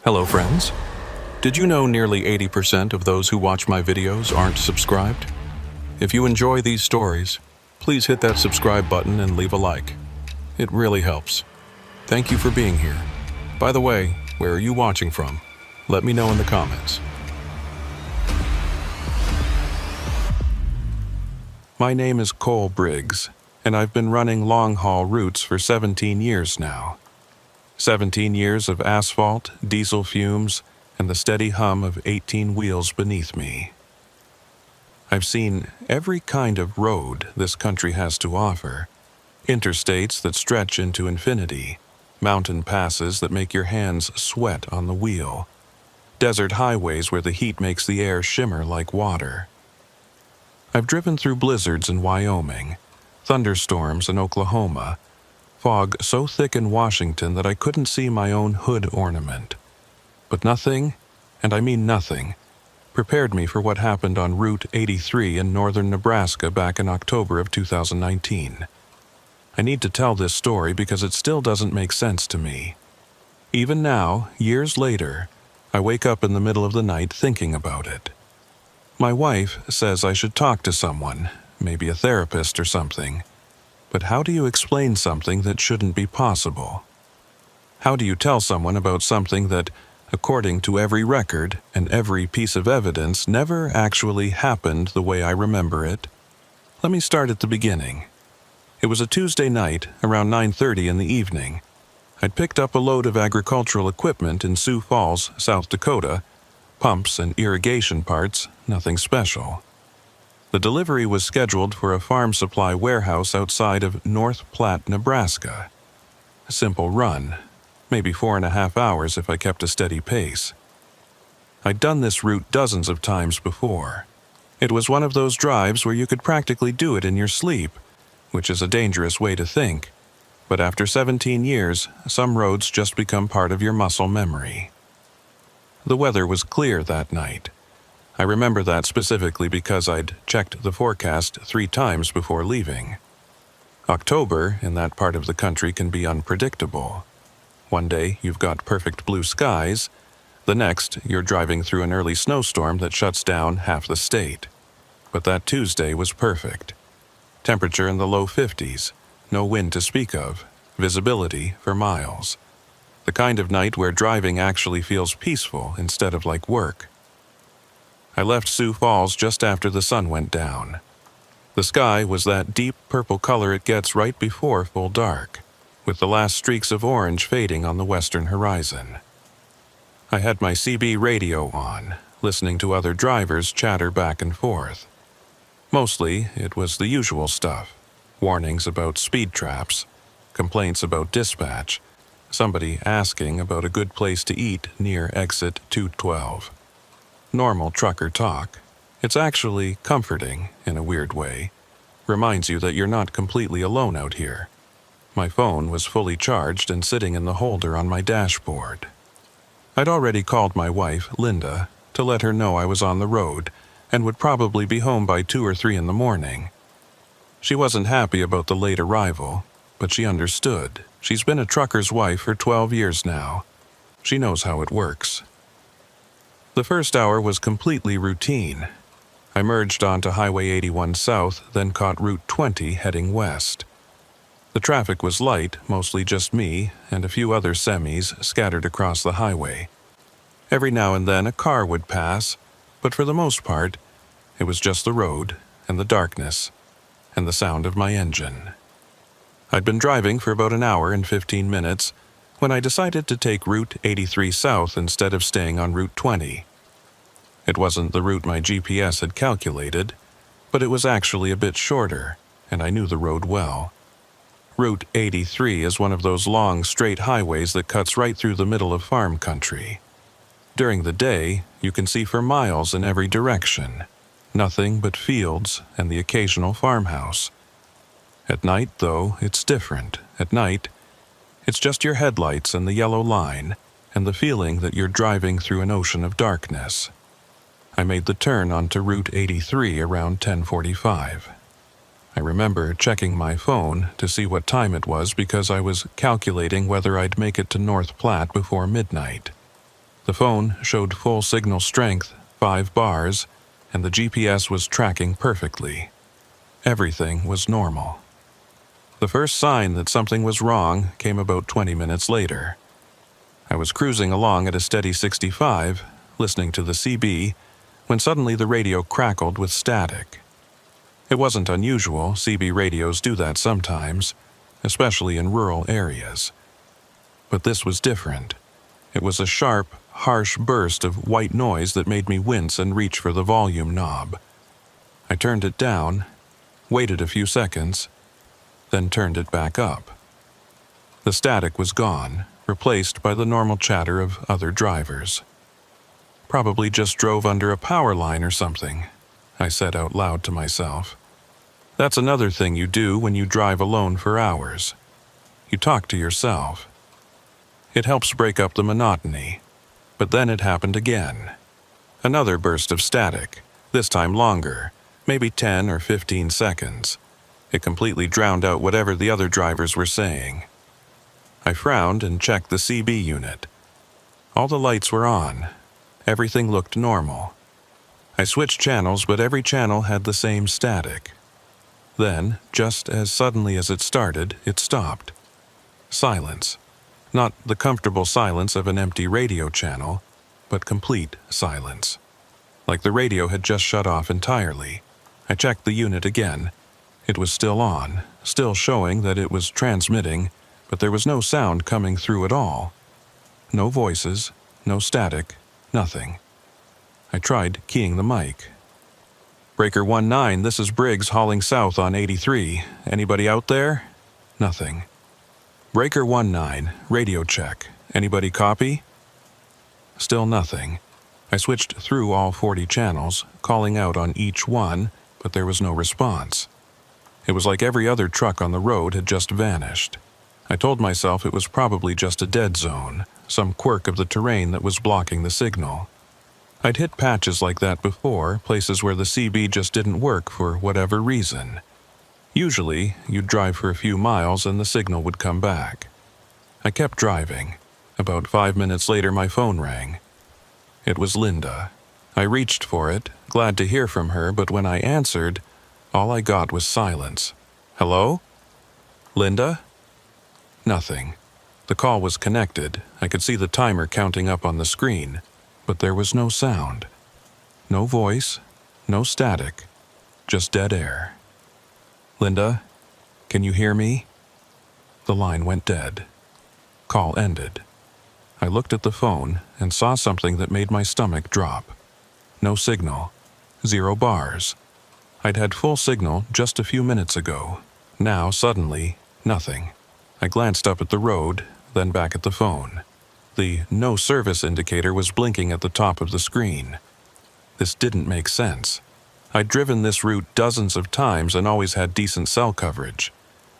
Hello friends. Did you know nearly 80% of those who watch my videos aren't subscribed? If you enjoy these stories, please hit that subscribe button and leave a like. It really helps. Thank you for being here. By the way, where are you watching from? Let me know in the comments. My name is Cole Briggs, and I've been running long-haul routes for 17 years now. 17 years of asphalt, diesel fumes, and the steady hum of 18 wheels beneath me. I've seen every kind of road this country has to offer. Interstates that stretch into infinity, mountain passes that make your hands sweat on the wheel, desert highways where the heat makes the air shimmer like water. I've driven through blizzards in Wyoming, thunderstorms in Oklahoma, fog so thick in Washington that I couldn't see my own hood ornament. But nothing, and I mean nothing, prepared me for what happened on Route 83 in northern Nebraska back in October of 2019. I need to tell this story because it still doesn't make sense to me. Even now, years later, I wake up in the middle of the night thinking about it. My wife says I should talk to someone, maybe a therapist or something. But how do you explain something that shouldn't be possible? How do you tell someone about something that, according to every record and every piece of evidence, never actually happened the way I remember it? Let me start at the beginning. It was a Tuesday night, around 9:30 in the evening. I'd picked up a load of agricultural equipment in Sioux Falls, South Dakota, pumps and irrigation parts, nothing special. The delivery was scheduled for a farm supply warehouse outside of North Platte, Nebraska. A simple run, maybe 4.5 hours if I kept a steady pace. I'd done this route dozens of times before. It was one of those drives where you could practically do it in your sleep, which is a dangerous way to think. But after 17 years, some roads just become part of your muscle memory. The weather was clear that night. I remember that specifically because I'd checked the forecast 3 times before leaving. October in that part of the country can be unpredictable. One day you've got perfect blue skies, the next you're driving through an early snowstorm that shuts down half the state. But that Tuesday was perfect. Temperature in the low 50s, no wind to speak of, visibility for miles. The kind of night where driving actually feels peaceful instead of like work. I left Sioux Falls just after the sun went down. The sky was that deep purple color it gets right before full dark, with the last streaks of orange fading on the western horizon. I had my CB radio on, listening to other drivers chatter back and forth. Mostly, it was the usual stuff. Warnings about speed traps, complaints about dispatch, somebody asking about a good place to eat near exit 212. Normal trucker talk. It's actually comforting, in a weird way. Reminds you that you're not completely alone out here. My phone was fully charged and sitting in the holder on my dashboard. I'd already called my wife, Linda, to let her know I was on the road and would probably be home by 2 or 3 in the morning. She wasn't happy about the late arrival, but she understood. She's been a trucker's wife for 12 years now. She knows how it works. The first hour was completely routine. I merged onto Highway 81 South, then caught Route 20 heading west. The traffic was light, mostly just me and a few other semis scattered across the highway. Every now and then a car would pass, but for the most part, it was just the road and the darkness and the sound of my engine. I'd been driving for about an hour and 15 minutes when I decided to take Route 83 South instead of staying on Route 20. It wasn't the route my GPS had calculated, but it was actually a bit shorter, and I knew the road well. Route 83 is one of those long, straight highways that cuts right through the middle of farm country. During the day, you can see for miles in every direction. Nothing but fields and the occasional farmhouse. At night, though, it's different. At night, it's just your headlights and the yellow line, and the feeling that you're driving through an ocean of darkness. I made the turn onto Route 83 around 10:45. I remember checking my phone to see what time it was because I was calculating whether I'd make it to North Platte before midnight. The phone showed full signal strength, 5 bars, and the GPS was tracking perfectly. Everything was normal. The first sign that something was wrong came about 20 minutes later. I was cruising along at a steady 65, listening to the CB, when suddenly the radio crackled with static. It wasn't unusual, CB radios do that sometimes, especially in rural areas. But this was different. It was a sharp, harsh burst of white noise that made me wince and reach for the volume knob. I turned it down, waited a few seconds, then turned it back up. The static was gone, replaced by the normal chatter of other drivers. Probably just drove under a power line or something, I said out loud to myself. That's another thing you do when you drive alone for hours. You talk to yourself. It helps break up the monotony. But then it happened again. Another burst of static, this time longer, maybe 10 or 15 seconds. It completely drowned out whatever the other drivers were saying. I frowned and checked the CB unit. All the lights were on. Everything looked normal. I switched channels, but every channel had the same static. Then, just as suddenly as it started, it stopped. Silence. Not the comfortable silence of an empty radio channel, but complete silence. Like the radio had just shut off entirely. I checked the unit again. It was still on, still showing that it was transmitting, but there was no sound coming through at all. No voices, no static, nothing. I tried keying the mic. Breaker 19, this is Briggs hauling south on 83. Anybody out there? Nothing. Breaker 19, radio check. Anybody copy? Still nothing. I switched through all 40 channels, calling out on each one, but there was no response. It was like every other truck on the road had just vanished. I told myself it was probably just a dead zone, some quirk of the terrain that was blocking the signal. I'd hit patches like that before, places where the CB just didn't work for whatever reason. Usually, you'd drive for a few miles and the signal would come back. I kept driving. About 5 minutes later, my phone rang. It was Linda. I reached for it, glad to hear from her, but when I answered, all I got was silence. Hello? Linda? Nothing. The call was connected. I could see the timer counting up on the screen, but there was no sound. No voice, no static, just dead air. Linda, can you hear me? The line went dead. Call ended. I looked at the phone and saw something that made my stomach drop. No signal. 0 bars. I'd had full signal just a few minutes ago. Now, suddenly, nothing. I glanced up at the road, then back at the phone. The no service indicator was blinking at the top of the screen. This didn't make sense. I'd driven this route dozens of times and always had decent cell coverage.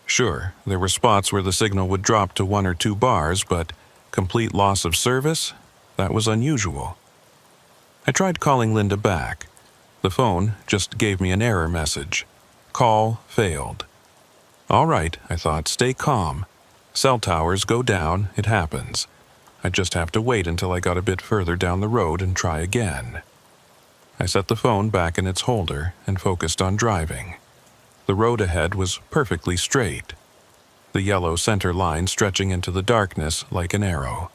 Sure, there were spots where the signal would drop to 1 or 2 bars, but complete loss of service? That was unusual. I tried calling Linda back. The phone just gave me an error message. Call failed. All right, I thought, stay calm. Cell towers go down, it happens. I'd just have to wait until I got a bit further down the road and try again. I set the phone back in its holder and focused on driving. The road ahead was perfectly straight, the yellow center line stretching into the darkness like an arrow.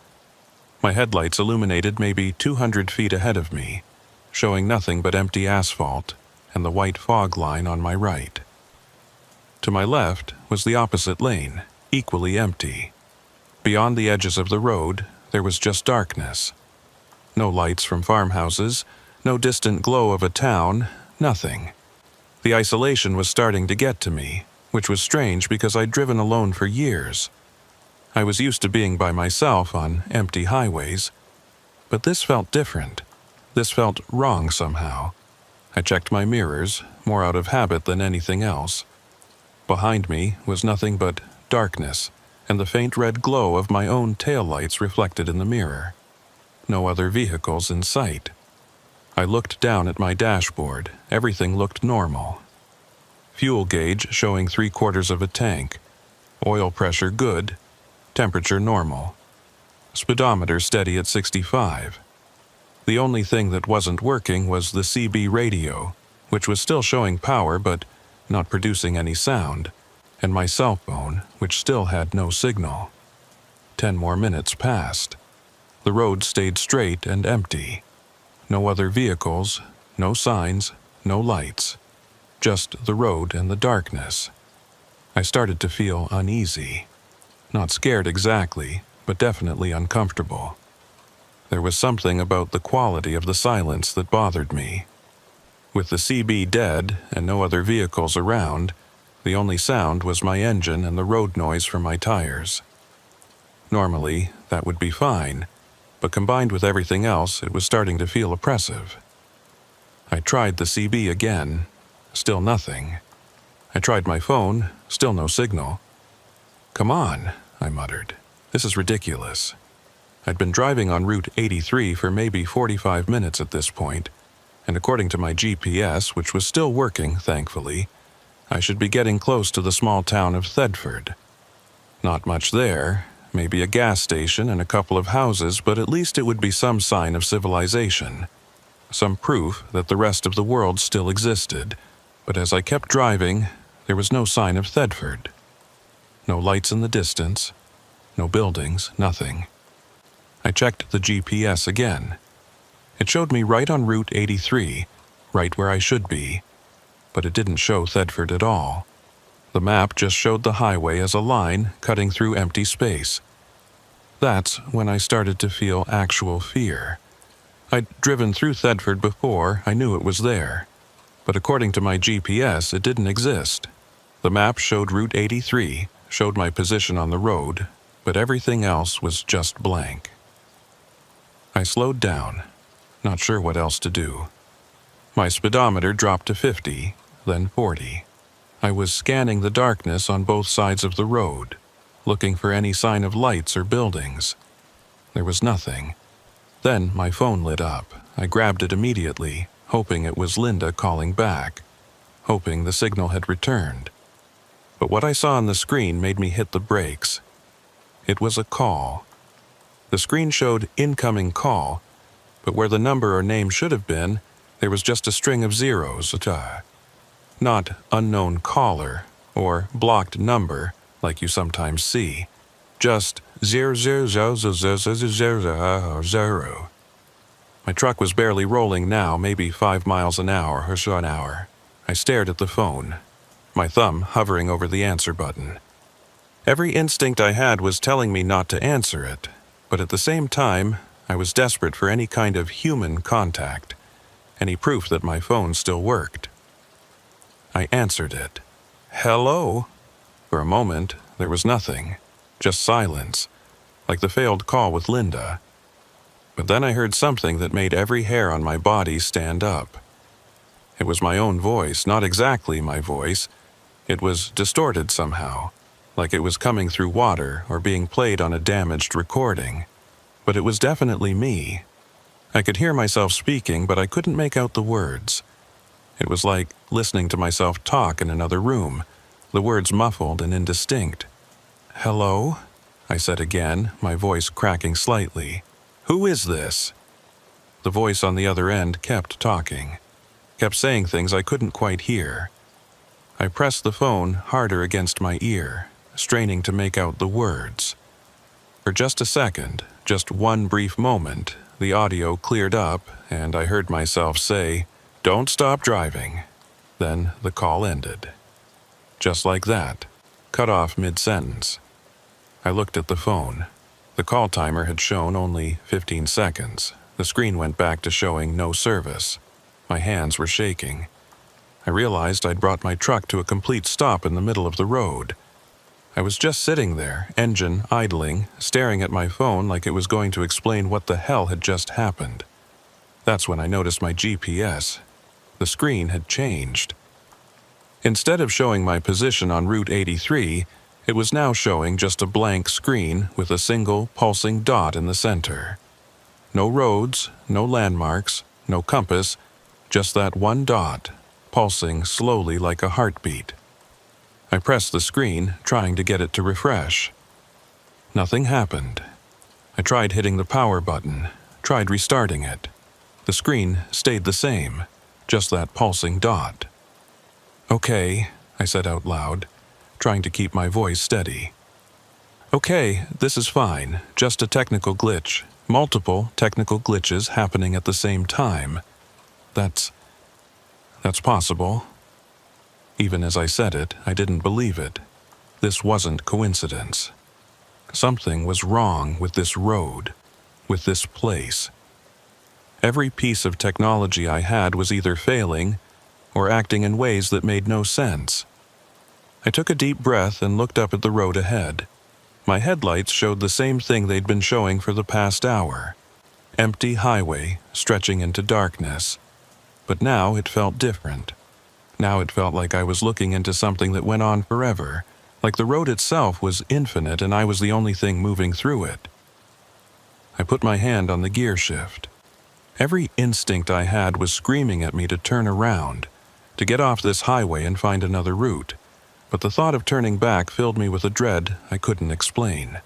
My headlights illuminated maybe 200 feet ahead of me, showing nothing but empty asphalt and the white fog line on my right. To my left was the opposite lane, equally empty. Beyond the edges of the road, there was just darkness. No lights from farmhouses, no distant glow of a town, nothing. The isolation was starting to get to me, which was strange because I'd driven alone for years. I was used to being by myself on empty highways, but this felt different. This felt wrong somehow. I checked my mirrors, more out of habit than anything else. Behind me was nothing but darkness and the faint red glow of my own taillights reflected in the mirror. No other vehicles in sight. I looked down at my dashboard. Everything looked normal. Fuel gauge showing 3/4 of a tank. Oil pressure good. Temperature normal. speedometer steady at 65. The only thing that wasn't working was the CB radio, which was still showing power but not producing any sound, and my cell phone, which still had no signal. 10 more minutes passed. The road stayed straight and empty. No other vehicles, no signs, no lights. Just the road and the darkness. I started to feel uneasy. Not scared exactly, but definitely uncomfortable. There was something about the quality of the silence that bothered me. With the CB dead and no other vehicles around, the only sound was my engine and the road noise from my tires. Normally, that would be fine, but combined with everything else, it was starting to feel oppressive. I tried the CB again. Still nothing. I tried my phone. Still no signal. "Come on," I muttered. "This is ridiculous." I'd been driving on Route 83 for maybe 45 minutes at this point, and according to my GPS, which was still working, thankfully, I should be getting close to the small town of Thedford. Not much there, maybe a gas station and a couple of houses, but at least it would be some sign of civilization. Some proof that the rest of the world still existed. But as I kept driving, there was no sign of Thedford. No lights in the distance, no buildings, nothing. I checked the GPS again. It showed me right on Route 83, right where I should be, but it didn't show Thedford at all. The map just showed the highway as a line cutting through empty space. That's when I started to feel actual fear. I'd driven through Thedford before, I knew it was there. But according to my GPS, it didn't exist. The map showed Route 83, showed my position on the road, but everything else was just blank. I slowed down, not sure what else to do. My speedometer dropped to 50, then 40. I was scanning the darkness on both sides of the road, looking for any sign of lights or buildings. There was nothing. Then my phone lit up. I grabbed it immediately, hoping it was Linda calling back, hoping the signal had returned. But what I saw on the screen made me hit the brakes. It was a call. The screen showed incoming call, but where the number or name should have been, there was just a string of zeros. Not unknown caller or blocked number like you sometimes see. Just 0000000. My truck was barely rolling now, maybe 5 miles an hour or so an hour. I stared at the phone, my thumb hovering over the answer button. Every instinct I had was telling me not to answer it, but at the same time, I was desperate for any kind of human contact, any proof that my phone still worked. I answered it. "Hello?" For a moment, there was nothing, just silence, like the failed call with Linda. But then I heard something that made every hair on my body stand up. It was my own voice, not exactly my voice. It was distorted somehow, like it was coming through water or being played on a damaged recording. But it was definitely me. I could hear myself speaking, but I couldn't make out the words. It was like listening to myself talk in another room, the words muffled and indistinct. "Hello?" I said again, my voice cracking slightly. "Who is this?" The voice on the other end kept talking, kept saying things I couldn't quite hear. I pressed the phone harder against my ear, straining to make out the words. For just a second, just one brief moment, the audio cleared up and I heard myself say, "Don't stop driving." Then the call ended. Just like that, cut off mid-sentence. I looked at the phone. The call timer had shown only 15 seconds. The screen went back to showing no service. My hands were shaking. I realized I'd brought my truck to a complete stop in the middle of the road. I was just sitting there, engine idling, staring at my phone like it was going to explain what the hell had just happened. That's when I noticed my GPS. The screen had changed. Instead of showing my position on Route 83, it was now showing just a blank screen with a single pulsing dot in the center. No roads, no landmarks, no compass, just that one dot, pulsing slowly like a heartbeat. I pressed the screen, trying to get it to refresh. Nothing happened. I tried hitting the power button, tried restarting it. The screen stayed the same, just that pulsing dot. "Okay," I said out loud, trying to keep my voice steady. "Okay, this is fine, just a technical glitch. Multiple technical glitches happening at the same time. That's possible." Even as I said it, I didn't believe it. This wasn't coincidence. Something was wrong with this road, with this place. Every piece of technology I had was either failing or acting in ways that made no sense. I took a deep breath and looked up at the road ahead. My headlights showed the same thing they'd been showing for the past hour. Empty highway stretching into darkness. But now it felt different. Now it felt like I was looking into something that went on forever, like the road itself was infinite and I was the only thing moving through it. I put my hand on the gear shift. Every instinct I had was screaming at me to turn around, to get off this highway and find another route, but the thought of turning back filled me with a dread I couldn't explain.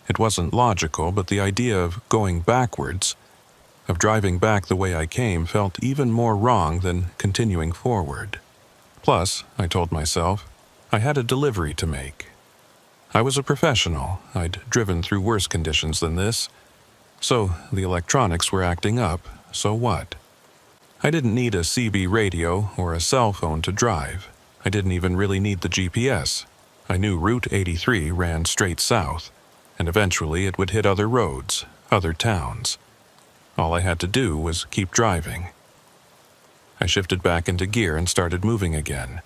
It wasn't logical, but the idea of going backwards, of driving back the way I came, felt even more wrong than continuing forward. Plus, I told myself, I had a delivery to make. I was a professional. I'd driven through worse conditions than this. So the electronics were acting up, so what? I didn't need a CB radio or a cell phone to drive. I didn't even really need the GPS. I knew Route 83 ran straight south, and eventually it would hit other roads, other towns. All I had to do was keep driving. I shifted back into gear and started moving again,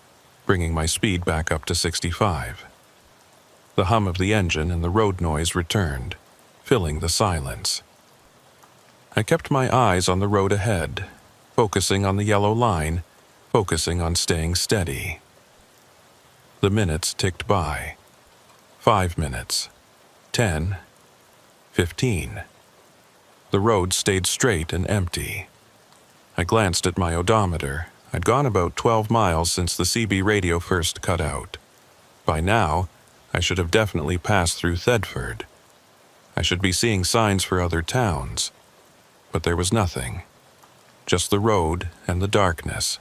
bringing my speed back up to 65. The hum of the engine and the road noise returned, filling the silence. I kept my eyes on the road ahead, focusing on the yellow line, focusing on staying steady. The minutes ticked by. 5 minutes. 10. 15. The road stayed straight and empty. I glanced at my odometer. I'd gone about 12 miles since the CB radio first cut out. By now, I should have definitely passed through Thedford. I should be seeing signs for other towns. But there was nothing. Just the road and the darkness.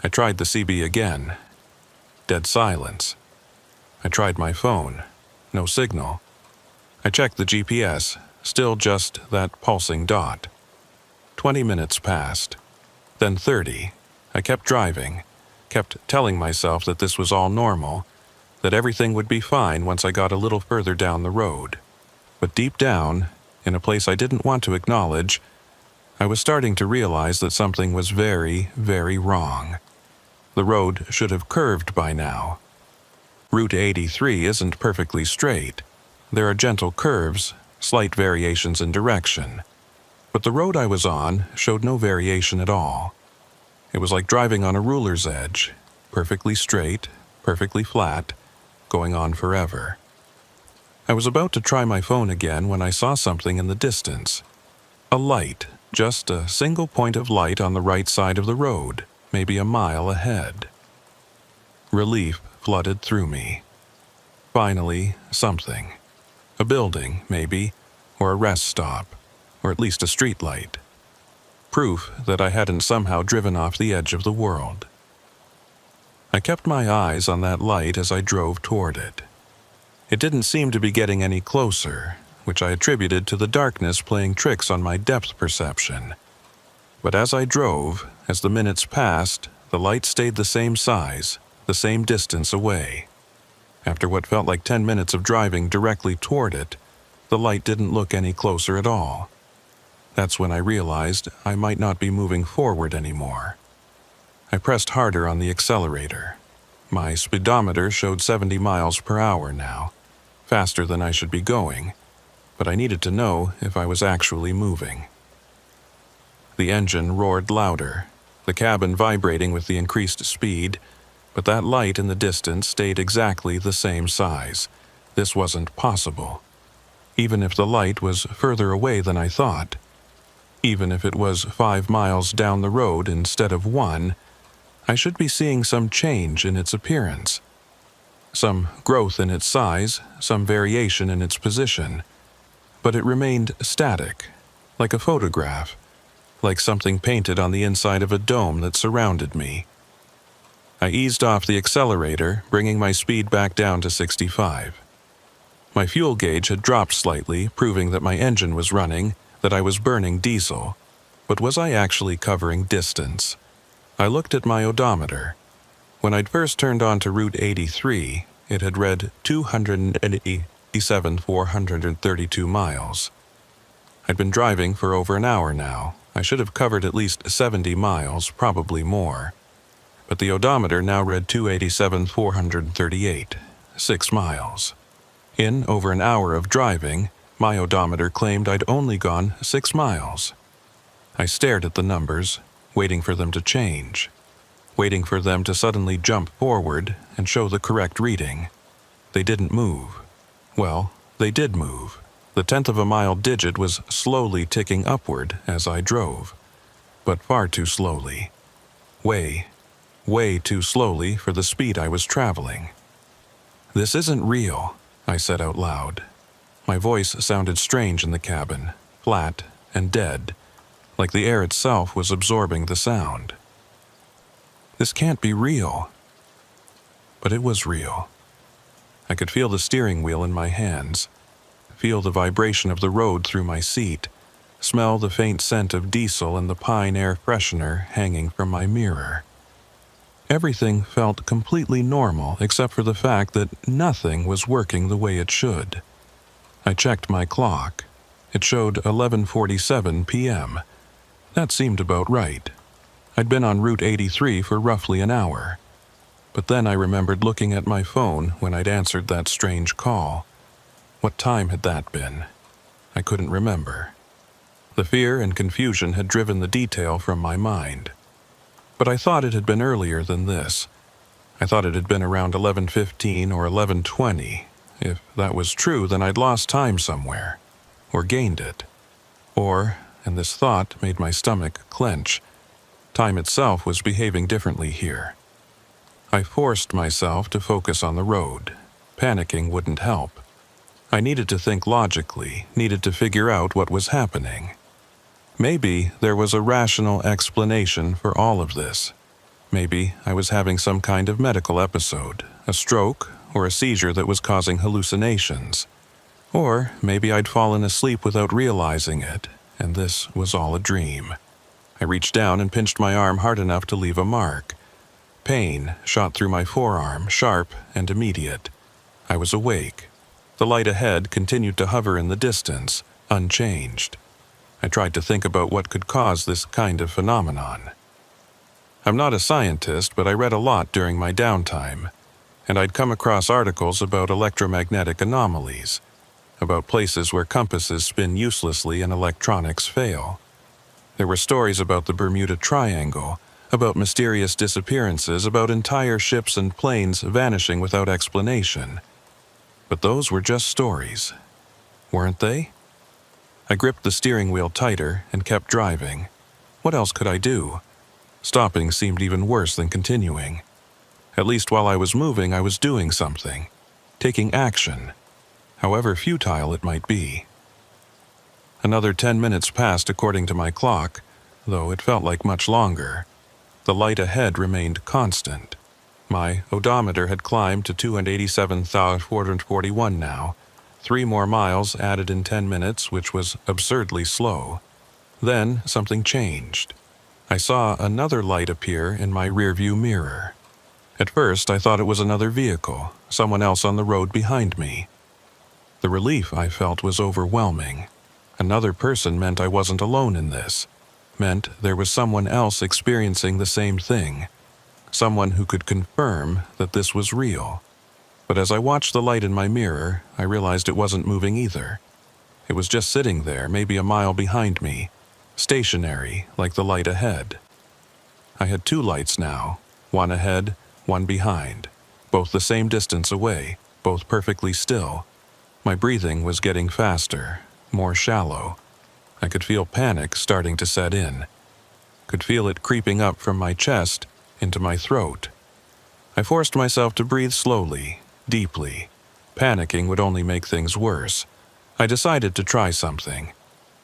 I tried the CB again. Dead silence. I tried my phone. No signal. I checked the GPS. Still just that pulsing dot. 20 minutes passed. Then 30. I kept driving. Kept telling myself that this was all normal. That everything would be fine once I got a little further down the road. But deep down, in a place I didn't want to acknowledge, I was starting to realize that something was very, very wrong. The road should have curved by now. Route 83 isn't perfectly straight. There are gentle curves, slight variations in direction. But the road I was on showed no variation at all. It was like driving on a ruler's edge, perfectly straight, perfectly flat, going on forever. I was about to try my phone again when I saw something in the distance. A light, just a single point of light on the right side of the road, maybe a mile ahead. Relief flooded through me. Finally, something. A building, maybe, or a rest stop, or at least a street light. Proof that I hadn't somehow driven off the edge of the world. I kept my eyes on that light as I drove toward it. It didn't seem to be getting any closer, which I attributed to the darkness playing tricks on my depth perception. But as I drove, as the minutes passed, the light stayed the same size, the same distance away. After what felt like 10 minutes of driving directly toward it, the light didn't look any closer at all. That's when I realized I might not be moving forward anymore. I pressed harder on the accelerator. My speedometer showed 70 miles per hour now, faster than I should be going, but I needed to know if I was actually moving. The engine roared louder, the cabin vibrating with the increased speed, but that light in the distance stayed exactly the same size. This wasn't possible. Even if the light was further away than I thought, even if it was 5 miles down the road instead of 1, I should be seeing some change in its appearance. Some growth in its size, some variation in its position. but it remained static, like a photograph, like something painted on the inside of a dome that surrounded me. I eased off the accelerator, bringing my speed back down to 65. My fuel gauge had dropped slightly, proving that my engine was running, that I was burning diesel. But was I actually covering distance? I looked at my odometer. When I'd first turned on to Route 83, it had read 287,432 miles. I'd been driving for over an hour now. I should have covered at least 70 miles, probably more. But the odometer now read 287,438, 6 miles. In over an hour of driving, my odometer claimed I'd only gone 6 miles. I stared at the numbers, waiting for them to change, waiting for them to suddenly jump forward and show the correct reading. They didn't move. Well, they did move. The tenth of a mile digit was slowly ticking upward as I drove, but far too slowly. Way too slowly for the speed I was traveling. "This isn't real," I said out loud. My voice sounded strange in the cabin, flat and dead, like the air itself was absorbing the sound. "This can't be real." But it was real. I could feel the steering wheel in my hands, feel the vibration of the road through my seat, smell the faint scent of diesel and the pine air freshener hanging from my mirror. Everything felt completely normal except for the fact that nothing was working the way it should. I checked my clock. It showed 11:47 p.m. That seemed about right. I'd been on Route 83 for roughly an hour. But then I remembered looking at my phone when I'd answered that strange call. What time had that been? I couldn't remember. The fear and confusion had driven the detail from my mind. But I thought it had been earlier than this. I thought it had been around 11:15 or 11:20. If that was true, then I'd lost time somewhere, or gained it. Or, and this thought made my stomach clench, time itself was behaving differently here. I forced myself to focus on the road. Panicking wouldn't help. I needed to think logically, needed to figure out what was happening. Maybe there was a rational explanation for all of this. Maybe I was having some kind of medical episode, a stroke, or a seizure that was causing hallucinations. Or maybe I'd fallen asleep without realizing it, and this was all a dream. I reached down and pinched my arm hard enough to leave a mark. Pain shot through my forearm, sharp and immediate. I was awake. The light ahead continued to hover in the distance, unchanged. I tried to think about what could cause this kind of phenomenon. I'm not a scientist, but I read a lot during my downtime, and I'd come across articles about electromagnetic anomalies, about places where compasses spin uselessly and electronics fail. There were stories about the Bermuda Triangle, about mysterious disappearances, about entire ships and planes vanishing without explanation. But those were just stories, weren't they? I gripped the steering wheel tighter and kept driving. What else could I do? Stopping seemed even worse than continuing. At least while I was moving, I was doing something, taking action, however futile it might be. Another 10 minutes passed according to my clock, though it felt like much longer. The light ahead remained constant. My odometer had climbed to 287,441 now. 3 more miles added in 10 minutes, which was absurdly slow. Then something changed. I saw another light appear in my rearview mirror. At first, I thought it was another vehicle, someone else on the road behind me. The relief I felt was overwhelming. Another person meant I wasn't alone in this, meant there was someone else experiencing the same thing, someone who could confirm that this was real. But as I watched the light in my mirror, I realized it wasn't moving either. It was just sitting there, maybe a mile behind me, stationary like the light ahead. I had 2 lights now, one ahead, one behind, both the same distance away, both perfectly still. My breathing was getting faster, more shallow. I could feel panic starting to set in. Could feel it creeping up from my chest into my throat. I forced myself to breathe slowly, deeply. Panicking would only make things worse. I decided to try something.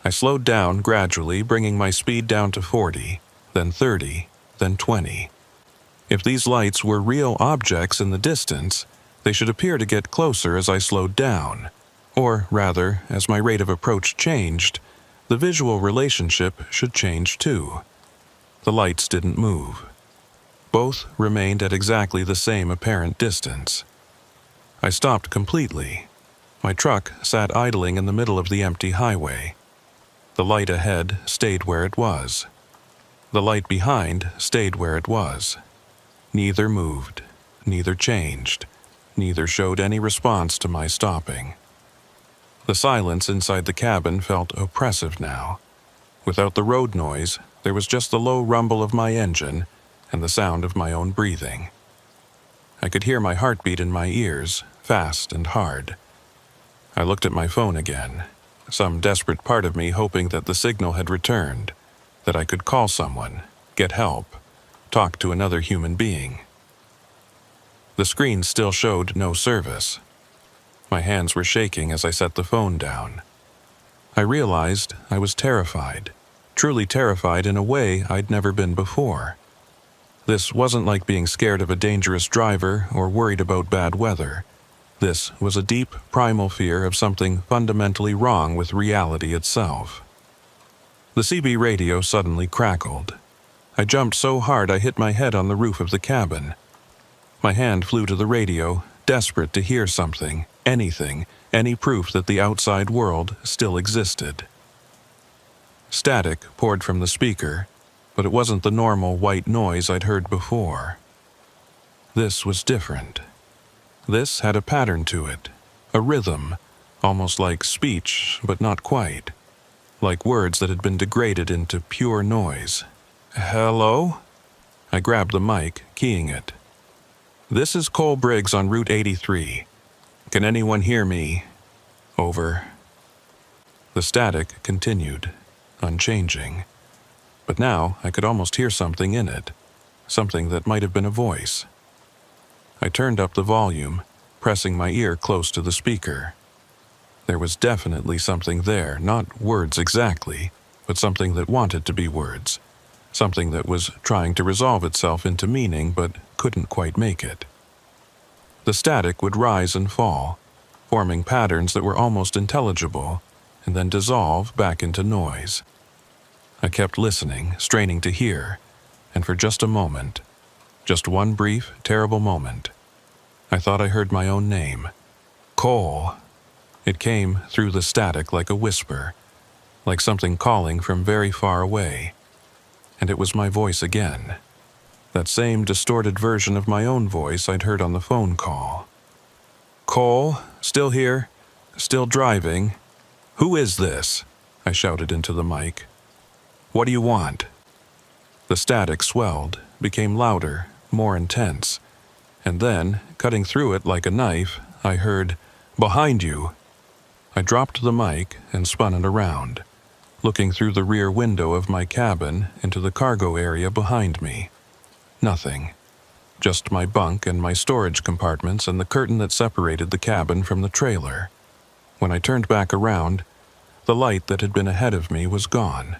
I slowed down gradually, bringing my speed down to 40, then 30, then 20. If these lights were real objects in the distance, they should appear to get closer as I slowed down. Or rather, as my rate of approach changed, the visual relationship should change too. The lights didn't move. Both remained at exactly the same apparent distance. I stopped completely. My truck sat idling in the middle of the empty highway. The light ahead stayed where it was. The light behind stayed where it was. Neither moved, neither changed, neither showed any response to my stopping. The silence inside the cabin felt oppressive now. Without the road noise, there was just the low rumble of my engine and the sound of my own breathing. I could hear my heartbeat in my ears, fast and hard. I looked at my phone again, some desperate part of me hoping that the signal had returned, that I could call someone, get help, talk to another human being. The screen still showed no service. My hands were shaking as I set the phone down. I realized I was terrified, truly terrified in a way I'd never been before. This wasn't like being scared of a dangerous driver or worried about bad weather. This was a deep, primal fear of something fundamentally wrong with reality itself. The CB radio suddenly crackled. I jumped so hard I hit my head on the roof of the cabin. My hand flew to the radio, desperate to hear something, anything, any proof that the outside world still existed. Static poured from the speaker, but it wasn't the normal white noise I'd heard before. This was different. This had a pattern to it, a rhythm, almost like speech, but not quite, like words that had been degraded into pure noise. Hello? I grabbed the mic, keying it. This is Cole Briggs on Route 83. Can anyone hear me? Over. The static continued, unchanging. But now I could almost hear something in it, something that might have been a voice. I turned up the volume, pressing my ear close to the speaker. There was definitely something there, not words exactly, but something that wanted to be words. Something that was trying to resolve itself into meaning but couldn't quite make it. The static would rise and fall, forming patterns that were almost intelligible, and then dissolve back into noise. I kept listening, straining to hear, and for just a moment, just one brief, terrible moment, I thought I heard my own name. Cole. It came through the static like a whisper, like something calling from very far away. And it was my voice again. That same distorted version of my own voice I'd heard on the phone call. Cole, still here? Still driving? Who is this? I shouted into the mic. What do you want? The static swelled, became louder, more intense. And then, cutting through it like a knife, I heard, "Behind you." I dropped the mic and spun it around, looking through the rear window of my cabin into the cargo area behind me. Nothing. Just my bunk and my storage compartments and the curtain that separated the cabin from the trailer. When I turned back around, the light that had been ahead of me was gone.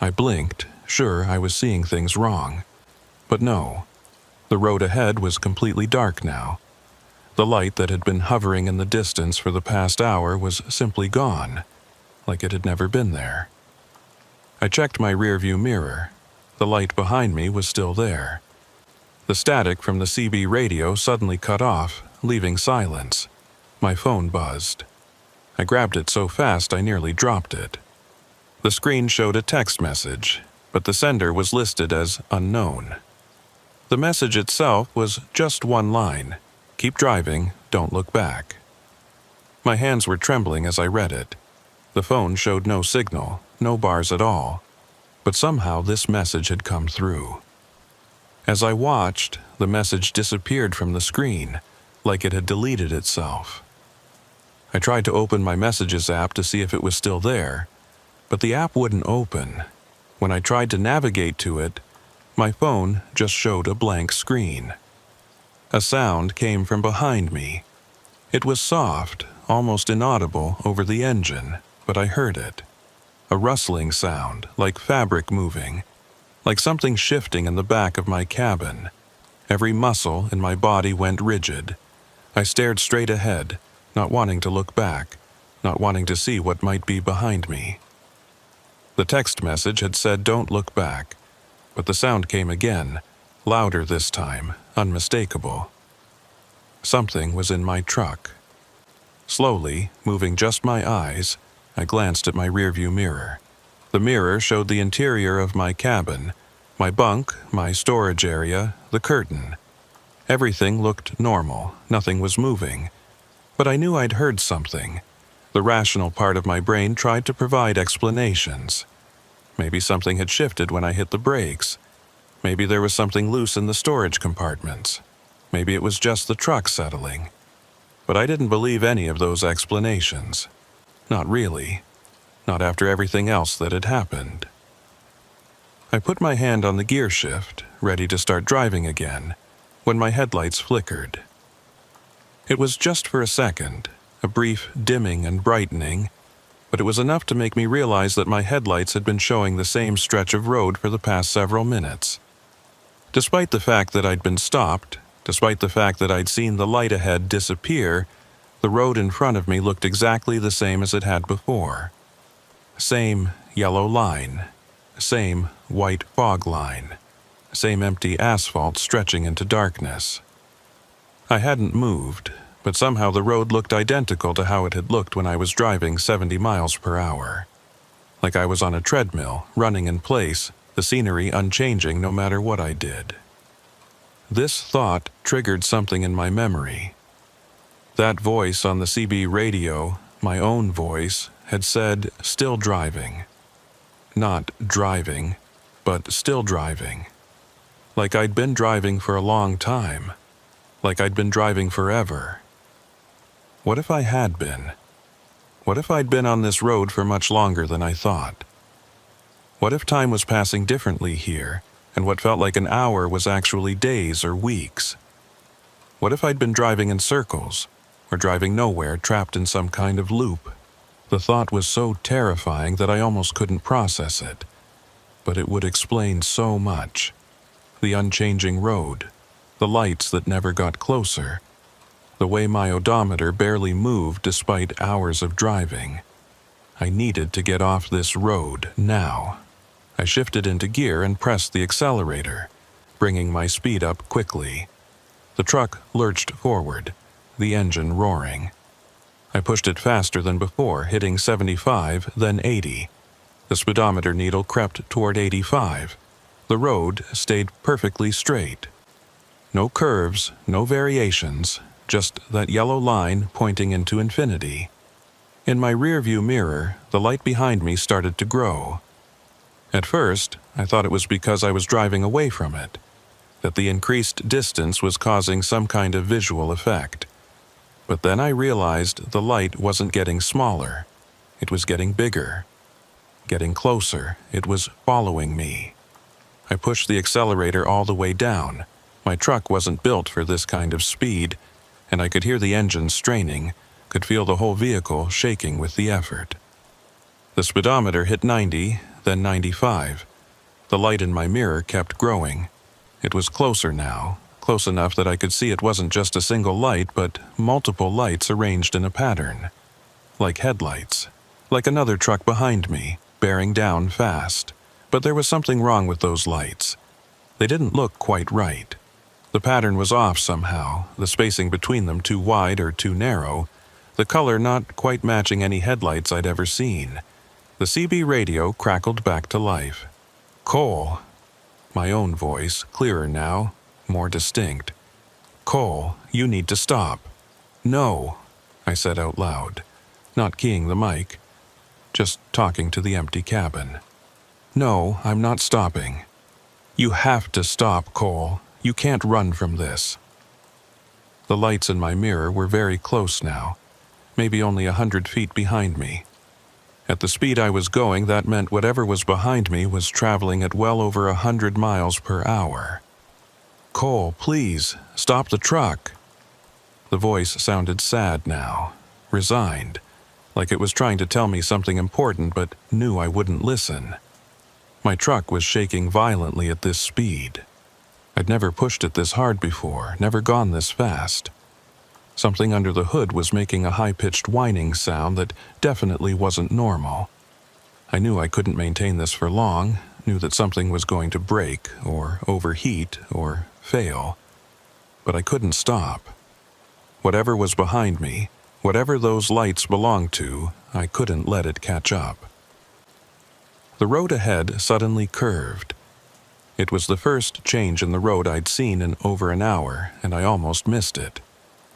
I blinked, sure I was seeing things wrong. But no. The road ahead was completely dark now. The light that had been hovering in the distance for the past hour was simply gone, like it had never been there. I checked my rearview mirror. The light behind me was still there. The static from the CB radio suddenly cut off, leaving silence. My phone buzzed. I grabbed it so fast I nearly dropped it. The screen showed a text message, but the sender was listed as unknown. The message itself was just one line: "Keep driving, don't look back." My hands were trembling as I read it. The phone showed no signal, no bars at all, but somehow this message had come through. As I watched, the message disappeared from the screen, like it had deleted itself. I tried to open my Messages app to see if it was still there, but the app wouldn't open. When I tried to navigate to it, my phone just showed a blank screen. A sound came from behind me. It was soft, almost inaudible over the engine, but I heard it. A rustling sound, like fabric moving, like something shifting in the back of my cabin. Every muscle in my body went rigid. I stared straight ahead, not wanting to look back, not wanting to see what might be behind me. The text message had said don't look back, but the sound came again, louder this time, unmistakable. Something was in my truck. Slowly, moving just my eyes, I glanced at my rearview mirror. The mirror showed the interior of my cabin, my bunk, my storage area, the curtain. Everything looked normal, nothing was moving. But I knew I'd heard something. The rational part of my brain tried to provide explanations. Maybe something had shifted when I hit the brakes. Maybe there was something loose in the storage compartments. Maybe it was just the truck settling. But I didn't believe any of those explanations. Not really. Not after everything else that had happened. I put my hand on the gear shift, ready to start driving again, when my headlights flickered. It was just for a second, a brief dimming and brightening, but it was enough to make me realize that my headlights had been showing the same stretch of road for the past several minutes. Despite the fact that I'd been stopped, despite the fact that I'd seen the light ahead disappear, the road in front of me looked exactly the same as it had before. Same yellow line, same white fog line, same empty asphalt stretching into darkness. I hadn't moved, but somehow the road looked identical to how it had looked when I was driving 70 miles per hour. Like I was on a treadmill, running in place, the scenery unchanging no matter what I did. This thought triggered something in my memory. That voice on the CB radio, my own voice, had said, still driving. Not driving, but still driving. Like I'd been driving for a long time. Like I'd been driving forever. What if I had been? What if I'd been on this road for much longer than I thought? What if time was passing differently here, and what felt like an hour was actually days or weeks? What if I'd been driving in circles, or driving nowhere, trapped in some kind of loop? The thought was so terrifying that I almost couldn't process it. But it would explain so much. The unchanging road, the lights that never got closer, the way my odometer barely moved despite hours of driving. I needed to get off this road now. I shifted into gear and pressed the accelerator, bringing my speed up quickly. The truck lurched forward, the engine roaring. I pushed it faster than before, hitting 75, then 80. The speedometer needle crept toward 85. The road stayed perfectly straight. No curves, no variations, just that yellow line pointing into infinity. In my rearview mirror, the light behind me started to grow. At first, I thought it was because I was driving away from it, that the increased distance was causing some kind of visual effect. But then I realized the light wasn't getting smaller. It was getting bigger. Getting closer, it was following me. I pushed the accelerator all the way down. My truck wasn't built for this kind of speed, and I could hear the engine straining, could feel the whole vehicle shaking with the effort. The speedometer hit 90, then 95. The light in my mirror kept growing. It was closer now, close enough that I could see it wasn't just a single light, but multiple lights arranged in a pattern. Like headlights. Like another truck behind me, bearing down fast. But there was something wrong with those lights. They didn't look quite right. The pattern was off somehow, the spacing between them too wide or too narrow, the color not quite matching any headlights I'd ever seen. The CB radio crackled back to life. "Cole." My own voice, clearer now, more distinct. "Cole, you need to stop." "No," I said out loud, not keying the mic, just talking to the empty cabin. "No, I'm not stopping. You have to stop, Cole. You can't run from this." The lights in my mirror were very close now, maybe only 100 feet behind me. At the speed I was going, that meant whatever was behind me was traveling at well over 100 miles per hour. "Cole, please, stop the truck." The voice sounded sad now, resigned, like it was trying to tell me something important but knew I wouldn't listen. My truck was shaking violently at this speed. I'd never pushed it this hard before, never gone this fast. Something under the hood was making a high-pitched whining sound that definitely wasn't normal. I knew I couldn't maintain this for long, knew that something was going to break, or overheat, or fail. But I couldn't stop. Whatever was behind me, whatever those lights belonged to, I couldn't let it catch up. The road ahead suddenly curved. It was the first change in the road I'd seen in over an hour, and I almost missed it.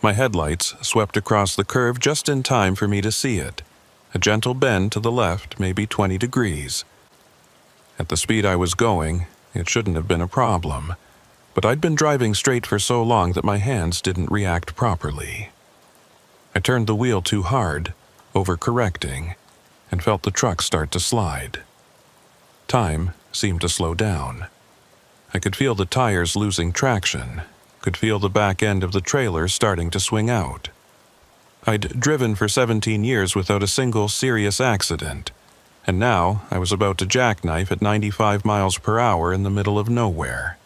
My headlights swept across the curve just in time for me to see it. A gentle bend to the left, maybe 20 degrees. At the speed I was going, it shouldn't have been a problem, but I'd been driving straight for so long that my hands didn't react properly. I turned the wheel too hard, overcorrecting, and felt the truck start to slide. Time seemed to slow down. I could feel the tires losing traction, could feel the back end of the trailer starting to swing out. I'd driven for 17 years without a single serious accident, and now I was about to jackknife at 95 miles per hour in the middle of nowhere.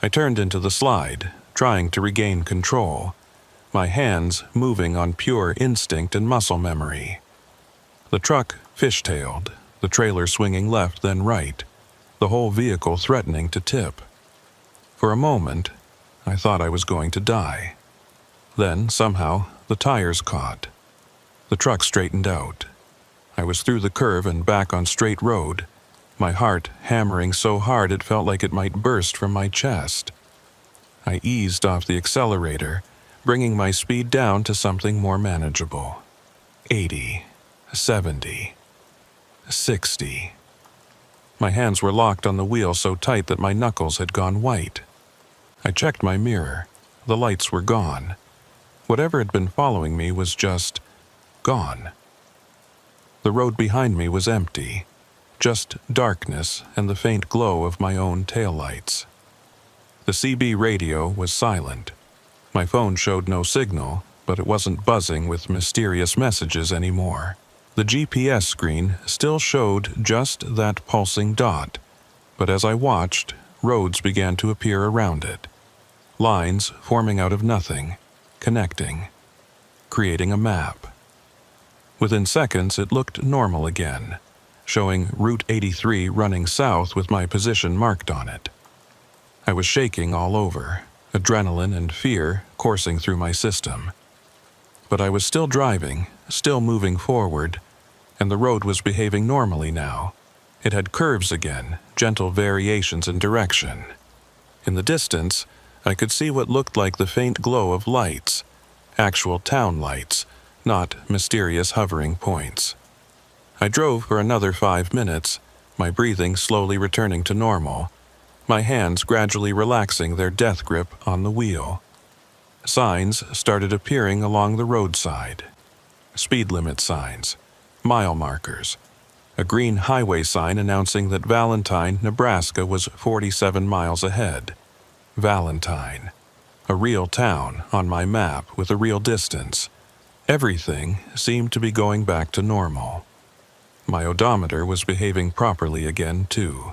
I turned into the slide, trying to regain control, my hands moving on pure instinct and muscle memory. The truck fishtailed, the trailer swinging left then right, the whole vehicle threatening to tip. For a moment, I thought I was going to die. Then, somehow, the tires caught. The truck straightened out. I was through the curve and back on straight road, my heart hammering so hard it felt like it might burst from my chest. I eased off the accelerator, bringing my speed down to something more manageable. 80, 70, 60. My hands were locked on the wheel so tight that my knuckles had gone white. I checked my mirror. The lights were gone. Whatever had been following me was just gone. The road behind me was empty, just darkness and the faint glow of my own taillights. The CB radio was silent. My phone showed no signal, but it wasn't buzzing with mysterious messages anymore. The GPS screen still showed just that pulsing dot, but as I watched, roads began to appear around it. Lines forming out of nothing, connecting, creating a map. Within seconds, it looked normal again, showing Route 83 running south with my position marked on it. I was shaking all over, adrenaline and fear coursing through my system. But I was still driving, still moving forward, and the road was behaving normally now. It had curves again, gentle variations in direction. In the distance, I could see what looked like the faint glow of lights, actual town lights, not mysterious hovering points. I drove for another 5 minutes, my breathing slowly returning to normal, my hands gradually relaxing their death grip on the wheel. Signs started appearing along the roadside. Speed limit signs, mile markers, a green highway sign announcing that Valentine, Nebraska was 47 miles ahead. Valentine, a real town on my map with a real distance. Everything seemed to be going back to normal. My odometer was behaving properly again, too.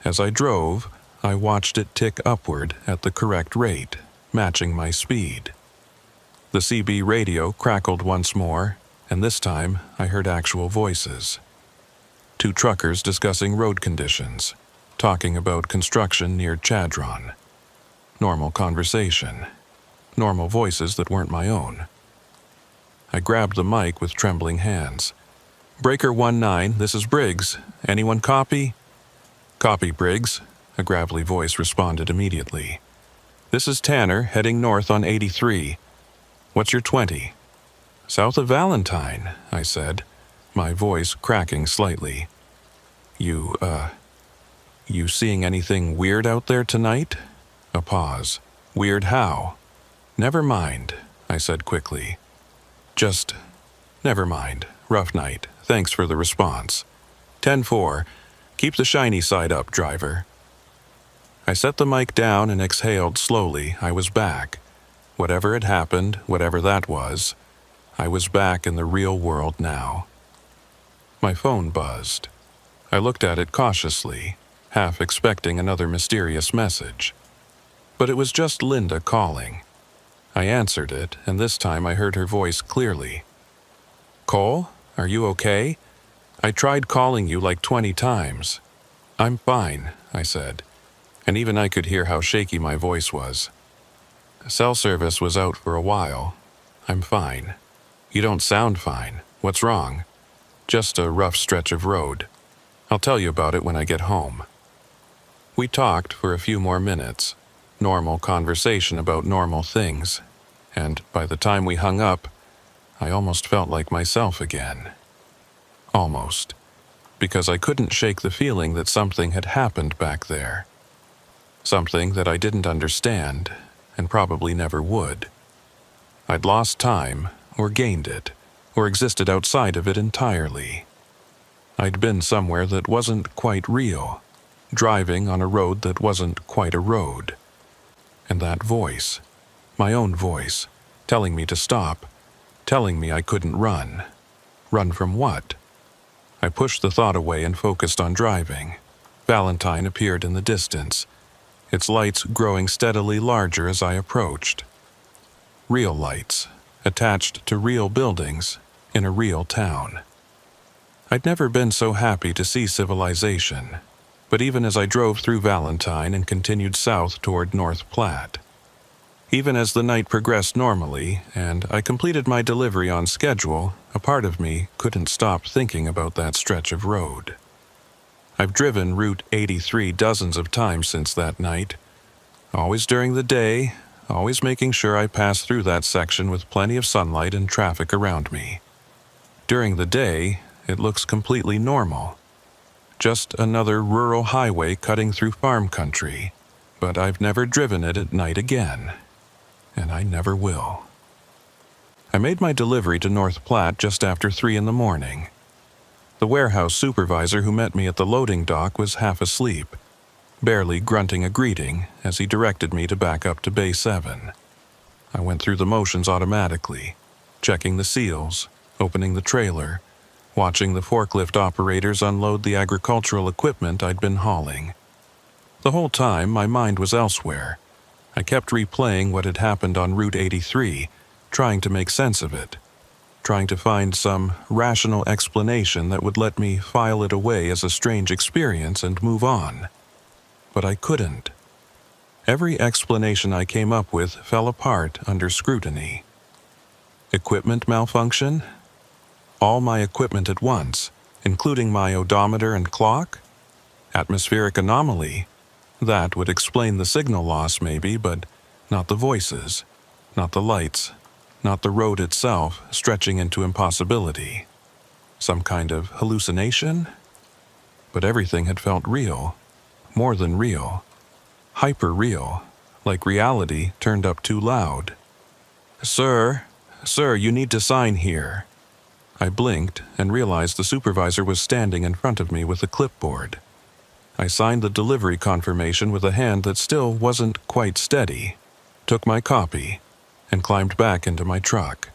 As I drove, I watched it tick upward at the correct rate, matching my speed. The CB radio crackled once more, and this time I heard actual voices. 2 truckers discussing road conditions, talking about construction near Chadron. Normal conversation. Normal voices that weren't my own. I grabbed the mic with trembling hands. "Breaker 19, this is Briggs. Anyone copy?" "Copy, Briggs," a gravelly voice responded immediately. "This is Tanner, heading north on 83. What's your 20? "South of Valentine," I said, my voice cracking slightly. You seeing anything weird out there tonight?" A pause. "Weird how?" "Never mind," I said quickly. "Just, never mind. Rough night. Thanks for the response. 10-4. Keep the shiny side up, driver." I set the mic down and exhaled slowly. I was back. Whatever had happened, whatever that was, I was back in the real world now. My phone buzzed. I looked at it cautiously, half expecting another mysterious message. But it was just Linda calling. I answered it, and this time I heard her voice clearly. "Cole, are you okay? I tried calling you like 20 times. "I'm fine," I said, and even I could hear how shaky my voice was. "Cell service was out for a while. I'm fine." "You don't sound fine. What's wrong?" "Just a rough stretch of road. I'll tell you about it when I get home." We talked for a few more minutes, normal conversation about normal things, and by the time we hung up, I almost felt like myself again. Almost, because I couldn't shake the feeling that something had happened back there. Something that I didn't understand, and probably never would. I'd lost time, or gained it, or existed outside of it entirely. I'd been somewhere that wasn't quite real, driving on a road that wasn't quite a road. And that voice, my own voice, telling me to stop, telling me I couldn't run. Run from what? I pushed the thought away and focused on driving. Valentine appeared in the distance, its lights growing steadily larger as I approached. Real lights, attached to real buildings, in a real town. I'd never been so happy to see civilization, but even as I drove through Valentine and continued south toward North Platte, even as the night progressed normally and I completed my delivery on schedule, a part of me couldn't stop thinking about that stretch of road. I've driven Route 83 dozens of times since that night, always during the day, always making sure I pass through that section with plenty of sunlight and traffic around me. During the day, it looks completely normal. Just another rural highway cutting through farm country, but I've never driven it at night again. And I never will. I made my delivery to North Platte just after 3 in the morning. The warehouse supervisor who met me at the loading dock was half asleep, barely grunting a greeting as he directed me to back up to Bay 7. I went through the motions automatically, checking the seals, opening the trailer, watching the forklift operators unload the agricultural equipment I'd been hauling. The whole time, my mind was elsewhere. I kept replaying what had happened on Route 83, trying to make sense of it, trying to find some rational explanation that would let me file it away as a strange experience and move on. But I couldn't. Every explanation I came up with fell apart under scrutiny. Equipment malfunction? All my equipment at once, including my odometer and clock? Atmospheric anomaly? That would explain the signal loss maybe, but not the voices, not the lights, not the road itself stretching into impossibility. Some kind of hallucination? But everything had felt real, more than real, hyper-real, like reality turned up too loud. Sir, you need to sign here." I blinked and realized the supervisor was standing in front of me with a clipboard. I signed the delivery confirmation with a hand that still wasn't quite steady, took my copy, and climbed back into my truck.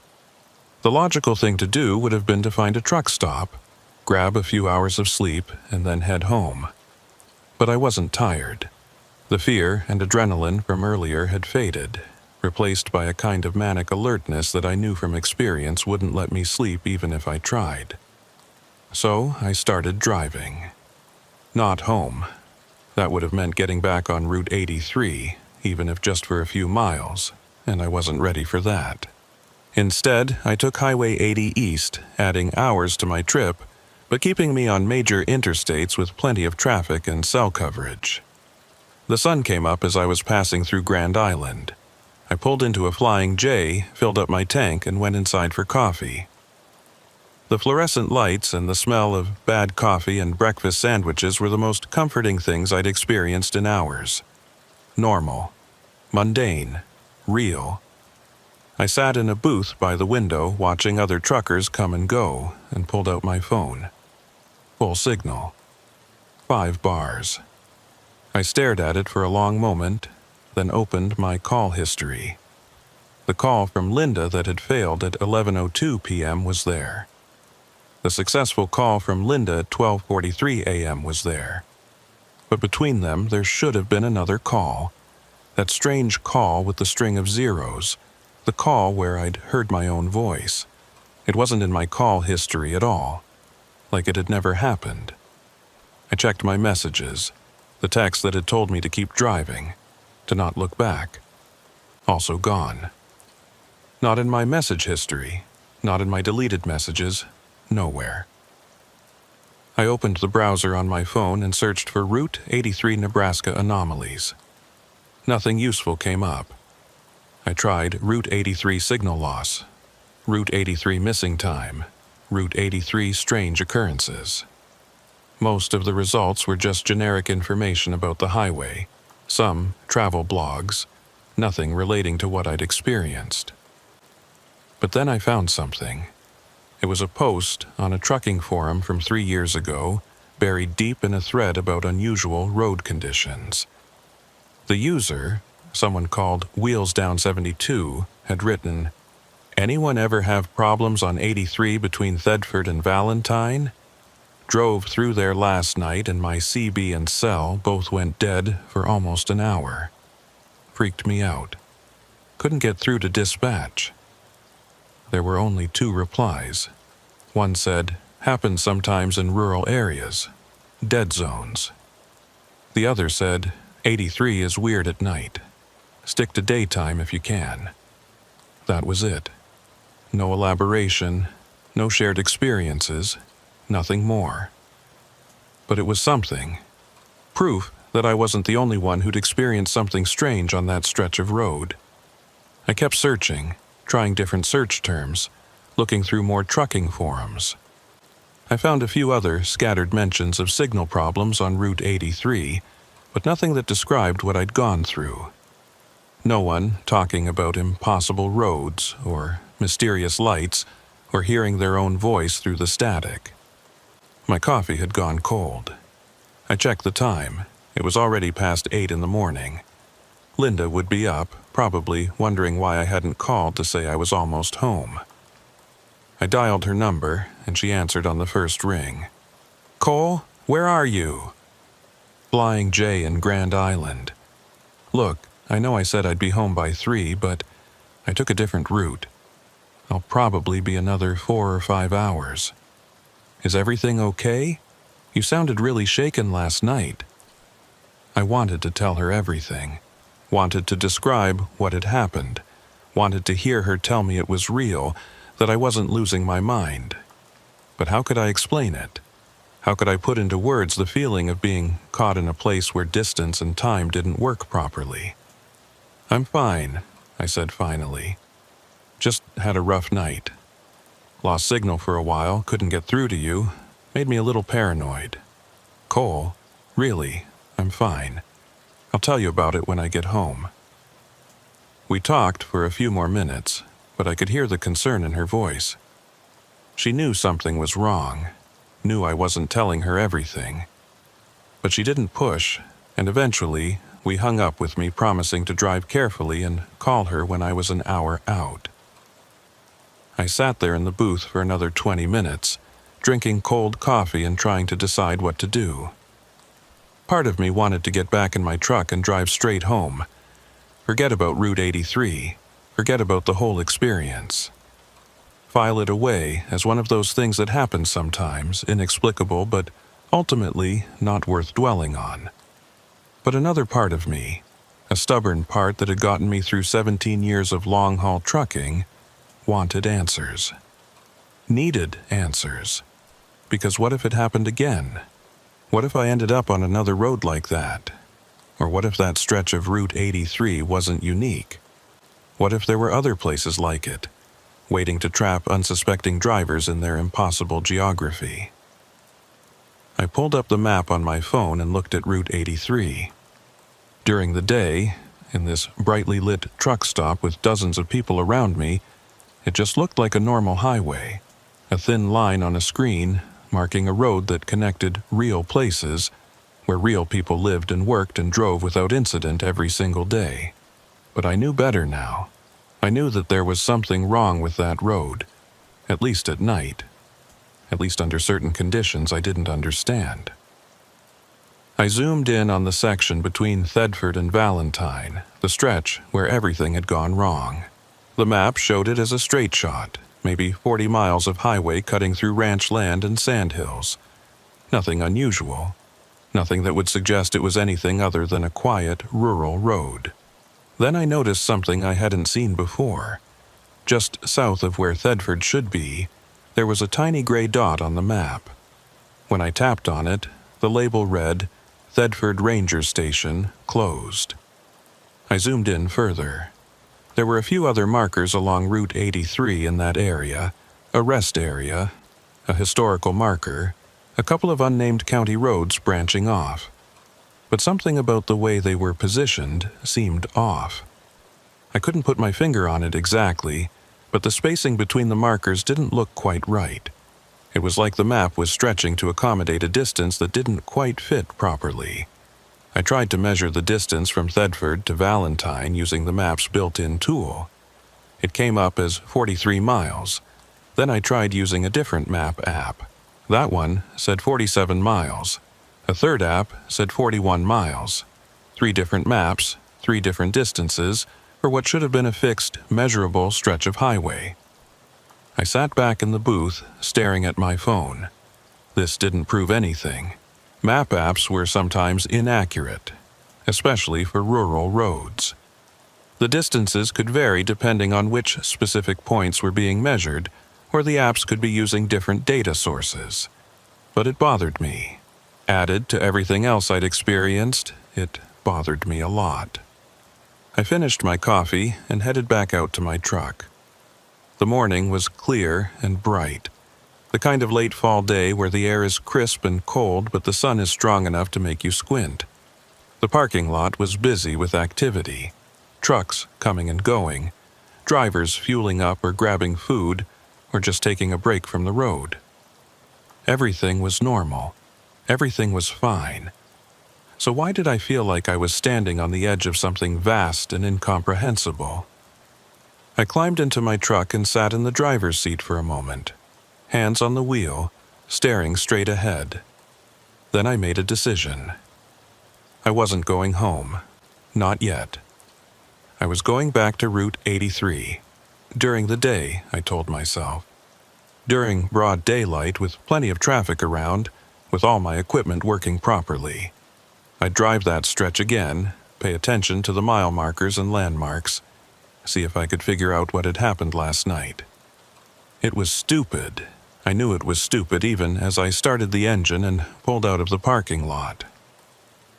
The logical thing to do would have been to find a truck stop, grab a few hours of sleep, and then head home. But I wasn't tired. The fear and adrenaline from earlier had faded, replaced by a kind of manic alertness that I knew from experience wouldn't let me sleep even if I tried. So I started driving. Not home. That would have meant getting back on Route 83, even if just for a few miles, and I wasn't ready for that. Instead, I took Highway 80 east, adding hours to my trip, but keeping me on major interstates with plenty of traffic and cell coverage. The sun came up as I was passing through Grand Island. I pulled into a Flying J, filled up my tank, and went inside for coffee. The fluorescent lights and the smell of bad coffee and breakfast sandwiches were the most comforting things I'd experienced in hours. Normal. Mundane. Real. I sat in a booth by the window watching other truckers come and go and pulled out my phone. Full signal. 5 bars. I stared at it for a long moment, then opened my call history. The call from Linda that had failed at 11:02 p.m. was there. The successful call from Linda at 12:43 a.m. was there. But between them, there should have been another call. That strange call with the string of zeros. The call where I'd heard my own voice. It wasn't in my call history at all. Like it had never happened. I checked my messages. The text that had told me to keep driving. To not look back. Also gone. Not in my message history. Not in my deleted messages. Nowhere. I opened the browser on my phone and searched for Route 83 Nebraska anomalies. Nothing useful came up. I tried Route 83 signal loss, Route 83 missing time, Route 83 strange occurrences. Most of the results were just generic information about the highway, some travel blogs, nothing relating to what I'd experienced. But then I found something. It was a post on a trucking forum from 3 years ago, buried deep in a thread about unusual road conditions. The user, someone called Wheels Down 72, had written, "Anyone ever have problems on 83 between Thedford and Valentine? Drove through there last night and my CB and cell both went dead for almost an hour. Freaked me out. Couldn't get through to dispatch." There were only 2 replies. One said, "Happens sometimes in rural areas. Dead zones." The other said, 83 is weird at night. Stick to daytime if you can." That was it. No elaboration, no shared experiences, nothing more. But it was something. Proof that I wasn't the only one who'd experienced something strange on that stretch of road. I kept searching, trying different search terms, looking through more trucking forums. I found a few other scattered mentions of signal problems on Route 83, but nothing that described what I'd gone through. No one talking about impossible roads, or mysterious lights, or hearing their own voice through the static. My coffee had gone cold. I checked the time. It was already past 8 in the morning. Linda would be up, probably wondering why I hadn't called to say I was almost home. I dialed her number, and she answered on the first ring. "Cole, where are you?" "Flying J in Grand Island. Look, I know I said I'd be home by 3, but I took a different route. I'll probably be another 4 or 5 hours. Is everything okay? You sounded really shaken last night." I wanted to tell her everything. Wanted to describe what had happened. Wanted to hear her tell me it was real, that I wasn't losing my mind. But how could I explain it? How could I put into words the feeling of being caught in a place where distance and time didn't work properly? "I'm fine," I said finally. "Just had a rough night. Lost signal for a while, couldn't get through to you. Made me a little paranoid. Cole, really, I'm fine. I'll tell you about it when I get home." We talked for a few more minutes, but I could hear the concern in her voice. She knew something was wrong, knew I wasn't telling her everything. But she didn't push, and eventually we hung up with me promising to drive carefully and call her when I was an hour out. I sat there in the booth for another 20 minutes, drinking cold coffee and trying to decide what to do. Part of me wanted to get back in my truck and drive straight home. Forget about Route 83. Forget about the whole experience. File it away as one of those things that happen sometimes, inexplicable but ultimately not worth dwelling on. But another part of me, a stubborn part that had gotten me through 17 years of long-haul trucking, wanted answers. Needed answers. Because what if it happened again? What if I ended up on another road like that? Or what if that stretch of Route 83 wasn't unique? What if there were other places like it, waiting to trap unsuspecting drivers in their impossible geography? I pulled up the map on my phone and looked at Route 83. During the day, in this brightly lit truck stop with dozens of people around me, it just looked like a normal highway, a thin line on a screen marking a road that connected real places where real people lived and worked and drove without incident every single day. But I knew better now. I knew that there was something wrong with that road, at least at night, at least under certain conditions I didn't understand. I zoomed in on the section between Thedford and Valentine, the stretch where everything had gone wrong. The map showed it as a straight shot, maybe 40 miles of highway cutting through ranch land and sandhills. Nothing unusual, nothing that would suggest it was anything other than a quiet, rural road. Then I noticed something I hadn't seen before. Just south of where Thedford should be, there was a tiny gray dot on the map. When I tapped on it, the label read, Thedford Ranger Station, closed. I zoomed in further. There were a few other markers along Route 83 in that area, a rest area, a historical marker, a couple of unnamed county roads branching off. But something about the way they were positioned seemed off. I couldn't put my finger on it exactly, but the spacing between the markers didn't look quite right. It was like the map was stretching to accommodate a distance that didn't quite fit properly. I tried to measure the distance from Thedford to Valentine using the map's built-in tool. It came up as 43 miles. Then I tried using a different map app. That one said 47 miles. A third app said 41 miles. 3 different maps, 3 different distances, for what should have been a fixed, measurable stretch of highway. I sat back in the booth, staring at my phone. This didn't prove anything. Map apps were sometimes inaccurate, especially for rural roads. The distances could vary depending on which specific points were being measured, or the apps could be using different data sources. But it bothered me. Added to everything else I'd experienced, it bothered me a lot. I finished my coffee and headed back out to my truck. The morning was clear and bright, the kind of late fall day where the air is crisp and cold but the sun is strong enough to make you squint. The parking lot was busy with activity, trucks coming and going, drivers fueling up or grabbing food, or just taking a break from the road. Everything was normal. Everything was fine. So why did I feel like I was standing on the edge of something vast and incomprehensible? I climbed into my truck and sat in the driver's seat for a moment, hands on the wheel, staring straight ahead. Then I made a decision. I wasn't going home. Not yet. I was going back to Route 83. During the day, I told myself. During broad daylight with plenty of traffic around, with all my equipment working properly. I'd drive that stretch again, pay attention to the mile markers and landmarks, see if I could figure out what had happened last night. It was stupid. I knew it was stupid even as I started the engine and pulled out of the parking lot.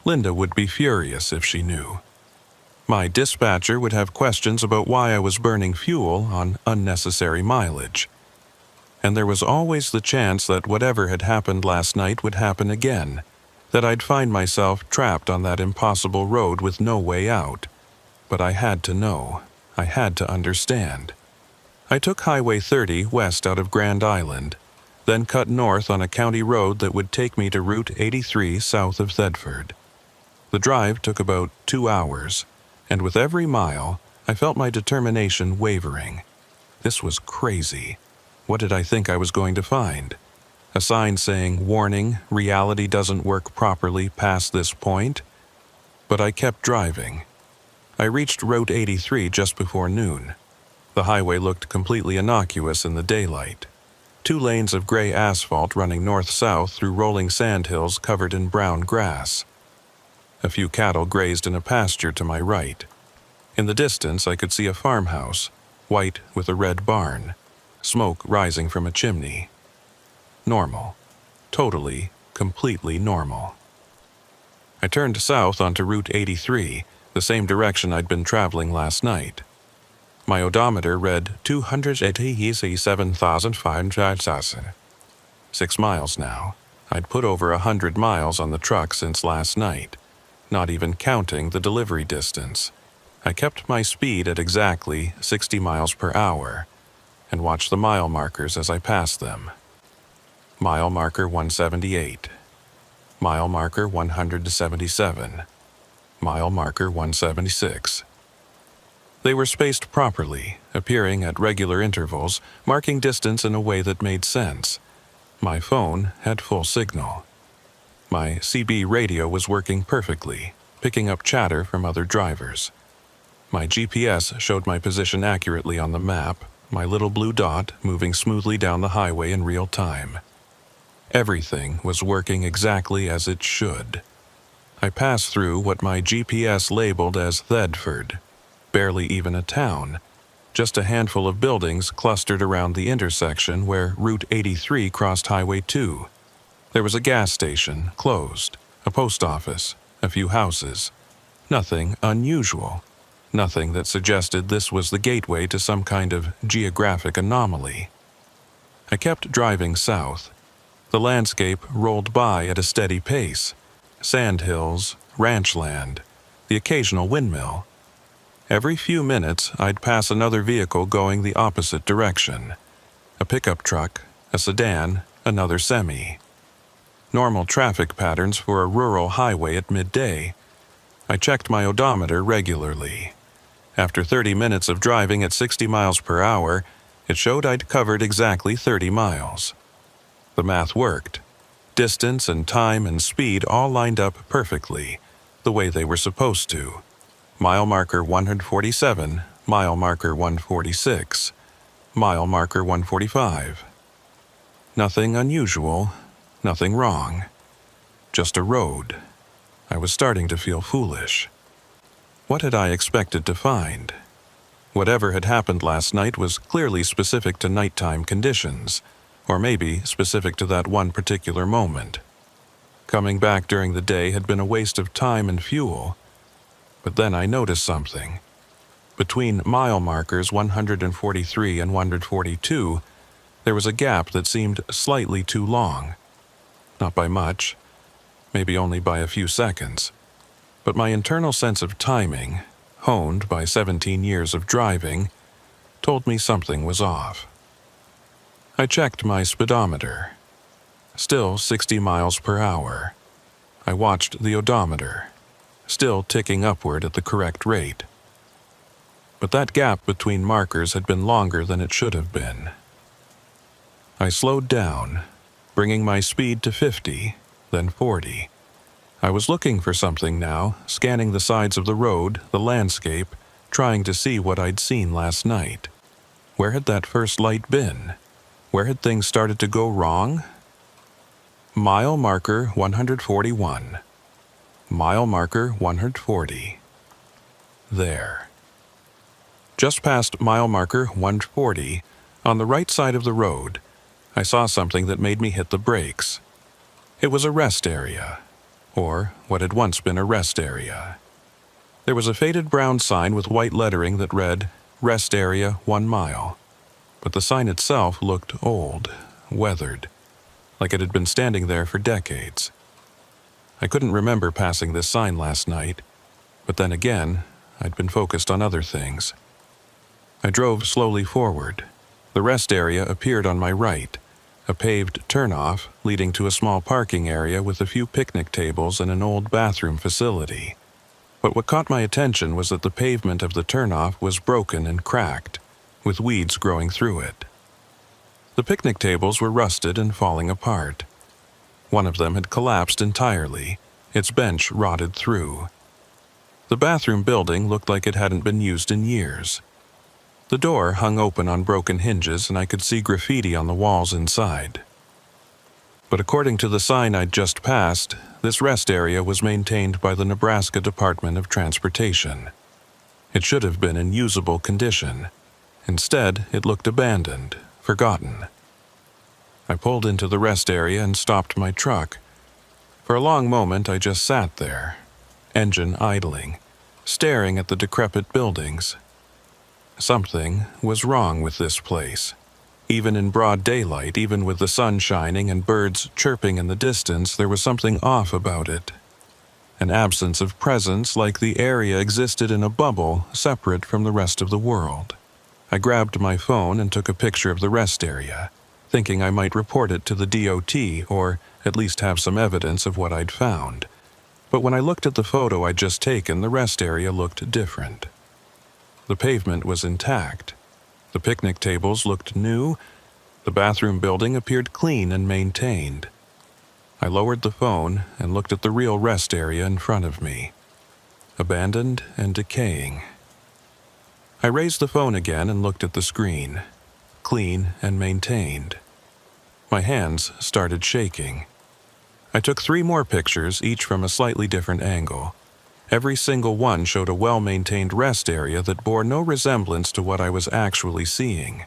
Linda would be furious if she knew. My dispatcher would have questions about why I was burning fuel on unnecessary mileage. And there was always the chance that whatever had happened last night would happen again, that I'd find myself trapped on that impossible road with no way out. But I had to know. I had to understand. I took Highway 30 west out of Grand Island, then cut north on a county road that would take me to Route 83 south of Thedford. The drive took about 2 hours, and with every mile, I felt my determination wavering. This was crazy. What did I think I was going to find? A sign saying, "Warning, reality doesn't work properly past this point"? But I kept driving. I reached Route 83 just before noon. The highway looked completely innocuous in the daylight. 2 lanes of gray asphalt running north-south through rolling sandhills covered in brown grass. A few cattle grazed in a pasture to my right. In the distance, I could see a farmhouse, white with a red barn, smoke rising from a chimney. Normal. Totally, completely normal. I turned south onto Route 83, the same direction I'd been traveling last night. My odometer read 287,500. 6 miles now. I'd put over 100 miles on the truck since last night, not even counting the delivery distance. I kept my speed at exactly 60 miles per hour and watched the mile markers as I passed them. Mile marker 178. Mile marker 177. Mile marker 176. They were spaced properly, appearing at regular intervals, marking distance in a way that made sense. My phone had full signal. My CB radio was working perfectly, picking up chatter from other drivers. My GPS showed my position accurately on the map, my little blue dot moving smoothly down the highway in real time. Everything was working exactly as it should. I passed through what my GPS labeled as Thedford, barely even a town, just a handful of buildings clustered around the intersection where Route 83 crossed Highway 2. There was a gas station, closed, a post office, a few houses. Nothing unusual. Nothing that suggested this was the gateway to some kind of geographic anomaly. I kept driving south. The landscape rolled by at a steady pace. Sandhills, ranch land, the occasional windmill. Every few minutes, I'd pass another vehicle going the opposite direction. A pickup truck, a sedan, another semi. Normal traffic patterns for a rural highway at midday. I checked my odometer regularly. After 30 minutes of driving at 60 miles per hour, it showed I'd covered exactly 30 miles. The math worked. Distance and time and speed all lined up perfectly, the way they were supposed to. Mile marker 147, mile marker 146, mile marker 145. Nothing unusual, nothing wrong. Just a road. I was starting to feel foolish. What had I expected to find? Whatever had happened last night was clearly specific to nighttime conditions, or maybe specific to that one particular moment. Coming back during the day had been a waste of time and fuel. But then I noticed something. Between mile markers 143 and 142, there was a gap that seemed slightly too long. Not by much, maybe only by a few seconds. But my internal sense of timing, honed by 17 years of driving, told me something was off. I checked my speedometer. Still 60 miles per hour. I watched the odometer, still ticking upward at the correct rate. But that gap between markers had been longer than it should have been. I slowed down, bringing my speed to 50, then 40. I was looking for something now, scanning the sides of the road, the landscape, trying to see what I'd seen last night. Where had that first light been? Where had things started to go wrong? Mile marker 141. Mile marker 140. There. Just past mile marker 140, on the right side of the road, I saw something that made me hit the brakes. It was a rest area, or what had once been a rest area. There was a faded brown sign with white lettering that read, "Rest Area 1 mile." But the sign itself looked old, weathered, like it had been standing there for decades. I couldn't remember passing this sign last night, but then again, I'd been focused on other things. I drove slowly forward. The rest area appeared on my right, a paved turnoff leading to a small parking area with a few picnic tables and an old bathroom facility. But what caught my attention was that the pavement of the turnoff was broken and cracked, with weeds growing through it. The picnic tables were rusted and falling apart. One of them had collapsed entirely, its bench rotted through. The bathroom building looked like it hadn't been used in years. The door hung open on broken hinges and I could see graffiti on the walls inside. But according to the sign I'd just passed, this rest area was maintained by the Nebraska Department of Transportation. It should have been in usable condition. Instead, it looked abandoned, forgotten. I pulled into the rest area and stopped my truck. For a long moment, I just sat there, engine idling, staring at the decrepit buildings. Something was wrong with this place. Even in broad daylight, even with the sun shining and birds chirping in the distance, there was something off about it. An absence of presence, like the area existed in a bubble separate from the rest of the world. I grabbed my phone and took a picture of the rest area, thinking I might report it to the DOT or at least have some evidence of what I'd found. But when I looked at the photo I'd just taken, the rest area looked different. The pavement was intact. The picnic tables looked new. The bathroom building appeared clean and maintained. I lowered the phone and looked at the real rest area in front of me. Abandoned and decaying. I raised the phone again and looked at the screen. Clean and maintained. My hands started shaking. I took 3 more pictures, each from a slightly different angle. Every single one showed a well-maintained rest area that bore no resemblance to what I was actually seeing.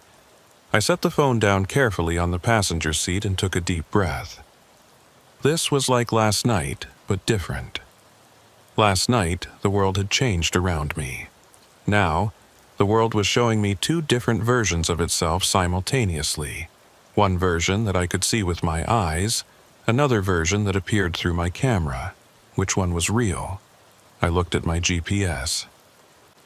I set the phone down carefully on the passenger seat and took a deep breath. This was like last night, but different. Last night, the world had changed around me. Now, the world was showing me 2 different versions of itself simultaneously. One version that I could see with my eyes, another version that appeared through my camera. Which one was real? I looked at my GPS.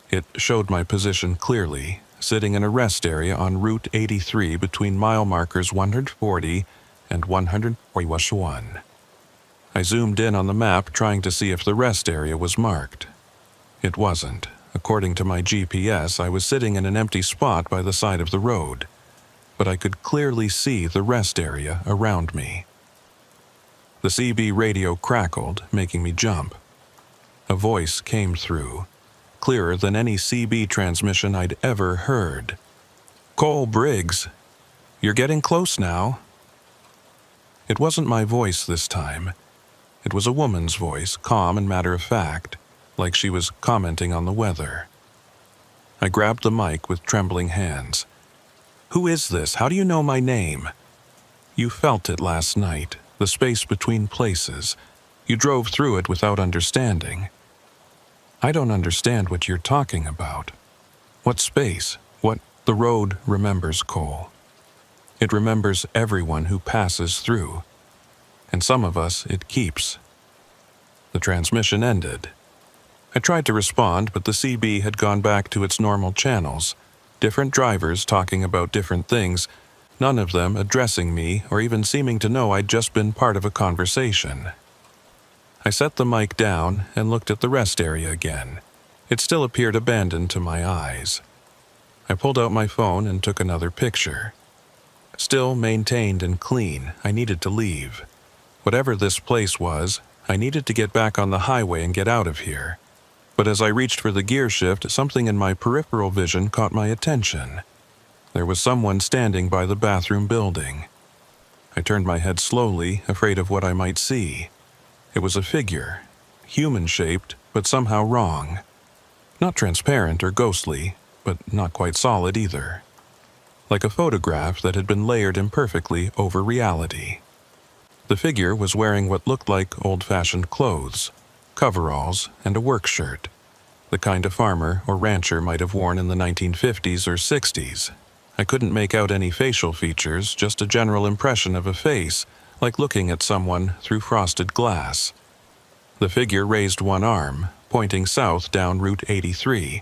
It showed my position clearly, sitting in a rest area on Route 83 between mile markers 140 and 141. I zoomed in on the map trying to see if the rest area was marked. It wasn't. According to my GPS, I was sitting in an empty spot by the side of the road, but I could clearly see the rest area around me. The CB radio crackled, making me jump. A voice came through, clearer than any CB transmission I'd ever heard. "Cole Briggs, you're getting close now." It wasn't my voice this time. It was a woman's voice, calm and matter-of-fact, like she was commenting on the weather. I grabbed the mic with trembling hands. "Who is this? How do you know my name?" "You felt it last night, the space between places. You drove through it without understanding." "I don't understand what you're talking about." "What space? What the road remembers, Cole. It remembers everyone who passes through. And some of us it keeps." The transmission ended. I tried to respond, but the CB had gone back to its normal channels. Different drivers talking about different things, none of them addressing me or even seeming to know I'd just been part of a conversation. I set the mic down and looked at the rest area again. It still appeared abandoned to my eyes. I pulled out my phone and took another picture. Still maintained and clean, I needed to leave. Whatever this place was, I needed to get back on the highway and get out of here. But as I reached for the gear shift, something in my peripheral vision caught my attention. There was someone standing by the bathroom building. I turned my head slowly, afraid of what I might see. It was a figure, human-shaped, but somehow wrong. Not transparent or ghostly, but not quite solid either. Like a photograph that had been layered imperfectly over reality. The figure was wearing what looked like old-fashioned clothes, coveralls, and a work shirt, the kind a farmer or rancher might have worn in the 1950s or 60s. I couldn't make out any facial features, just a general impression of a face, like looking at someone through frosted glass. The figure raised one arm, pointing south down Route 83.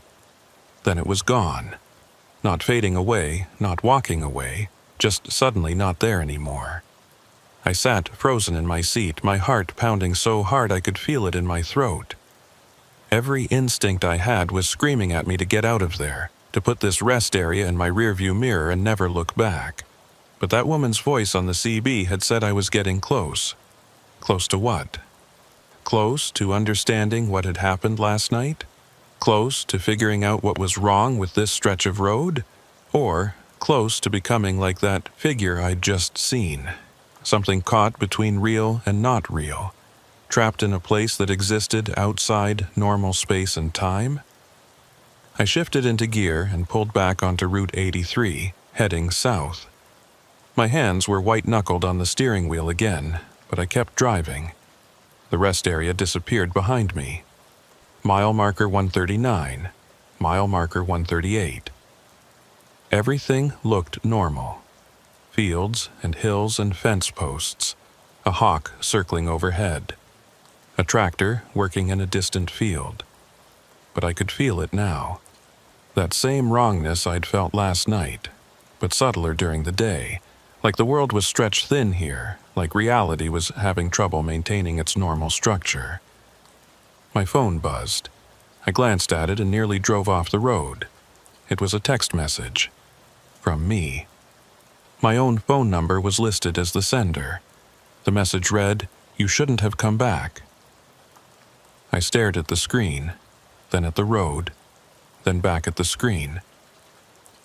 Then it was gone. Not fading away, not walking away, just suddenly not there anymore. I sat frozen in my seat, my heart pounding so hard I could feel it in my throat. Every instinct I had was screaming at me to get out of there, to put this rest area in my rearview mirror and never look back. But that woman's voice on the CB had said I was getting close. Close to what? Close to understanding what had happened last night? Close to figuring out what was wrong with this stretch of road? Or close to becoming like that figure I'd just seen? Something caught between real and not real, trapped in a place that existed outside normal space and time? I shifted into gear and pulled back onto Route 83, heading south. My hands were white-knuckled on the steering wheel again, but I kept driving. The rest area disappeared behind me. Mile marker 139, mile marker 138. Everything looked normal. Fields and hills and fence posts, a hawk circling overhead, a tractor working in a distant field. But I could feel it now. That same wrongness I'd felt last night, but subtler during the day, like the world was stretched thin here, like reality was having trouble maintaining its normal structure. My phone buzzed. I glanced at it and nearly drove off the road. It was a text message. From me. My own phone number was listed as the sender. The message read, "You shouldn't have come back." I stared at the screen, then at the road, then back at the screen.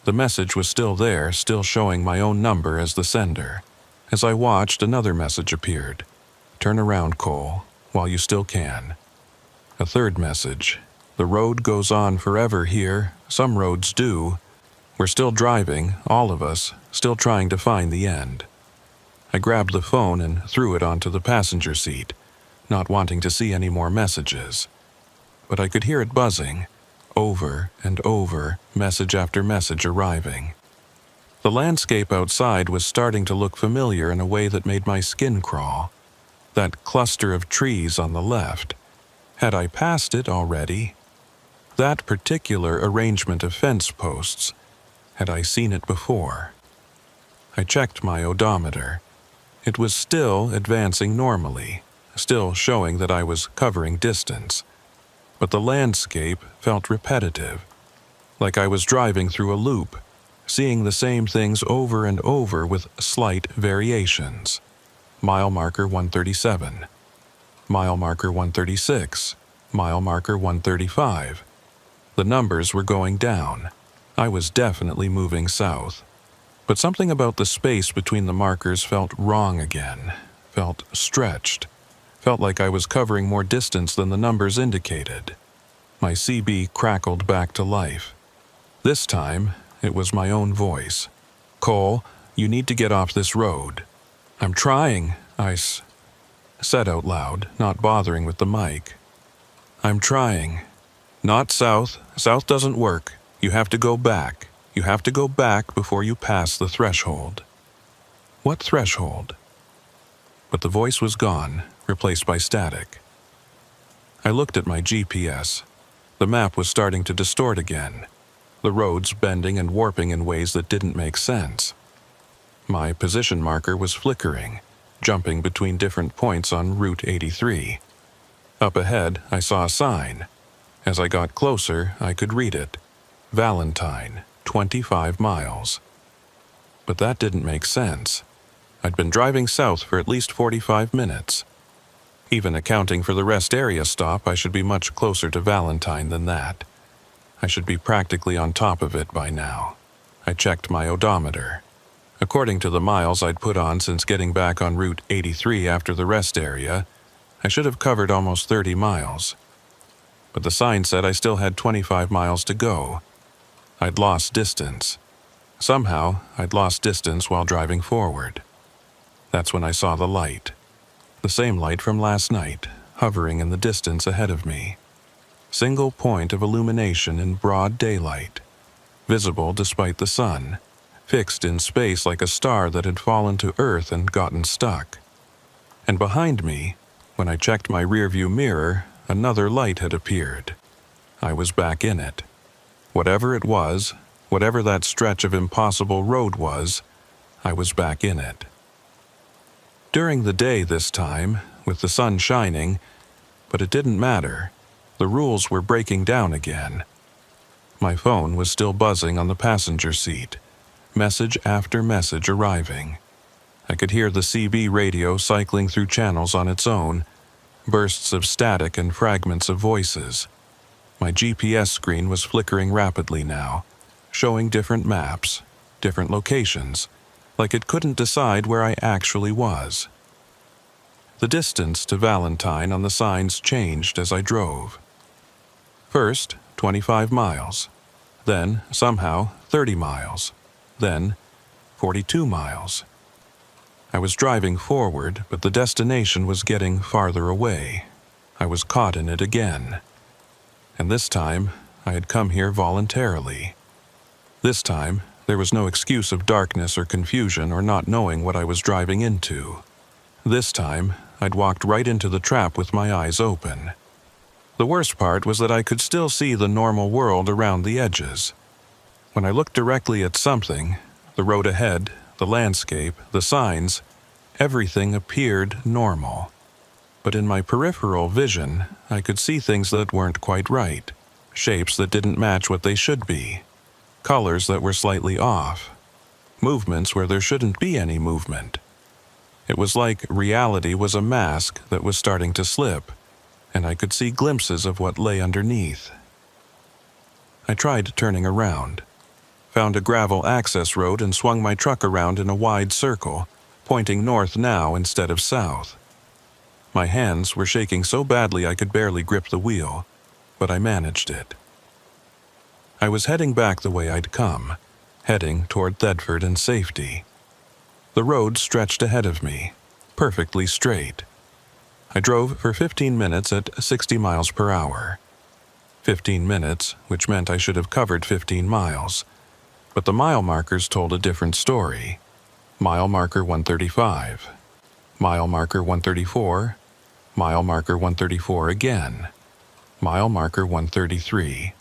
The message was still there, still showing my own number as the sender. As I watched, another message appeared. "Turn around, Cole, while you still can." A third message. "The road goes on forever here. Some roads do. We're still driving, all of us, still trying to find the end." I grabbed the phone and threw it onto the passenger seat, not wanting to see any more messages. But I could hear it buzzing, over and over, message after message arriving. The landscape outside was starting to look familiar in a way that made my skin crawl. That cluster of trees on the left. Had I passed it already? That particular arrangement of fence posts. Had I seen it before? I checked my odometer. It was still advancing normally, still showing that I was covering distance. But the landscape felt repetitive, like I was driving through a loop, seeing the same things over and over with slight variations. Mile marker 137. Mile marker 136. Mile marker 135. The numbers were going down. I was definitely moving south. But something about the space between the markers felt wrong again, felt stretched, felt like I was covering more distance than the numbers indicated. My CB crackled back to life. This time, it was my own voice. "Cole, you need to get off this road." "I'm trying," I said out loud, not bothering with the mic. "I'm trying." "Not south. South doesn't work. You have to go back. You have to go back before you pass the threshold." What threshold? But the voice was gone, replaced by static. I looked at my GPS. The map was starting to distort again, the roads bending and warping in ways that didn't make sense. My position marker was flickering, jumping between different points on Route 83. Up ahead, I saw a sign. As I got closer, I could read it. Valentine, 25 miles. But that didn't make sense. I'd been driving south for at least 45 minutes. Even accounting for the rest area stop, I should be much closer to Valentine than that. I should be practically on top of it by now. I checked my odometer. According to the miles I'd put on since getting back on Route 83 after the rest area, I should have covered almost 30 miles. But the sign said I still had 25 miles to go. I'd lost distance. Somehow, I'd lost distance while driving forward. That's when I saw the light. The same light from last night, hovering in the distance ahead of me. Single point of illumination in broad daylight. Visible despite the sun. Fixed in space like a star that had fallen to Earth and gotten stuck. And behind me, when I checked my rearview mirror, another light had appeared. I was back in it. Whatever it was, whatever that stretch of impossible road was, I was back in it. During the day this time, with the sun shining, but it didn't matter. The rules were breaking down again. My phone was still buzzing on the passenger seat, message after message arriving. I could hear the CB radio cycling through channels on its own, bursts of static and fragments of voices. My GPS screen was flickering rapidly now, showing different maps, different locations, like it couldn't decide where I actually was. The distance to Valentine on the signs changed as I drove. First, 25 miles. Then, somehow, 30 miles. Then, 42 miles. I was driving forward, but the destination was getting farther away. I was caught in it again. And this time, I had come here voluntarily. This time, there was no excuse of darkness or confusion or not knowing what I was driving into. This time, I'd walked right into the trap with my eyes open. The worst part was that I could still see the normal world around the edges. When I looked directly at something, the road ahead, the landscape, the signs, everything appeared normal. But in my peripheral vision, I could see things that weren't quite right, shapes that didn't match what they should be. colors that were slightly off, movements where there shouldn't be any movement. It was like reality was a mask that was starting to slip, and I could see glimpses of what lay underneath. I tried turning around, found a gravel access road and swung my truck around in a wide circle, pointing north now instead of south. My hands were shaking so badly I could barely grip the wheel, but I managed it. I was heading back the way I'd come, heading toward Thetford and safety. The road stretched ahead of me, perfectly straight. I drove for 15 minutes at 60 miles per hour. 15 minutes, which meant I should have covered 15 miles. But the mile markers told a different story. Mile marker 135. Mile marker 134. Mile marker 134 again. Mile marker 133.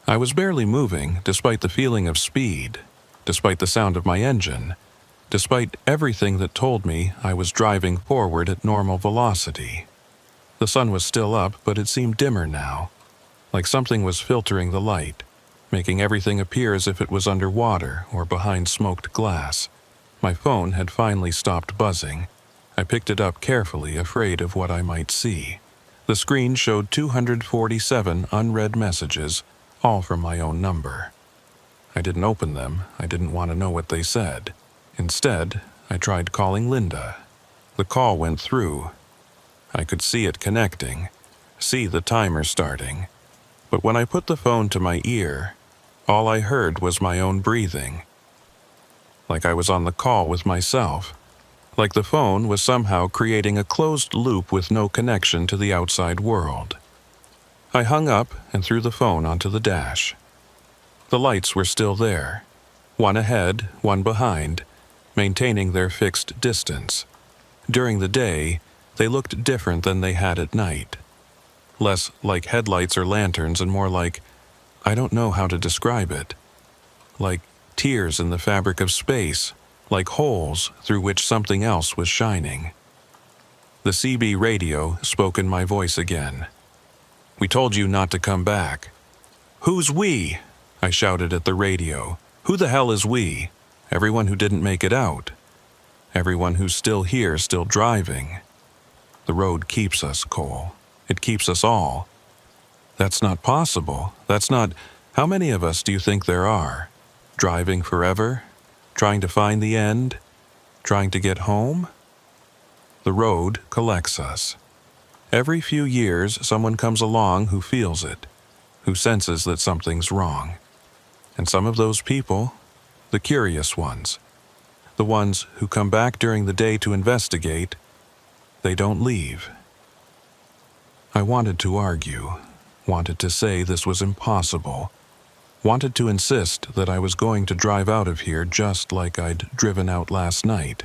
I was barely moving, despite the feeling of speed, despite the sound of my engine, despite everything that told me I was driving forward at normal velocity. The sun was still up, but it seemed dimmer now, like something was filtering the light, making everything appear as if it was underwater or behind smoked glass. My phone had finally stopped buzzing. I picked it up carefully, afraid of what I might see. The screen showed 247 unread messages, all from my own number. I didn't open them. I didn't want to know what they said. Instead, I tried calling Linda. The call went through. I could see it connecting, see the timer starting. But when I put the phone to my ear, all I heard was my own breathing. Like I was on the call with myself. Like the phone was somehow creating a closed loop with no connection to the outside world. I hung up and threw the phone onto the dash. The lights were still there, one ahead, one behind, maintaining their fixed distance. During the day, they looked different than they had at night. Less like headlights or lanterns and more like, I don't know how to describe it, like tears in the fabric of space, like holes through which something else was shining. The CB radio spoke in my voice again. "We told you not to come back." "Who's we?" I shouted at the radio. "Who the hell is we? Everyone who didn't make it out. Everyone who's still here, still driving. The road keeps us, Cole. It keeps us all." "That's not possible. That's not... How many of us do you think there are? Driving forever? Trying to find the end? Trying to get home?" The road collects us. Every few years, someone comes along who feels it, who senses that something's wrong. And some of those people, the curious ones, the ones who come back during the day to investigate, they don't leave. I wanted to argue, wanted to say this was impossible, wanted to insist that I was going to drive out of here just like I'd driven out last night,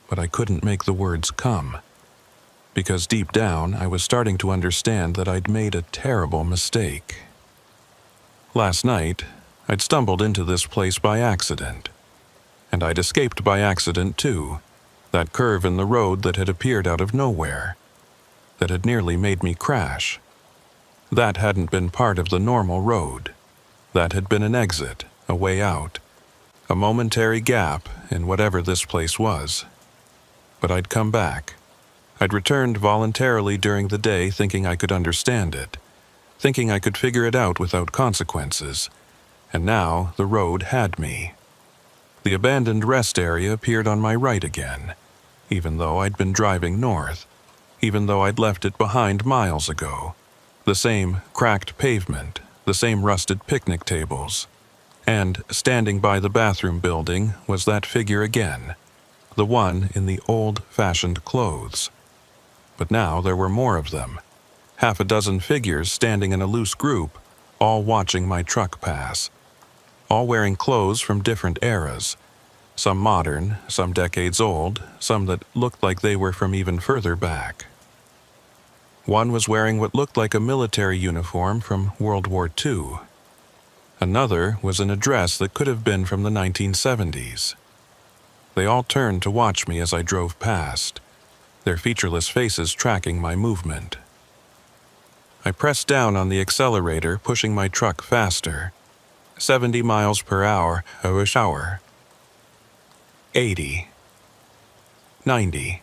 but I couldn't make the words come. Because deep down, I was starting to understand that I'd made a terrible mistake. Last night, I'd stumbled into this place by accident. And I'd escaped by accident, too. That curve in the road that had appeared out of nowhere. That had nearly made me crash. That hadn't been part of the normal road. That had been an exit, a way out. A momentary gap in whatever this place was. But I'd come back. I'd returned voluntarily during the day thinking I could understand it, thinking I could figure it out without consequences, and now the road had me. The abandoned rest area appeared on my right again, even though I'd been driving north, even though I'd left it behind miles ago. The same cracked pavement, the same rusted picnic tables, and standing by the bathroom building was that figure again, the one in the old-fashioned clothes. But now there were more of them, half a dozen figures standing in a loose group, all watching my truck pass, all wearing clothes from different eras, some modern, some decades old, some that looked like they were from even further back. One was wearing what looked like a military uniform from World War II. Another was in a dress that could have been from the 1970s. They all turned to watch me as I drove past, their featureless faces tracking my movement. I pressed down on the accelerator, pushing my truck faster. 70 miles per hour, hour. 80. 90.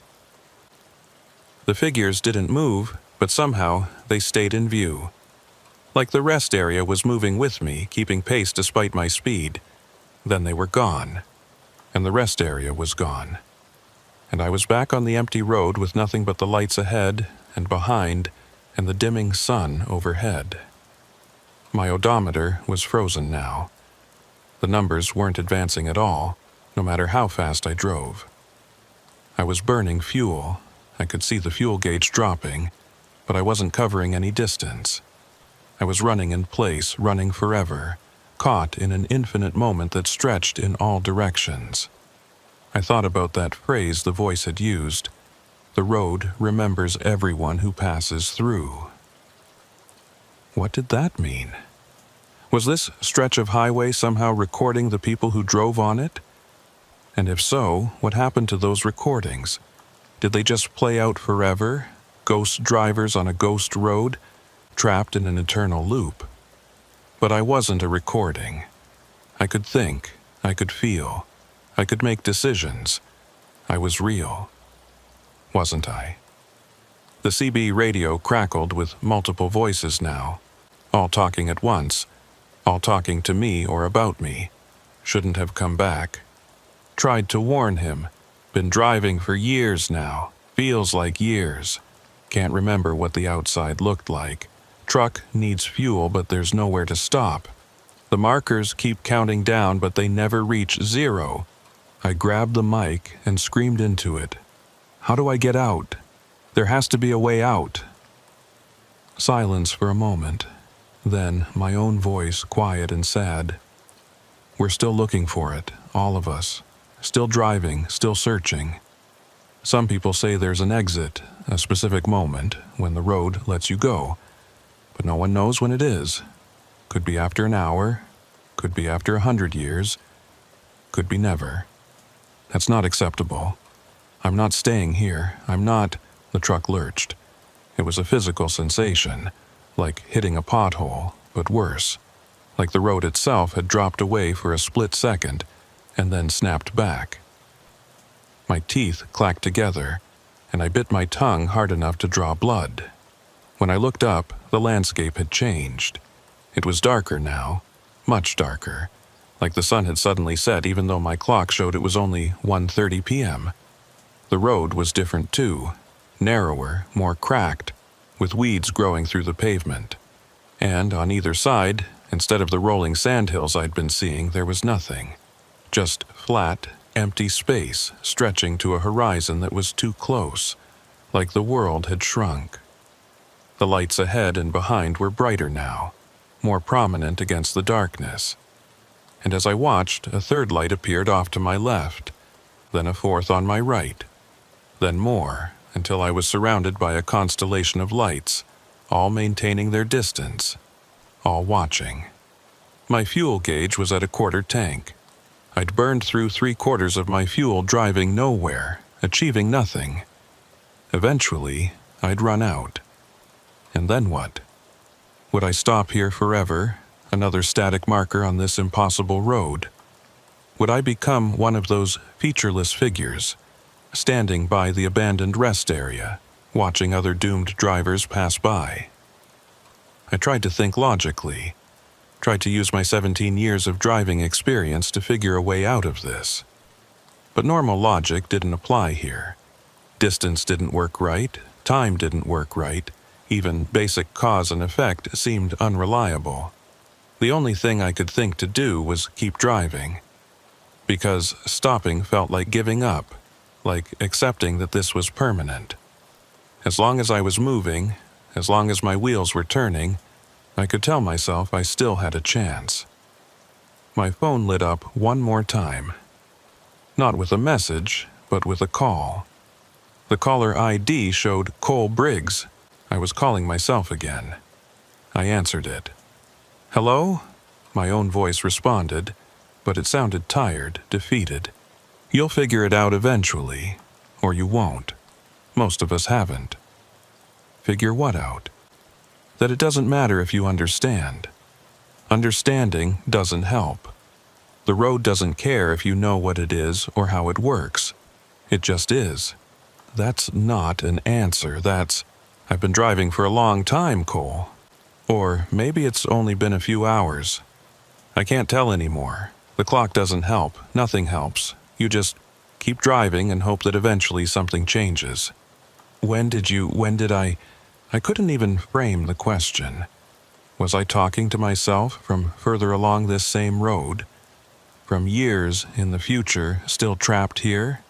The figures didn't move, but somehow they stayed in view. Like the rest area was moving with me, keeping pace despite my speed. Then they were gone, and the rest area was gone. And I was back on the empty road with nothing but the lights ahead and behind and the dimming sun overhead. My odometer was frozen now. The numbers weren't advancing at all, no matter how fast I drove. I was burning fuel. I could see the fuel gauge dropping, but I wasn't covering any distance. I was running in place, running forever, caught in an infinite moment that stretched in all directions. I thought about that phrase the voice had used. The road remembers everyone who passes through. What did that mean? Was this stretch of highway somehow recording the people who drove on it? And if so, what happened to those recordings? Did they just play out forever? Ghost drivers on a ghost road, trapped in an eternal loop? But I wasn't a recording. I could think, I could feel, I could make decisions. I was real. Wasn't I? The CB radio crackled with multiple voices now, all talking at once, all talking to me or about me. Shouldn't have come back. Tried to warn him. Been driving for years now. Feels like years. Can't remember what the outside looked like. Truck needs fuel, but there's nowhere to stop. The markers keep counting down, but they never reach 0. I grabbed the mic and screamed into it. How do I get out? There has to be a way out. Silence for a moment. Then my own voice, quiet and sad. We're still looking for it, all of us. Still driving, still searching. Some people say there's an exit, a specific moment, when the road lets you go. But no one knows when it is. Could be after an hour, could be after 100 years, could be never. That's not acceptable. I'm not staying here. I'm not. The truck lurched. It was a physical sensation, like hitting a pothole, but worse. Like the road itself had dropped away for a split second, and then snapped back. My teeth clacked together, and I bit my tongue hard enough to draw blood. When I looked up, the landscape had changed. It was darker now, much darker, like the sun had suddenly set even though my clock showed it was only 1:30 p.m. The road was different too, narrower, more cracked, with weeds growing through the pavement. And on either side, instead of the rolling sandhills I'd been seeing, there was nothing. Just flat, empty space stretching to a horizon that was too close, like the world had shrunk. The lights ahead and behind were brighter now, more prominent against the darkness. And as I watched, a third light appeared off to my left, then a fourth on my right, then more, until I was surrounded by a constellation of lights, all maintaining their distance, all watching. My fuel gauge was at a quarter tank. I'd burned through 3/4 of my fuel driving nowhere, achieving nothing. Eventually, I'd run out. And then what? Would I stop here forever, another static marker on this impossible road? Would I become one of those featureless figures, standing by the abandoned rest area, watching other doomed drivers pass by? I tried to think logically, tried to use my 17 years of driving experience to figure a way out of this. But normal logic didn't apply here. Distance didn't work right, time didn't work right, even basic cause and effect seemed unreliable. The only thing I could think to do was keep driving. Because stopping felt like giving up, like accepting that this was permanent. As long as I was moving, as long as my wheels were turning, I could tell myself I still had a chance. My phone lit up one more time. Not with a message, but with a call. The caller ID showed Cole Briggs. I was calling myself again. I answered it. "Hello?" My own voice responded, but it sounded tired, defeated. "You'll figure it out eventually, or you won't. Most of us haven't." Figure what out? That it doesn't matter if you understand. Understanding doesn't help. The road doesn't care if you know what it is or how it works. It just is. That's not an answer. I've been driving for a long time, Cole. Or maybe it's only been a few hours. I can't tell anymore. The clock doesn't help. Nothing helps. You just keep driving and hope that eventually something changes. When did I couldn't even frame the question. Was I talking to myself from further along this same road? From years in the future, still trapped here?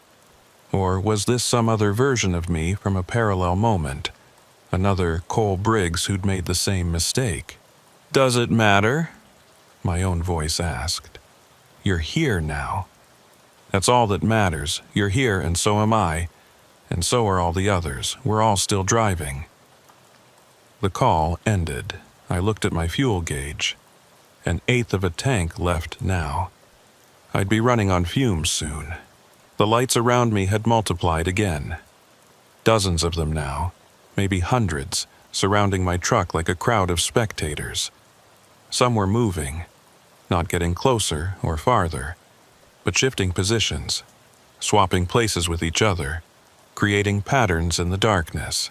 Or was this some other version of me from a parallel moment? Another Cole Briggs who'd made the same mistake? Does it matter? My own voice asked. You're here now. That's all that matters. You're here and so am I. And so are all the others. We're all still driving. The call ended. I looked at my fuel gauge. 1/8 of a tank left now. I'd be running on fumes soon. The lights around me had multiplied again. Dozens of them now, maybe hundreds, surrounding my truck like a crowd of spectators. Some were moving, not getting closer or farther, but shifting positions, swapping places with each other, creating patterns in the darkness.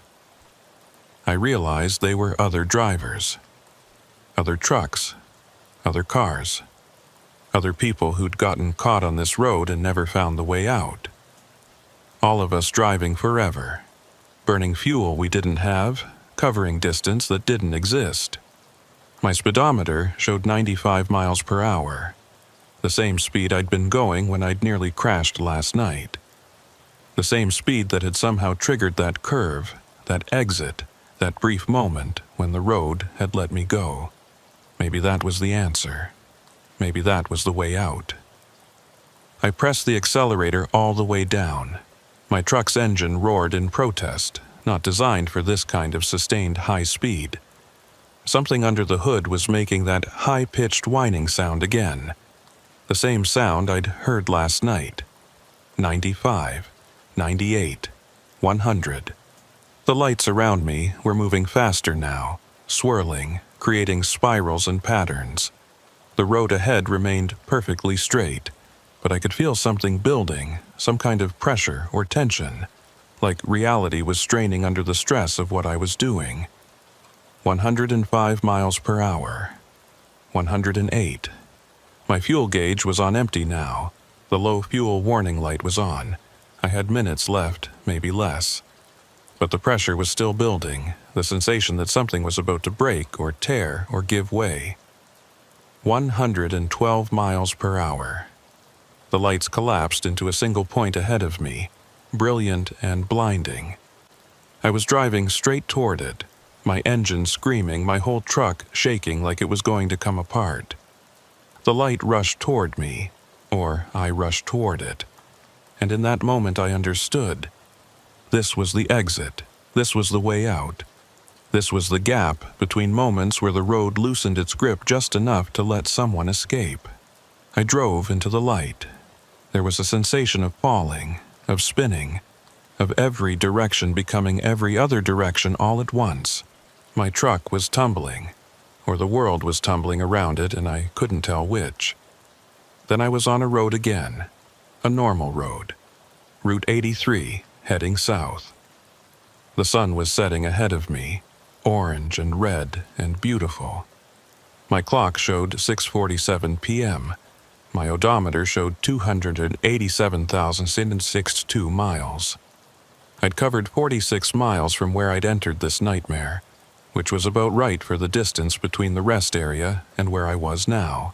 I realized they were other drivers, other trucks, other cars, other people who'd gotten caught on this road and never found the way out. All of us driving forever, burning fuel we didn't have, covering distance that didn't exist. My speedometer showed 95 miles per hour, the same speed I'd been going when I'd nearly crashed last night. The same speed that had somehow triggered that curve, that exit, that brief moment when the road had let me go. Maybe that was the answer. Maybe that was the way out. I pressed the accelerator all the way down. My truck's engine roared in protest, not designed for this kind of sustained high speed. Something under the hood was making that high-pitched whining sound again. The same sound I'd heard last night. 95, 98, 100. The lights around me were moving faster now, swirling, creating spirals and patterns. The road ahead remained perfectly straight, but I could feel something building, some kind of pressure or tension, like reality was straining under the stress of what I was doing. 105 miles per hour. 108. My fuel gauge was on empty now. The low fuel warning light was on. I had minutes left, maybe less. But the pressure was still building, the sensation that something was about to break or tear or give way. 112 miles per hour. The lights collapsed into a single point ahead of me, brilliant and blinding. I was driving straight toward it, my engine screaming, my whole truck shaking like it was going to come apart. The light rushed toward me, or I rushed toward it, and in that moment I understood. This was the exit. This was the way out. This was the gap between moments where the road loosened its grip just enough to let someone escape. I drove into the light. There was a sensation of falling, of spinning, of every direction becoming every other direction all at once. My truck was tumbling, or the world was tumbling around it and I couldn't tell which. Then I was on a road again, a normal road. Route 83, heading south. The sun was setting ahead of me, orange and red and beautiful. My clock showed 6:47 p.m. My odometer showed 287,062 miles. I'd covered 46 miles from where I'd entered this nightmare, which was about right for the distance between the rest area and where I was now.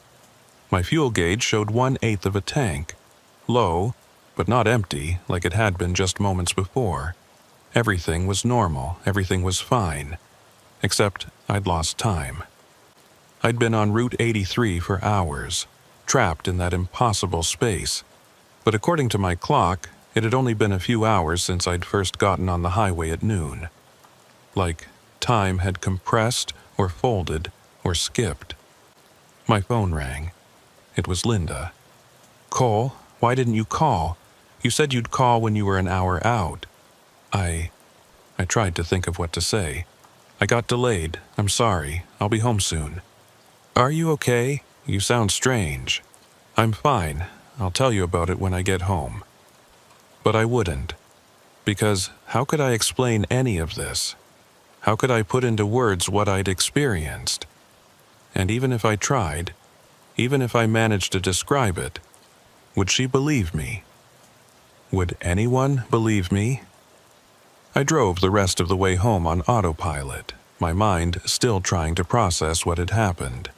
My fuel gauge showed 1/8 of a tank, low, but not empty like it had been just moments before. Everything was normal, everything was fine, except I'd lost time. I'd been on Route 83 for hours, trapped in that impossible space, but according to my clock, it had only been a few hours since I'd first gotten on the highway at noon. Like time had compressed or folded or skipped. My phone rang. It was Linda. "Cole, why didn't you call? You said you'd call when you were an hour out." I tried to think of what to say. "I got delayed. I'm sorry. I'll be home soon." Are you okay? You sound strange. I'm fine. I'll tell you about it when I get home. But I wouldn't. Because how could I explain any of this? How could I put into words what I'd experienced? And even if I tried, even if I managed to describe it, would she believe me? Would anyone believe me? I drove the rest of the way home on autopilot, my mind still trying to process what had happened.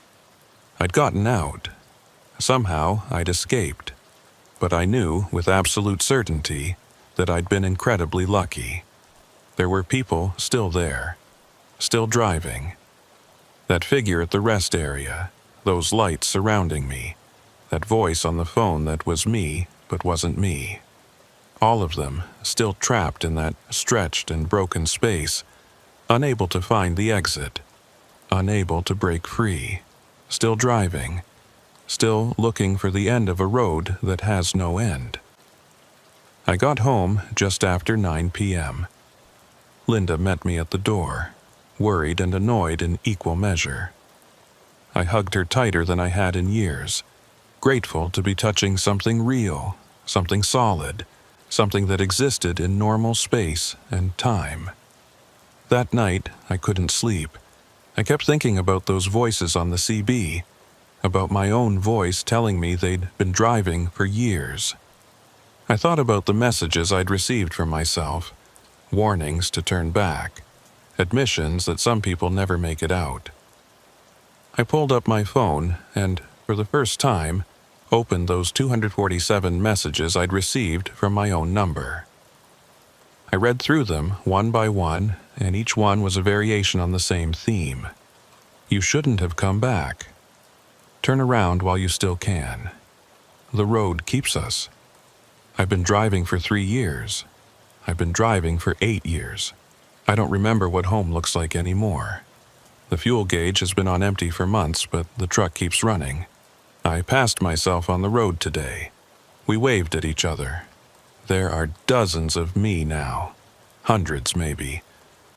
I'd gotten out. Somehow I'd escaped. But I knew with absolute certainty that I'd been incredibly lucky. There were people still there, still driving. That figure at the rest area, those lights surrounding me, that voice on the phone that was me but wasn't me. All of them still trapped in that stretched and broken space, unable to find the exit, unable to break free, still driving, still looking for the end of a road that has no end. I got home just after 9 p.m. Linda met me at the door, worried and annoyed in equal measure. I hugged her tighter than I had in years, grateful to be touching something real, something solid, something that existed in normal space and time. That night, I couldn't sleep. I kept thinking about those voices on the CB, about my own voice telling me they'd been driving for years. I thought about the messages I'd received from myself, warnings to turn back, admissions that some people never make it out. I pulled up my phone and, for the first time, opened those 247 messages I'd received from my own number. I read through them one by one, and each one was a variation on the same theme. You shouldn't have come back. Turn around while you still can. The road keeps us. I've been driving for 3 years. I've been driving for 8 years. I don't remember what home looks like anymore. The fuel gauge has been on empty for months, but the truck keeps running. I passed myself on the road today. We waved at each other. There are dozens of me now. Hundreds, maybe.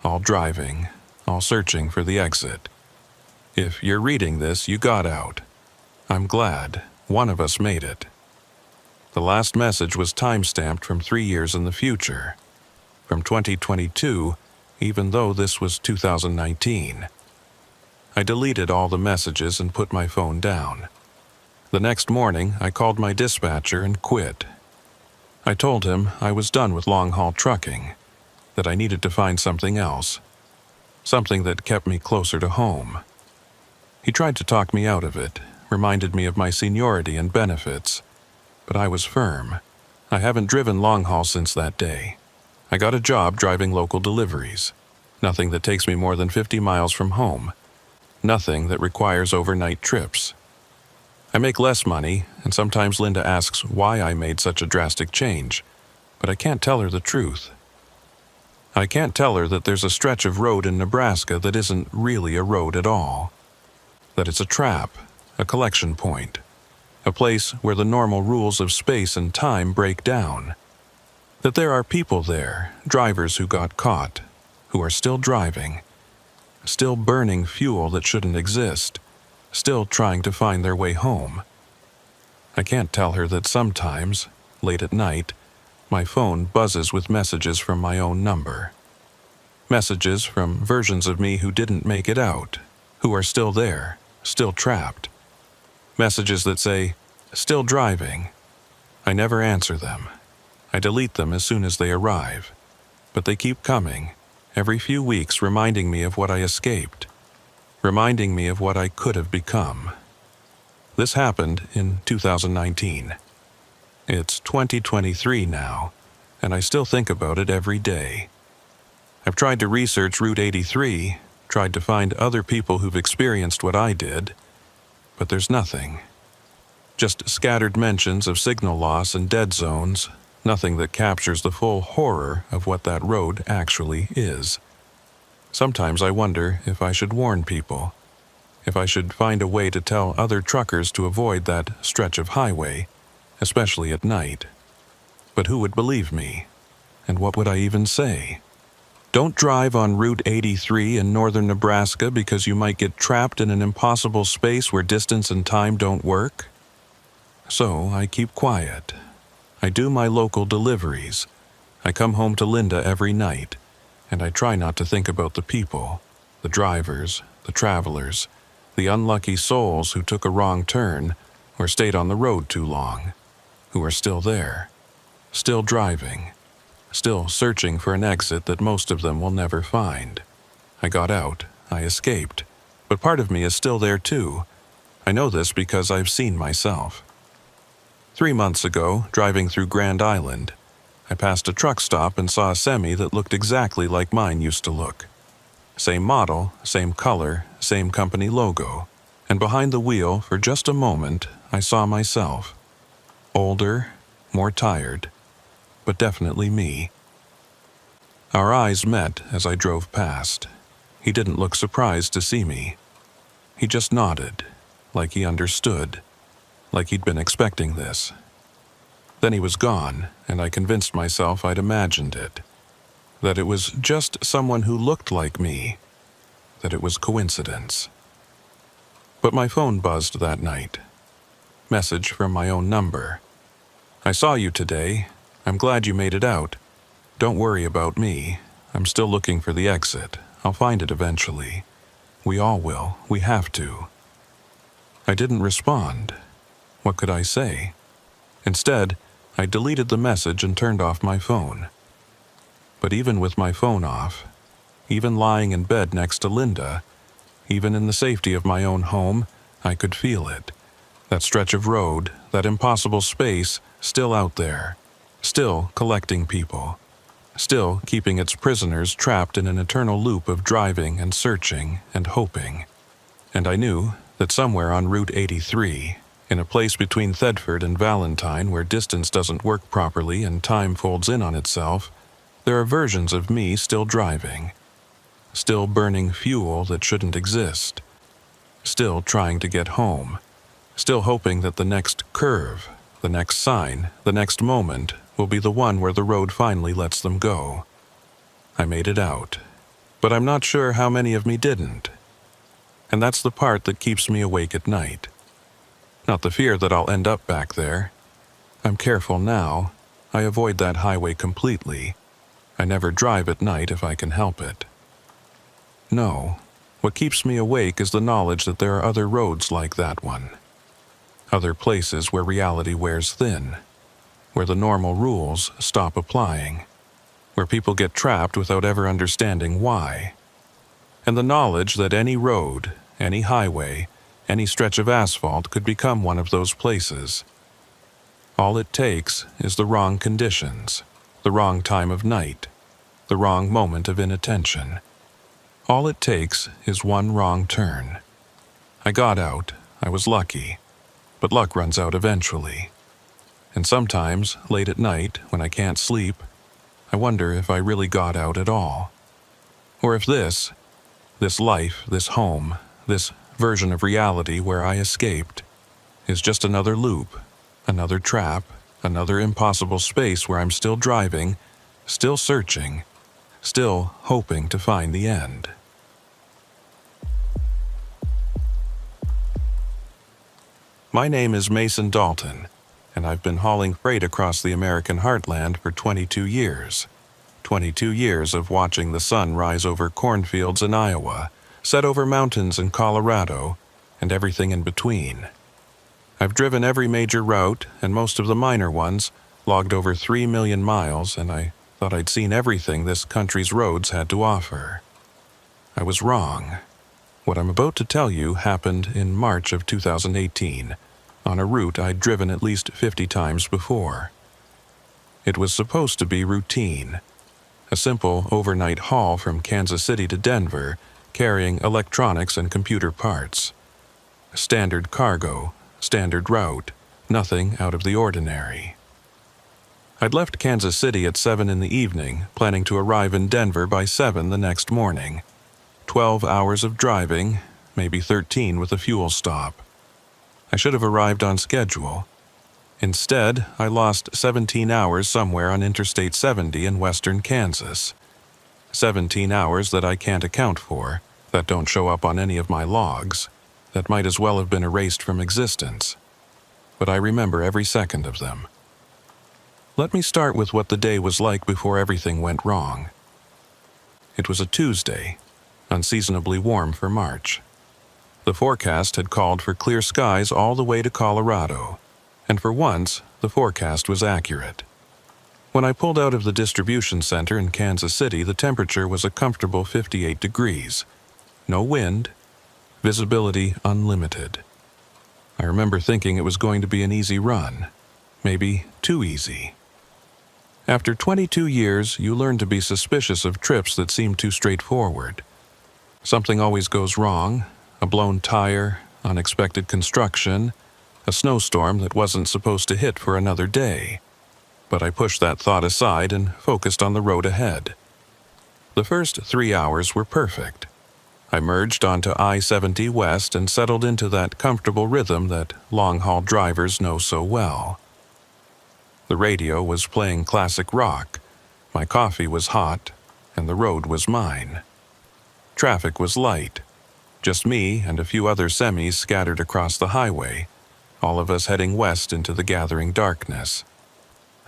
All driving, all searching for the exit. If you're reading this, you got out. I'm glad. One of us made it. The last message was time-stamped from 3 years in the future. From 2022, even though this was 2019. I deleted all the messages and put my phone down. The next morning, I called my dispatcher and quit. I told him I was done with long-haul trucking, that I needed to find something else, something that kept me closer to home. He tried to talk me out of it, reminded me of my seniority and benefits, but I was firm. I haven't driven long-haul since that day. I got a job driving local deliveries, nothing that takes me more than 50 miles from home, nothing that requires overnight trips. I make less money, and sometimes Linda asks why I made such a drastic change, but I can't tell her the truth. I can't tell her that there's a stretch of road in Nebraska that isn't really a road at all, that it's a trap, a collection point, a place where the normal rules of space and time break down, that there are people there, drivers who got caught, who are still driving, still burning fuel that shouldn't exist, still trying to find their way home. I can't tell her that sometimes, late at night, my phone buzzes with messages from my own number. Messages from versions of me who didn't make it out, who are still there, still trapped. Messages that say, "Still driving." I never answer them. I delete them as soon as they arrive. But they keep coming, every few weeks reminding me of what I escaped, reminding me of what I could have become. This happened in 2019. It's 2023 now, and I still think about it every day. I've tried to research Route 83, tried to find other people who've experienced what I did, but there's nothing. Just scattered mentions of signal loss and dead zones, nothing that captures the full horror of what that road actually is. Sometimes I wonder if I should warn people, if I should find a way to tell other truckers to avoid that stretch of highway, especially at night. But who would believe me? And what would I even say? Don't drive on Route 83 in northern Nebraska because you might get trapped in an impossible space where distance and time don't work. So I keep quiet. I do my local deliveries. I come home to Linda every night, and I try not to think about the people, the drivers, the travelers, the unlucky souls who took a wrong turn or stayed on the road too long, who are still there, still driving, still searching for an exit that most of them will never find. I got out, I escaped, but part of me is still there too. I know this because I've seen myself. 3 months ago, driving through Grand Island, I passed a truck stop and saw a semi that looked exactly like mine used to look. Same model, same color, same company logo, and behind the wheel, for just a moment, I saw myself. Older, more tired, but definitely me. Our eyes met as I drove past. He didn't look surprised to see me. He just nodded, like he understood, like he'd been expecting this. Then he was gone, and I convinced myself I'd imagined it. That it was just someone who looked like me. That it was coincidence. But my phone buzzed that night. Message from my own number. I saw you today. I'm glad you made it out. Don't worry about me. I'm still looking for the exit. I'll find it eventually. We all will. We have to. I didn't respond. What could I say? Instead, I deleted the message and turned off my phone. But even with my phone off, even lying in bed next to Linda, even in the safety of my own home, I could feel it. That stretch of road, that impossible space, still out there, still collecting people, still keeping its prisoners trapped in an eternal loop of driving and searching and hoping. And I knew that somewhere on Route 83, in a place between Thedford and Valentine where distance doesn't work properly and time folds in on itself, there are versions of me still driving, still burning fuel that shouldn't exist, still trying to get home, still hoping that the next curve, the next sign, the next moment will be the one where the road finally lets them go. I made it out, but I'm not sure how many of me didn't. And that's the part that keeps me awake at night. Not the fear that I'll end up back there. I'm careful now. I avoid that highway completely. I never drive at night if I can help it. No, what keeps me awake is the knowledge that there are other roads like that one. Other places where reality wears thin, where the normal rules stop applying, where people get trapped without ever understanding why. And the knowledge that any road, any highway, any stretch of asphalt could become one of those places. All it takes is the wrong conditions, the wrong time of night, the wrong moment of inattention. All it takes is one wrong turn. I got out, I was lucky, but luck runs out eventually. And sometimes, late at night, when I can't sleep, I wonder if I really got out at all. Or if this life, this home, this version of reality where I escaped, is just another loop, another trap, another impossible space where I'm still driving, still searching, still hoping to find the end. My name is Mason Dalton, and I've been hauling freight across the American heartland for 22 years. 22 years of watching the sun rise over cornfields in Iowa, set over mountains in Colorado, and everything in between. I've driven every major route, and most of the minor ones, logged over 3 million miles, and I thought I'd seen everything this country's roads had to offer. I was wrong. What I'm about to tell you happened in March of 2018, on a route I'd driven at least 50 times before. It was supposed to be routine, a simple overnight haul from Kansas City to Denver, carrying electronics and computer parts. Standard cargo, standard route, nothing out of the ordinary. I'd left Kansas City at 7 in the evening, planning to arrive in Denver by 7 the next morning. 12 hours of driving, maybe 13 with a fuel stop. I should have arrived on schedule. Instead, I lost 17 hours somewhere on Interstate 70 in western Kansas. 17 hours that I can't account for, that don't show up on any of my logs, that might as well have been erased from existence. But I remember every second of them. Let me start with what the day was like before everything went wrong. It was a Tuesday, unseasonably warm for March. The forecast had called for clear skies all the way to Colorado, and for once, the forecast was accurate. When I pulled out of the distribution center in Kansas City, the temperature was a comfortable 58 degrees. No wind, visibility unlimited. I remember thinking it was going to be an easy run, maybe too easy. After 22 years, you learn to be suspicious of trips that seem too straightforward. Something always goes wrong, a blown tire, unexpected construction, a snowstorm that wasn't supposed to hit for another day. But I pushed that thought aside and focused on the road ahead. The first 3 hours were perfect. I merged onto I-70 West and settled into that comfortable rhythm that long-haul drivers know so well. The radio was playing classic rock, my coffee was hot, and the road was mine. Traffic was light, just me and a few other semis scattered across the highway, all of us heading west into the gathering darkness.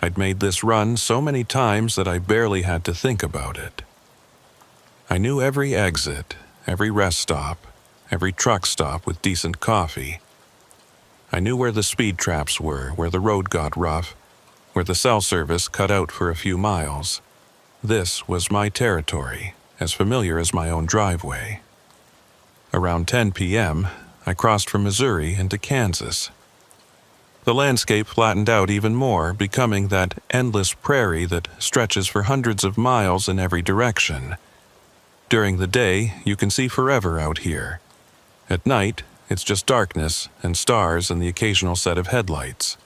I'd made this run so many times that I barely had to think about it. I knew every exit, every rest stop, every truck stop with decent coffee. I knew where the speed traps were, where the road got rough, where the cell service cut out for a few miles. This was my territory, as familiar as my own driveway. Around 10 p.m., I crossed from Missouri into Kansas. The landscape flattened out even more, becoming that endless prairie that stretches for hundreds of miles in every direction. During the day, you can see forever out here. At night, it's just darkness and stars and the occasional set of headlights.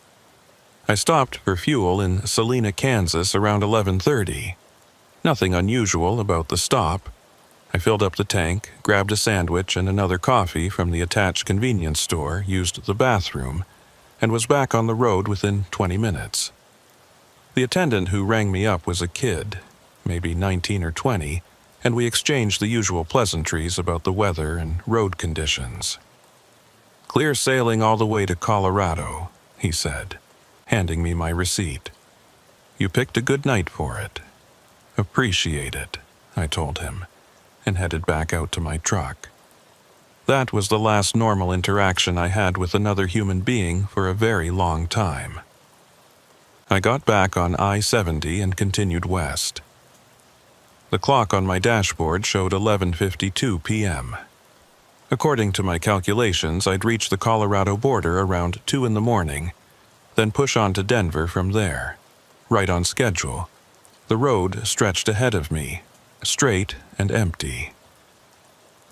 I stopped for fuel in Salina, Kansas around 11:30. Nothing unusual about the stop. I filled up the tank, grabbed a sandwich and another coffee from the attached convenience store, used the bathroom, and was back on the road within 20 minutes. The attendant who rang me up was a kid, maybe 19 or 20, and we exchanged the usual pleasantries about the weather and road conditions. "Clear sailing all the way to Colorado," he said, handing me my receipt. "You picked a good night for it." "Appreciate it," I told him, and headed back out to my truck. That was the last normal interaction I had with another human being for a very long time. I got back on I-70 and continued west. The clock on my dashboard showed 11:52 p.m. According to my calculations, I'd reach the Colorado border around 2 in the morning, then push on to Denver from there. Right on schedule. The road stretched ahead of me, straight and empty.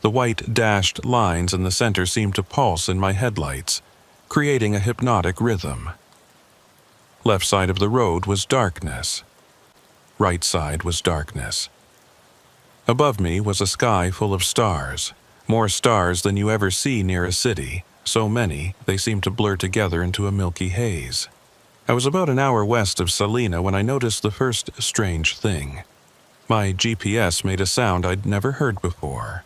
The white dashed lines in the center seemed to pulse in my headlights, creating a hypnotic rhythm. Left side of the road was darkness. Right side was darkness. Above me was a sky full of stars, more stars than you ever see near a city, so many they seemed to blur together into a milky haze. I was about an hour west of Salina when I noticed the first strange thing. My GPS made a sound I'd never heard before.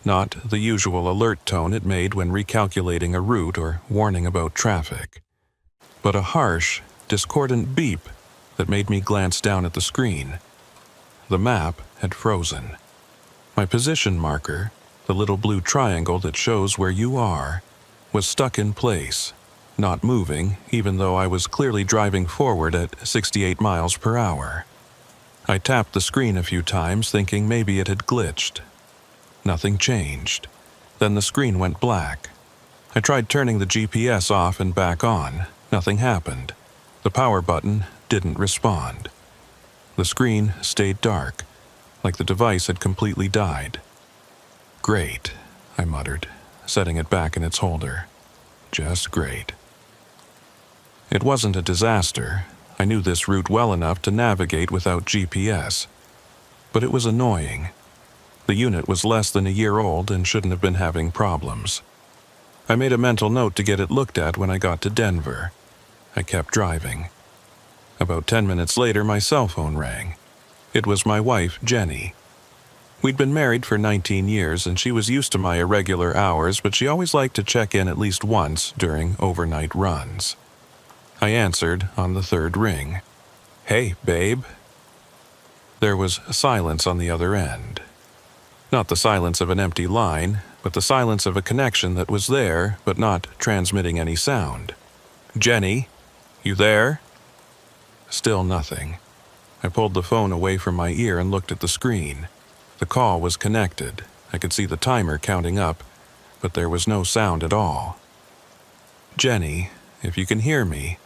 Not the usual alert tone it made when recalculating a route or warning about traffic, but a harsh, discordant beep that made me glance down at the screen. The map had frozen. My position marker, the little blue triangle that shows where you are, was stuck in place, not moving even though I was clearly driving forward at 68 miles per hour. I tapped the screen a few times thinking maybe it had glitched. Nothing changed. Then the screen went black. I tried turning the GPS off and back on. Nothing happened. The power button didn't respond. The screen stayed dark, like the device had completely died. "Great," I muttered, setting it back in its holder. "Just great." It wasn't a disaster. I knew this route well enough to navigate without GPS. But it was annoying. The unit was less than a year old and shouldn't have been having problems. I made a mental note to get it looked at when I got to Denver. I kept driving. About 10 minutes later, my cell phone rang. It was my wife, Jenny, We'd been married for 19 years, and she was used to my irregular hours, but she always liked to check in at least once during overnight runs. I answered on the third ring. "Hey, babe." There was silence on the other end. Not the silence of an empty line, but the silence of a connection that was there, but not transmitting any sound. "Jenny, you there?" Still nothing. I pulled the phone away from my ear and looked at the screen. The call was connected. I could see the timer counting up, but there was no sound at all. "Jenny, if you can hear me,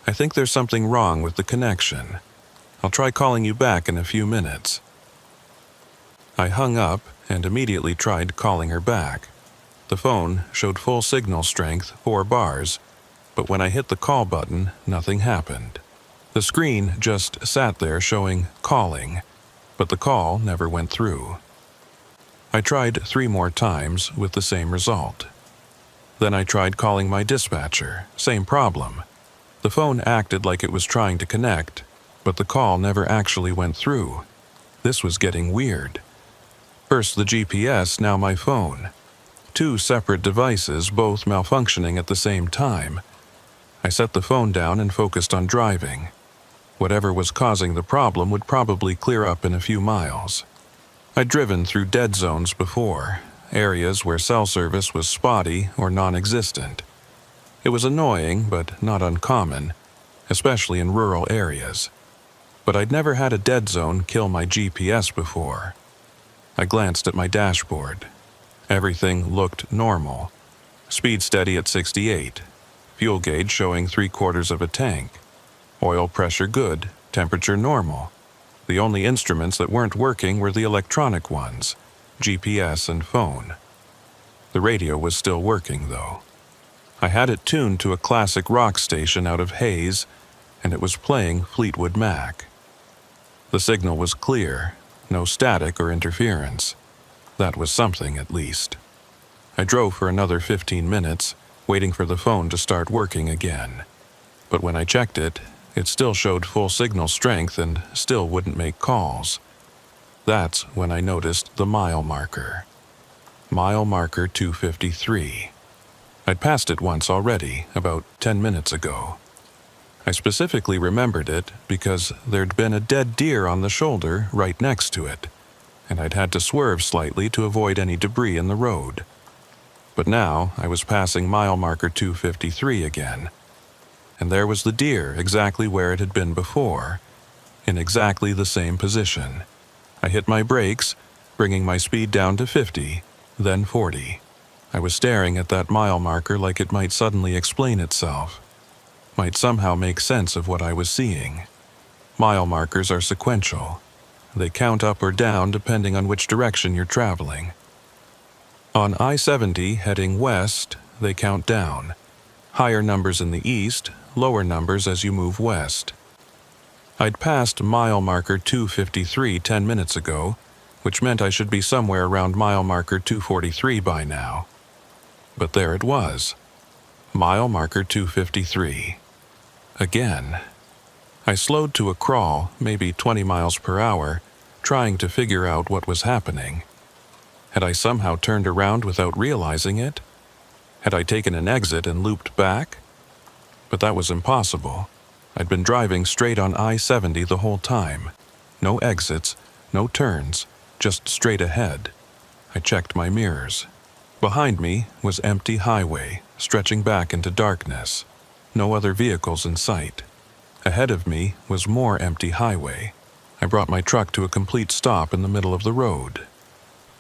I think there's something wrong with the connection. I'll try calling you back in a few minutes." I hung up and immediately tried calling her back. The phone showed full signal strength, 4 bars, but when I hit the call button, nothing happened. The screen just sat there showing calling, but the call never went through. I tried 3 more times with the same result. Then I tried calling my dispatcher, same problem. The phone acted like it was trying to connect, but the call never actually went through. This was getting weird. First the GPS, now my phone. 2 separate devices, both malfunctioning at the same time. I set the phone down and focused on driving. Whatever was causing the problem would probably clear up in a few miles. I'd driven through dead zones before, areas where cell service was spotty or non-existent. It was annoying, but not uncommon, especially in rural areas. But I'd never had a dead zone kill my GPS before. I glanced at my dashboard. Everything looked normal. Speed steady at 68. Fuel gauge showing 3/4 of a tank. Oil pressure good, temperature normal. The only instruments that weren't working were the electronic ones, GPS and phone. The radio was still working, though. I had it tuned to a classic rock station out of Hayes, and it was playing Fleetwood Mac. The signal was clear, no static or interference. That was something, at least. I drove for another 15 minutes, waiting for the phone to start working again. But when I checked it, it still showed full signal strength and still wouldn't make calls. That's when I noticed the mile marker. Mile marker 253. I'd passed it once already, about 10 minutes ago. I specifically remembered it because there'd been a dead deer on the shoulder right next to it, and I'd had to swerve slightly to avoid any debris in the road. But now I was passing mile marker 253 again, and there was the deer exactly where it had been before, in exactly the same position. I hit my brakes, bringing my speed down to 50, then 40. I was staring at that mile marker like it might suddenly explain itself, might somehow make sense of what I was seeing. Mile markers are sequential. They count up or down depending on which direction you're traveling. On I-70 heading west, they count down. Higher numbers in the east, lower numbers as you move west. I'd passed mile marker 253 10 minutes ago, which meant I should be somewhere around mile marker 243 by now. But there it was. Mile marker 253. Again. I slowed to a crawl, maybe 20 miles per hour, trying to figure out what was happening. Had I somehow turned around without realizing it? Had I taken an exit and looped back? But that was impossible. I'd been driving straight on I-70 the whole time. No exits, no turns, just straight ahead. I checked my mirrors. Behind me was empty highway, stretching back into darkness. No other vehicles in sight. Ahead of me was more empty highway. I brought my truck to a complete stop in the middle of the road.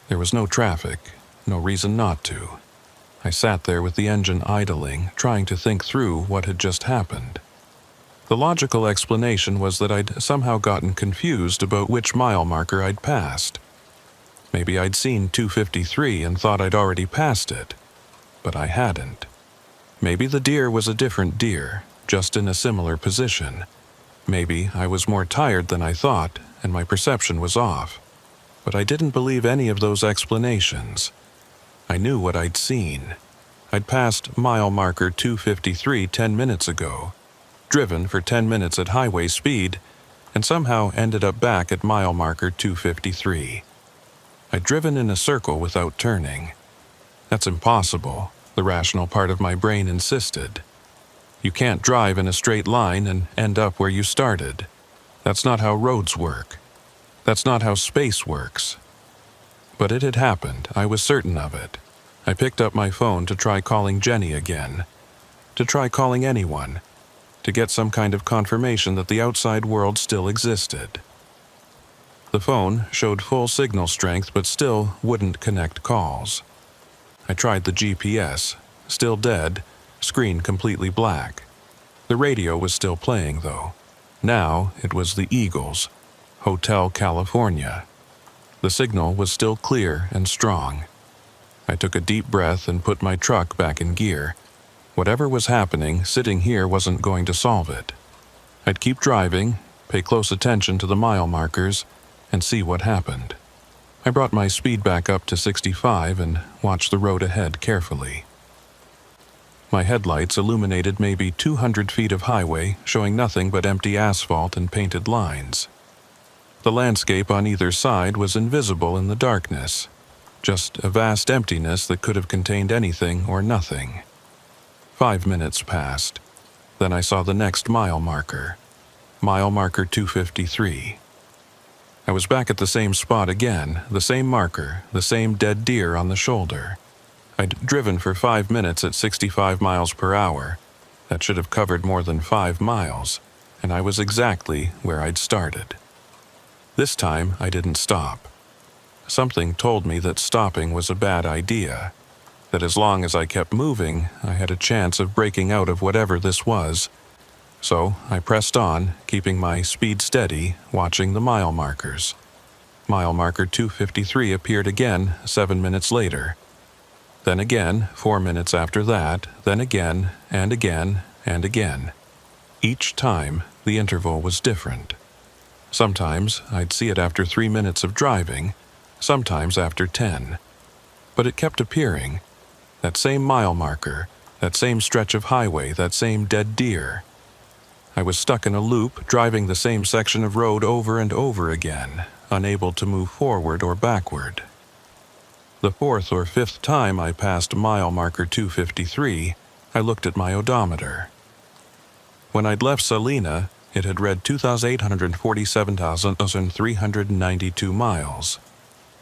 There was no traffic, no reason not to. I sat there with the engine idling, trying to think through what had just happened. The logical explanation was that I'd somehow gotten confused about which mile marker I'd passed. Maybe I'd seen 253 and thought I'd already passed it, but I hadn't. Maybe the deer was a different deer, just in a similar position. Maybe I was more tired than I thought, and my perception was off. But I didn't believe any of those explanations. I knew what I'd seen. I'd passed mile marker 253 10 minutes ago, driven for 10 minutes at highway speed, and somehow ended up back at mile marker 253. I'd driven in a circle without turning. That's impossible, the rational part of my brain insisted. You can't drive in a straight line and end up where you started. That's not how roads work. That's not how space works. But it had happened. I was certain of it. I picked up my phone to try calling Jenny again. To try calling anyone. To get some kind of confirmation that the outside world still existed. The phone showed full signal strength but still wouldn't connect calls. I tried the GPS. Still dead. Screen completely black. The radio was still playing, though. Now it was the Eagles, Hotel California. The signal was still clear and strong. I took a deep breath and put my truck back in gear. Whatever was happening, sitting here wasn't going to solve it. I'd keep driving, pay close attention to the mile markers, and see what happened. I brought my speed back up to 65 and watched the road ahead carefully. My headlights illuminated maybe 200 feet of highway, showing nothing but empty asphalt and painted lines. The landscape on either side was invisible in the darkness, just a vast emptiness that could have contained anything or nothing. 5 minutes passed. Then I saw the next mile marker 253. I was back at the same spot again, the same marker, the same dead deer on the shoulder. I'd driven for 5 minutes at 65 miles per hour. That should have covered more than 5 miles, and I was exactly where I'd started. This time, I didn't stop. Something told me that stopping was a bad idea, that as long as I kept moving, I had a chance of breaking out of whatever this was. So I pressed on, keeping my speed steady, watching the mile markers. Mile marker 253 appeared again 7 minutes later. Then again, 4 minutes after that, then again, and again, and again. Each time, the interval was different. Sometimes I'd see it after 3 minutes of driving, sometimes after 10. But it kept appearing. That same mile marker, that same stretch of highway, that same dead deer. I was stuck in a loop, driving the same section of road over and over again, unable to move forward or backward. The 4th or 5th time I passed mile marker 253, I looked at my odometer. When I'd left Salina, it had read 2,847,392 miles.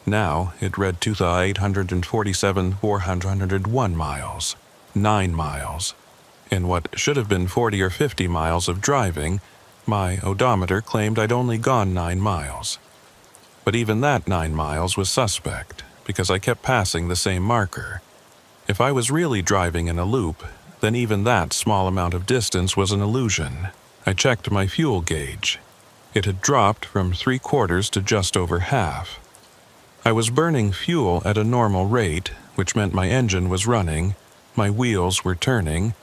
Now it read 2,847,401 miles, 9 miles. In what should have been 40 or 50 miles of driving, my odometer claimed I'd only gone 9 miles. But even that 9 miles was suspect, because I kept passing the same marker. If I was really driving in a loop, then even that small amount of distance was an illusion. I checked my fuel gauge. It had dropped from 3/4 to just over half. I was burning fuel at a normal rate, which meant my engine was running, my wheels were turning,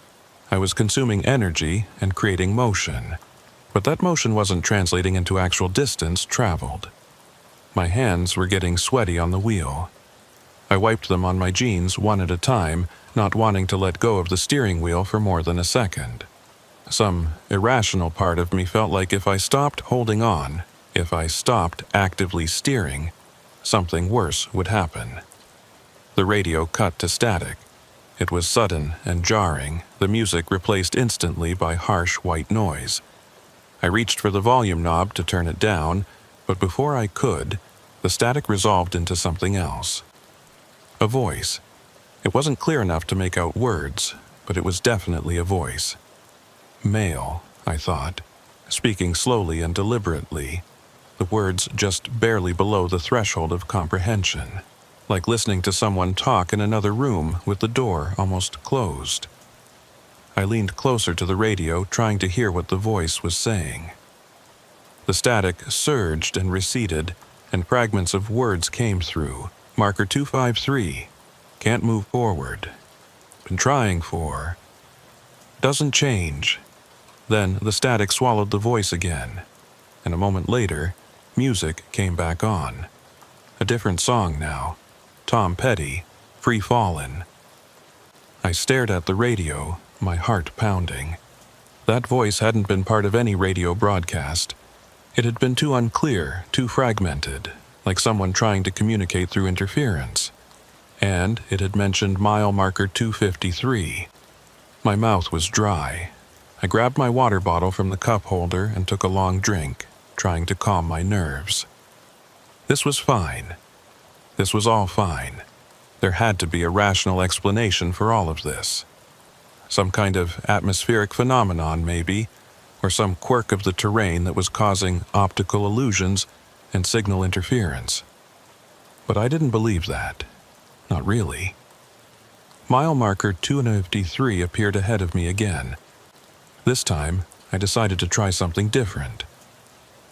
I was consuming energy and creating motion. But that motion wasn't translating into actual distance traveled. My hands were getting sweaty on the wheel. I wiped them on my jeans one at a time, not wanting to let go of the steering wheel for more than a second. Some irrational part of me felt like if I stopped holding on, if I stopped actively steering, something worse would happen. The radio cut to static. It was sudden and jarring, the music replaced instantly by harsh white noise. I reached for the volume knob to turn it down, but before I could, the static resolved into something else. A voice. It wasn't clear enough to make out words, but it was definitely a voice. Male, I thought, speaking slowly and deliberately, the words just barely below the threshold of comprehension, like listening to someone talk in another room with the door almost closed. I leaned closer to the radio, trying to hear what the voice was saying. The static surged and receded, and fragments of words came through. Marker 253. Can't move forward. Been trying for. Doesn't change. Then the static swallowed the voice again, and a moment later, music came back on. A different song now. Tom Petty, Free Fallin'. I stared at the radio, my heart pounding. That voice hadn't been part of any radio broadcast. It had been too unclear, too fragmented. like someone trying to communicate through interference. And it had mentioned mile marker 253. My mouth was dry. I grabbed my water bottle from the cup holder and took a long drink, trying to calm my nerves. This was fine. This was all fine. There had to be a rational explanation for all of this. Some kind of atmospheric phenomenon, maybe, or some quirk of the terrain that was causing optical illusions and signal interference. But I didn't believe that. Not really. Mile marker 253 appeared ahead of me again. This time, I decided to try something different.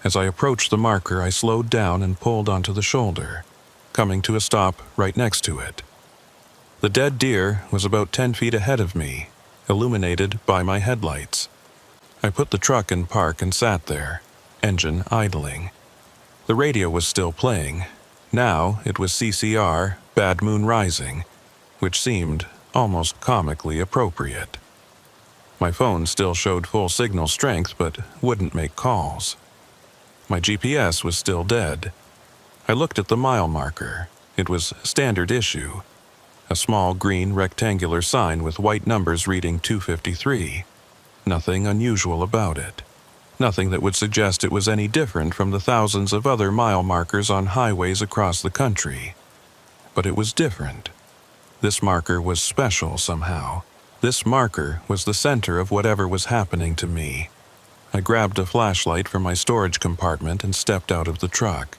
As I approached the marker, I slowed down and pulled onto the shoulder, coming to a stop right next to it. The dead deer was about 10 feet ahead of me, illuminated by my headlights. I put the truck in park and sat there, engine idling. The radio was still playing. Now it was CCR, Bad Moon Rising, which seemed almost comically appropriate. My phone still showed full signal strength but wouldn't make calls. My GPS was still dead. I looked at the mile marker. It was standard issue. A small green rectangular sign with white numbers reading 253. Nothing unusual about it. Nothing that would suggest it was any different from the thousands of other mile markers on highways across the country. But it was different. This marker was special somehow. This marker was the center of whatever was happening to me. I grabbed a flashlight from my storage compartment and stepped out of the truck.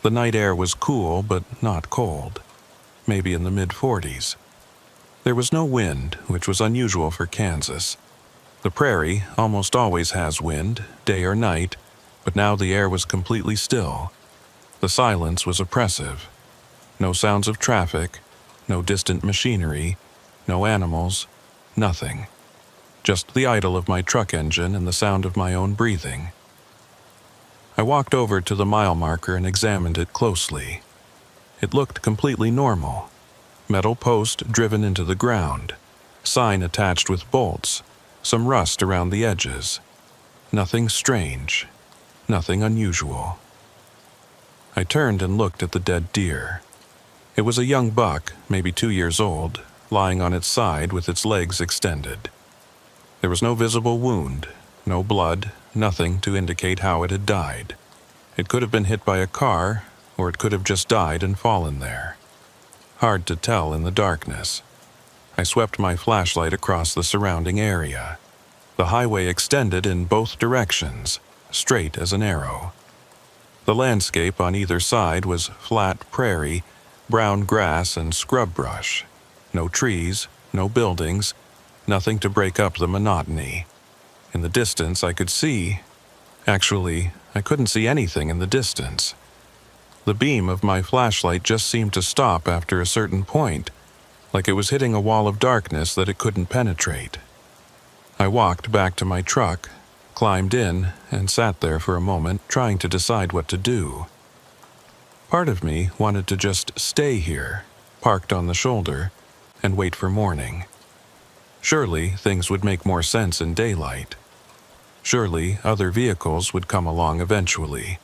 The night air was cool but not cold. Maybe in the mid-40s. There was no wind, which was unusual for Kansas. The prairie almost always has wind, day or night, but now the air was completely still. The silence was oppressive. No sounds of traffic, no distant machinery, no animals, nothing. Just the idle of my truck engine and the sound of my own breathing. I walked over to the mile marker and examined it closely. It looked completely normal. Metal post driven into the ground, sign attached with bolts, some rust around the edges. Nothing strange, nothing unusual. I turned and looked at the dead deer. It was a young buck, maybe 2 years old, lying on its side with its legs extended. There was no visible wound, no blood, nothing to indicate how it had died. It could have been hit by a car, or it could have just died and fallen there. Hard to tell in the darkness. I swept my flashlight across the surrounding area. The highway extended in both directions, straight as an arrow. The landscape on either side was flat prairie, brown grass and scrub brush. No trees, no buildings, nothing to break up the monotony. In the distance I could see. Actually, I couldn't see anything in the distance. The beam of my flashlight just seemed to stop after a certain point, like it was hitting a wall of darkness that it couldn't penetrate. I walked back to my truck, climbed in, and sat there for a moment trying to decide what to do. Part of me wanted to just stay here, parked on the shoulder, and wait for morning. Surely things would make more sense in daylight. Surely other vehicles would come along eventually,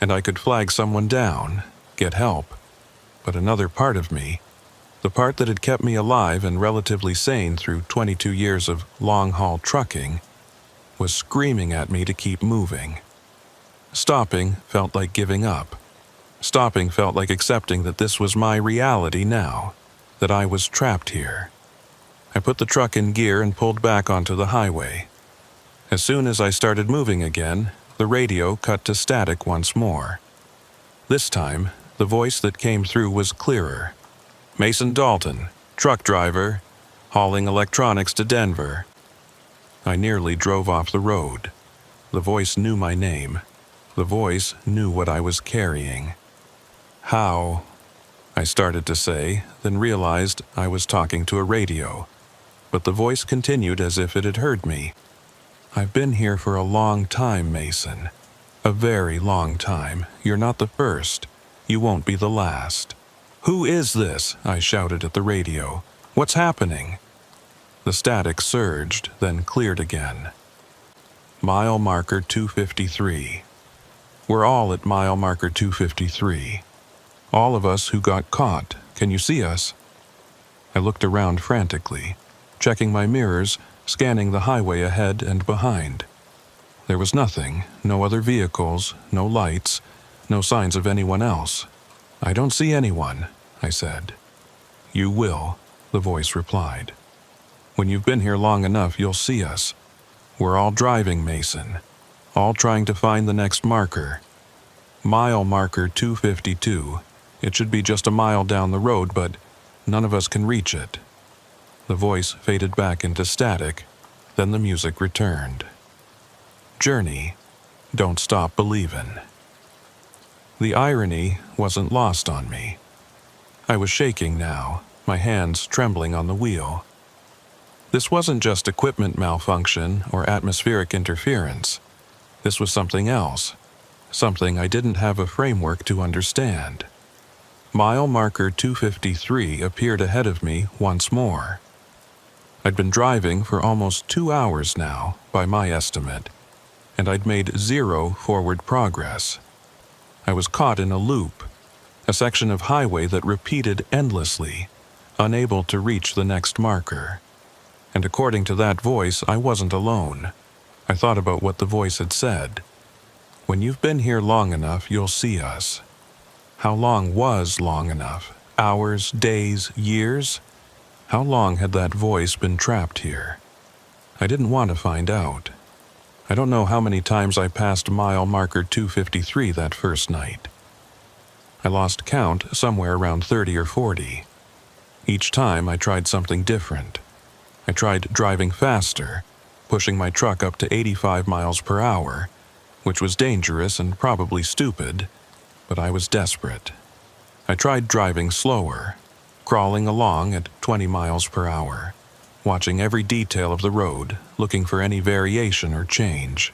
and I could flag someone down, get help. But another part of me, the part that had kept me alive and relatively sane through 22 years of long-haul trucking, was screaming at me to keep moving. Stopping felt like giving up. Stopping felt like accepting that this was my reality now, that I was trapped here. I put the truck in gear and pulled back onto the highway. As soon as I started moving again, the radio cut to static once more. This time, the voice that came through was clearer. Mason Dalton, truck driver, hauling electronics to Denver. I nearly drove off the road. The voice knew my name. The voice knew what I was carrying. How? I started to say, then realized I was talking to a radio. But the voice continued as if it had heard me. I've been here for a long time, Mason. A very long time. You're not the first. You won't be the last. Who is this? I shouted at the radio. What's happening? The static surged, then cleared again. Mile marker 253. We're all at mile marker 253. All of us who got caught. Can you see us? I looked around frantically, checking my mirrors, scanning the highway ahead and behind. There was nothing, no other vehicles, no lights, no signs of anyone else. I don't see anyone, I said. You will, the voice replied. When you've been here long enough, you'll see us. We're all driving, Mason, all trying to find the next marker. Mile marker 252. It should be just a mile down the road, but none of us can reach it. The voice faded back into static, then the music returned. Journey, don't stop believin'. The irony wasn't lost on me. I was shaking now, my hands trembling on the wheel. This wasn't just equipment malfunction or atmospheric interference. This was something else, something I didn't have a framework to understand. Mile marker 253 appeared ahead of me once more. I'd been driving for almost 2 hours now, by my estimate, and I'd made 0 forward progress. I was caught in a loop, a section of highway that repeated endlessly, unable to reach the next marker. And according to that voice, I wasn't alone. I thought about what the voice had said. When you've been here long enough, you'll see us. How long was long enough? Hours, days, years? How long had that voice been trapped here? I didn't want to find out. I don't know how many times I passed mile marker 253 that first night. I lost count somewhere around 30 or 40. Each time I tried something different. I tried driving faster, pushing my truck up to 85 miles per hour, which was dangerous and probably stupid, but I was desperate. I tried driving slower, crawling along at 20 miles per hour, watching every detail of the road, looking for any variation or change.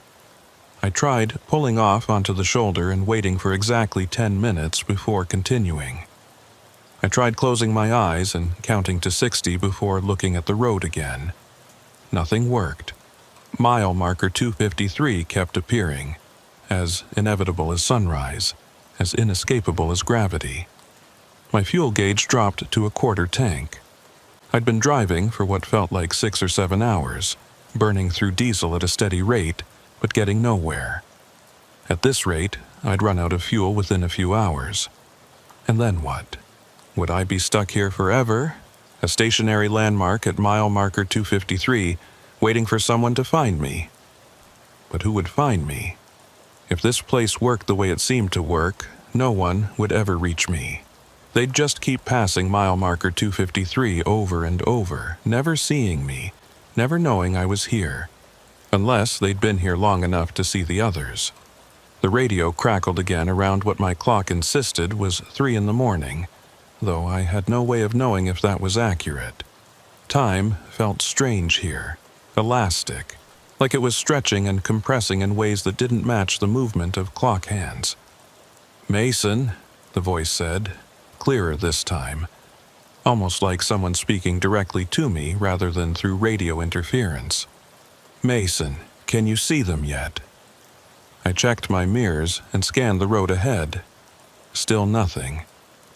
I tried pulling off onto the shoulder and waiting for exactly 10 minutes before continuing. I tried closing my eyes and counting to 60 before looking at the road again. Nothing worked. Mile marker 253 kept appearing, as inevitable as sunrise, as inescapable as gravity. My fuel gauge dropped to a quarter tank. I'd been driving for what felt like 6 or 7 hours, burning through diesel at a steady rate, but getting nowhere. At this rate, I'd run out of fuel within a few hours. And then what? Would I be stuck here forever? A stationary landmark at mile marker 253, waiting for someone to find me. But who would find me? If this place worked the way it seemed to work, no one would ever reach me. They'd just keep passing mile marker 253 over and over, never seeing me, never knowing I was here, unless they'd been here long enough to see the others. The radio crackled again around what my clock insisted was 3 in the morning, though I had no way of knowing if that was accurate. Time felt strange here, elastic, like it was stretching and compressing in ways that didn't match the movement of clock hands. "Mason," the voice said, clearer this time, almost like someone speaking directly to me rather than through radio interference. "Mason, can you see them yet?" I checked my mirrors and scanned the road ahead. Still nothing.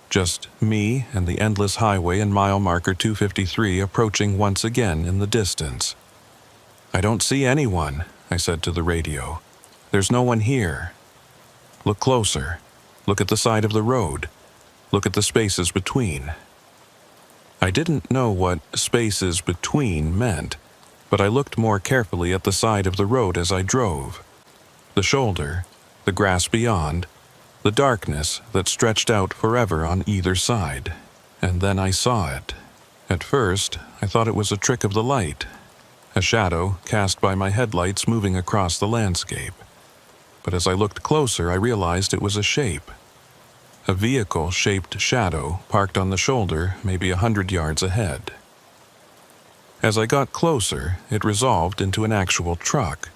Just me and the endless highway and mile marker 253 approaching once again in the distance. "I don't see anyone," I said to the radio. "There's no one here." "Look closer. Look at the side of the road. Look at the spaces between." I didn't know what spaces between meant, but I looked more carefully at the side of the road as I drove. The shoulder, the grass beyond, the darkness that stretched out forever on either side. And then I saw it. At first, I thought it was a trick of the light, a shadow cast by my headlights moving across the landscape. But as I looked closer, I realized it was a shape. A vehicle-shaped shadow parked on the shoulder maybe 100 yards ahead. As I got closer, it resolved into an actual truck.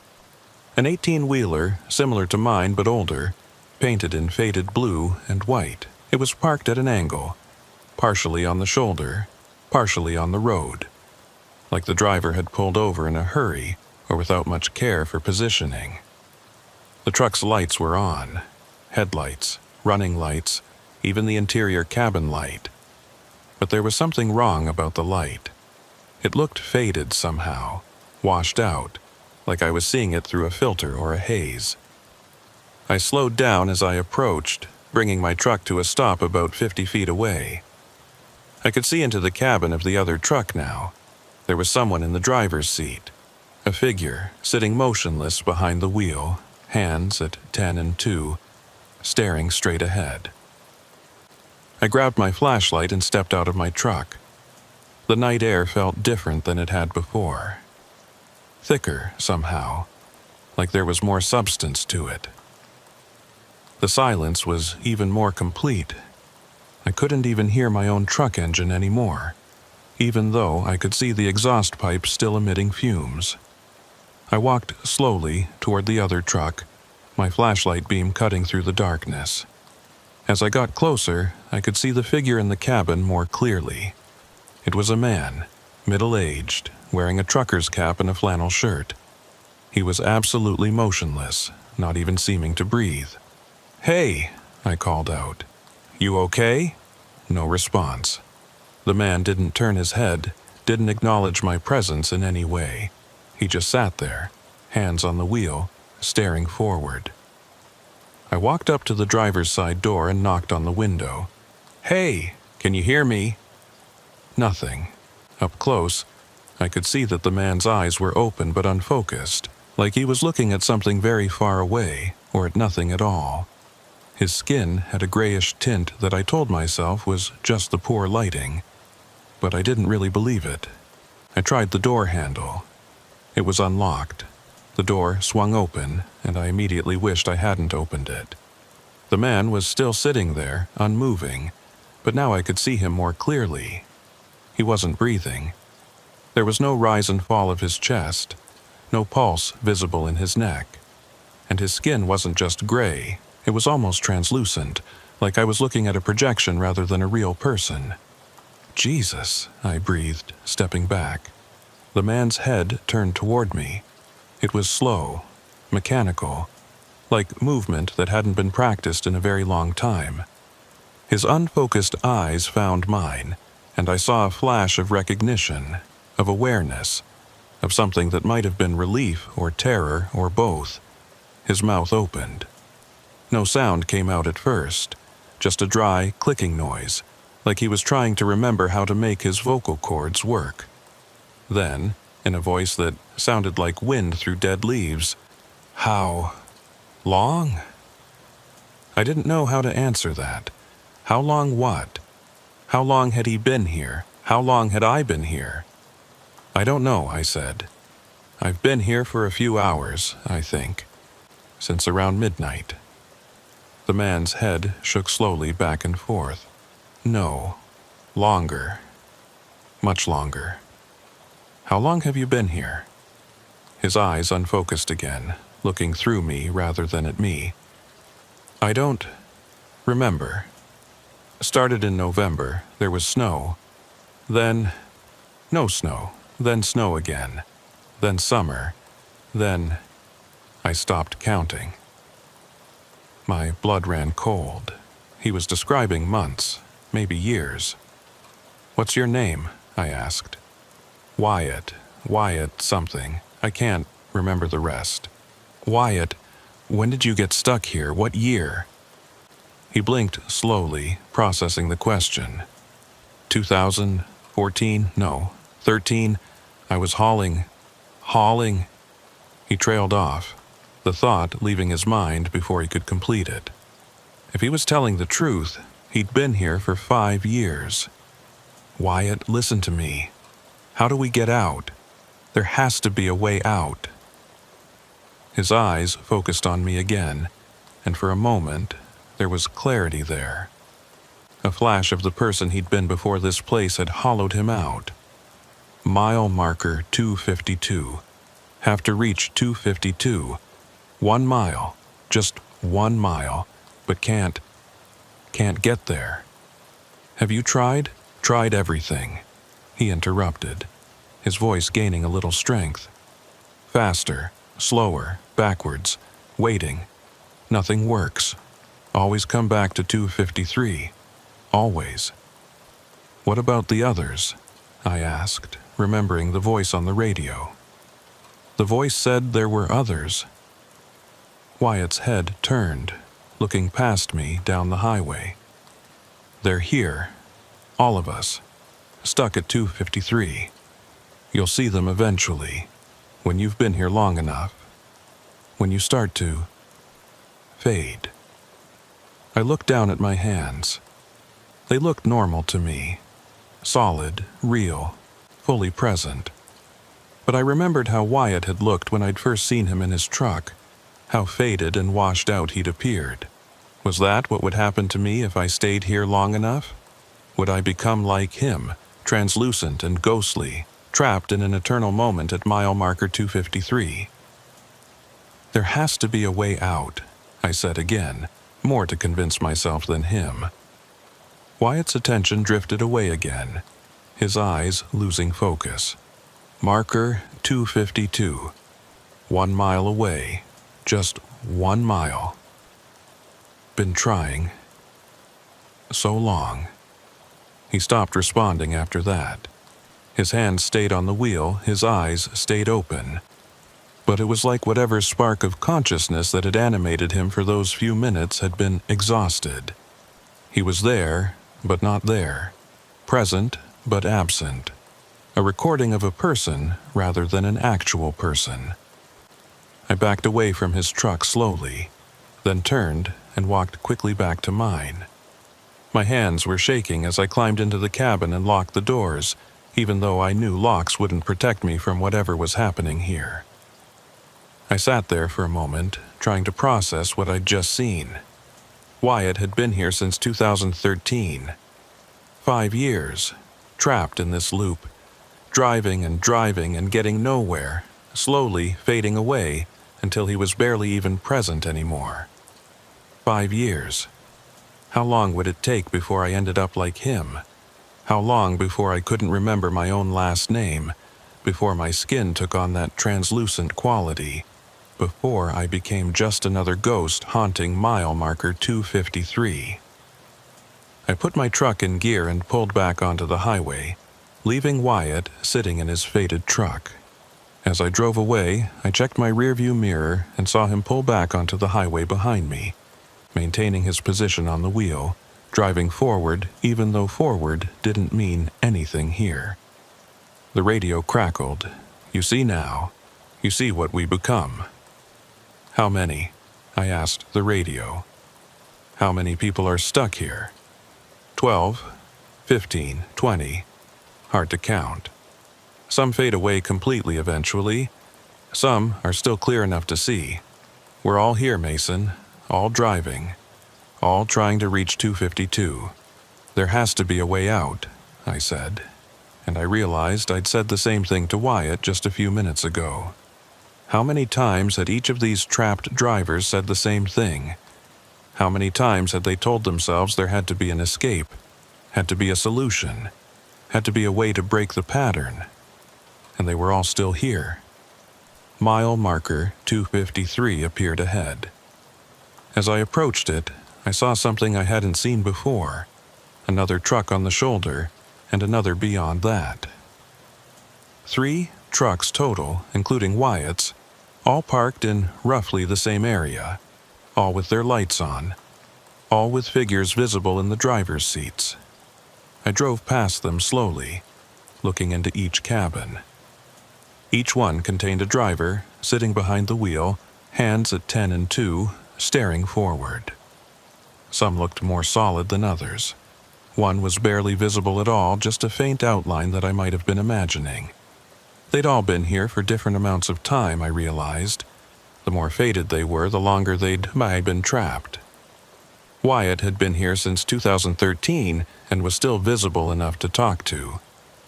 An 18-wheeler, similar to mine but older, painted in faded blue and white. It was parked at an angle, partially on the shoulder, partially on the road, like the driver had pulled over in a hurry or without much care for positioning. The truck's lights were on. Headlights, running lights, even the interior cabin light. But there was something wrong about the light. It looked faded somehow, washed out, like I was seeing it through a filter or a haze. I slowed down as I approached, bringing my truck to a stop about 50 feet away. I could see into the cabin of the other truck now. There was someone in the driver's seat, a figure sitting motionless behind the wheel, hands at 10 and 2, staring straight ahead. I grabbed my flashlight and stepped out of my truck. The night air felt different than it had before. Thicker, somehow, like there was more substance to it. The silence was even more complete. I couldn't even hear my own truck engine anymore, even though I could see the exhaust pipe still emitting fumes. I walked slowly toward the other truck, my flashlight beam cutting through the darkness. As I got closer, I could see the figure in the cabin more clearly. It was a man, middle-aged, wearing a trucker's cap and a flannel shirt. He was absolutely motionless, not even seeming to breathe. "Hey," I called out. "You okay?" No response. The man didn't turn his head, didn't acknowledge my presence in any way. He just sat there, hands on the wheel, staring forward. I walked up to the driver's side door and knocked on the window. "Hey, can you hear me?" Nothing. Up close, I could see that the man's eyes were open but unfocused, like he was looking at something very far away or at nothing at all. His skin had a grayish tint that I told myself was just the poor lighting, but I didn't really believe it. I tried the door handle. It was unlocked. The door swung open, and I immediately wished I hadn't opened it. The man was still sitting there, unmoving, but now I could see him more clearly. He wasn't breathing. There was no rise and fall of his chest, no pulse visible in his neck. And his skin wasn't just gray, it was almost translucent, like I was looking at a projection rather than a real person. "Jesus," I breathed, stepping back. The man's head turned toward me. It was slow, mechanical, like movement that hadn't been practiced in a very long time. His unfocused eyes found mine, and I saw a flash of recognition, of awareness, of something that might have been relief or terror or both. His mouth opened. No sound came out at first, just a dry, clicking noise, like he was trying to remember how to make his vocal cords work. Then, in a voice that sounded like wind through dead leaves, "How long?" I didn't know how to answer that. How long what? How long had he been here? How long had I been here? "I don't know," I said. "I've been here for a few hours, I think, since around midnight." The man's head shook slowly back and forth. "No, longer. Much longer." "How long have you been here?" His eyes unfocused again, looking through me rather than at me. "I don't remember. Started in November, there was snow. Then, no snow, then snow again. Then summer. Then, I stopped counting." My blood ran cold. He was describing months, maybe years. "What's your name?" I asked. Wyatt something. I can't remember the rest." "Wyatt, when did you get stuck here? What year?" He blinked slowly, processing the question. 2014? No, 13. I was hauling. He trailed off, the thought leaving his mind before he could complete it. If he was telling the truth, he'd been here for 5 years. "Wyatt, listen to me. How do we get out? There has to be a way out." His eyes focused on me again, and for a moment, there was clarity there. A flash of the person he'd been before this place had hollowed him out. Mile marker 252. Have to reach 252. 1 mile. Just 1 mile. But can't get there. "Have you tried? Tried everything?" He interrupted, his voice gaining a little strength. Faster, slower, backwards, waiting, Nothing works. Always come back to 253. Always. What about the others? I asked, remembering the voice on the radio. The voice said there were others. Wyatt's head turned, looking past me down the highway. They're here. All of us. Stuck at 253. You'll see them eventually, when you've been here long enough. When you start to fade. I looked down at my hands. They looked normal to me. Solid, real, fully present. But I remembered how Wyatt had looked when I'd first seen him in his truck, how faded and washed out he'd appeared. Was that what would happen to me if I stayed here long enough? Would I become like him, translucent and ghostly, trapped in an eternal moment at mile marker 253? There has to be a way out, I said again, more to convince myself than him. Wyatt's attention drifted away again, his eyes losing focus. Marker 252. 1 mile away. Just 1 mile. Been trying. So long. He stopped responding after that. His hands stayed on the wheel, his eyes stayed open. But it was like whatever spark of consciousness that had animated him for those few minutes had been exhausted. He was there, but not there. Present, but absent. A recording of a person rather than an actual person. I backed away from his truck slowly, then turned and walked quickly back to mine. My hands were shaking as I climbed into the cabin and locked the doors, even though I knew locks wouldn't protect me from whatever was happening here. I sat there for a moment, trying to process what I'd just seen. Wyatt had been here since 2013. 5 years, trapped in this loop, driving and getting nowhere, slowly fading away until he was barely even present anymore. 5 years. How long would it take before I ended up like him? How long before I couldn't remember my own last name, before my skin took on that translucent quality, before I became just another ghost haunting mile marker 253? I put my truck in gear and pulled back onto the highway, leaving Wyatt sitting in his faded truck. As I drove away, I checked my rearview mirror and saw him pull back onto the highway behind me, maintaining his position on the wheel, driving forward even though forward didn't mean anything here. The radio crackled. You see now. You see what we become. How many? I asked the radio. How many people are stuck here? 12, 15, 20. Hard to count. Some fade away completely eventually. Some are still clear enough to see. We're all here, Mason. All driving. All trying to reach 252. There has to be a way out, I said. And I realized I'd said the same thing to Wyatt just a few minutes ago. How many times had each of these trapped drivers said the same thing? How many times had they told themselves there had to be an escape, had to be a solution, had to be a way to break the pattern? And they were all still here. Mile marker 253 appeared ahead. As I approached it, I saw something I hadn't seen before. Another truck on the shoulder, and another beyond that. 3 trucks total, including Wyatt's, all parked in roughly the same area, all with their lights on, all with figures visible in the driver's seats. I drove past them slowly, looking into each cabin. Each one contained a driver, sitting behind the wheel, hands at 10 and 2, staring forward. Some looked more solid than others. One was barely visible at all, just a faint outline that I might have been imagining. They'd all been here for different amounts of time, I realized. The more faded they were, the longer they'd been trapped. Wyatt had been here since 2013 and was still visible enough to talk to.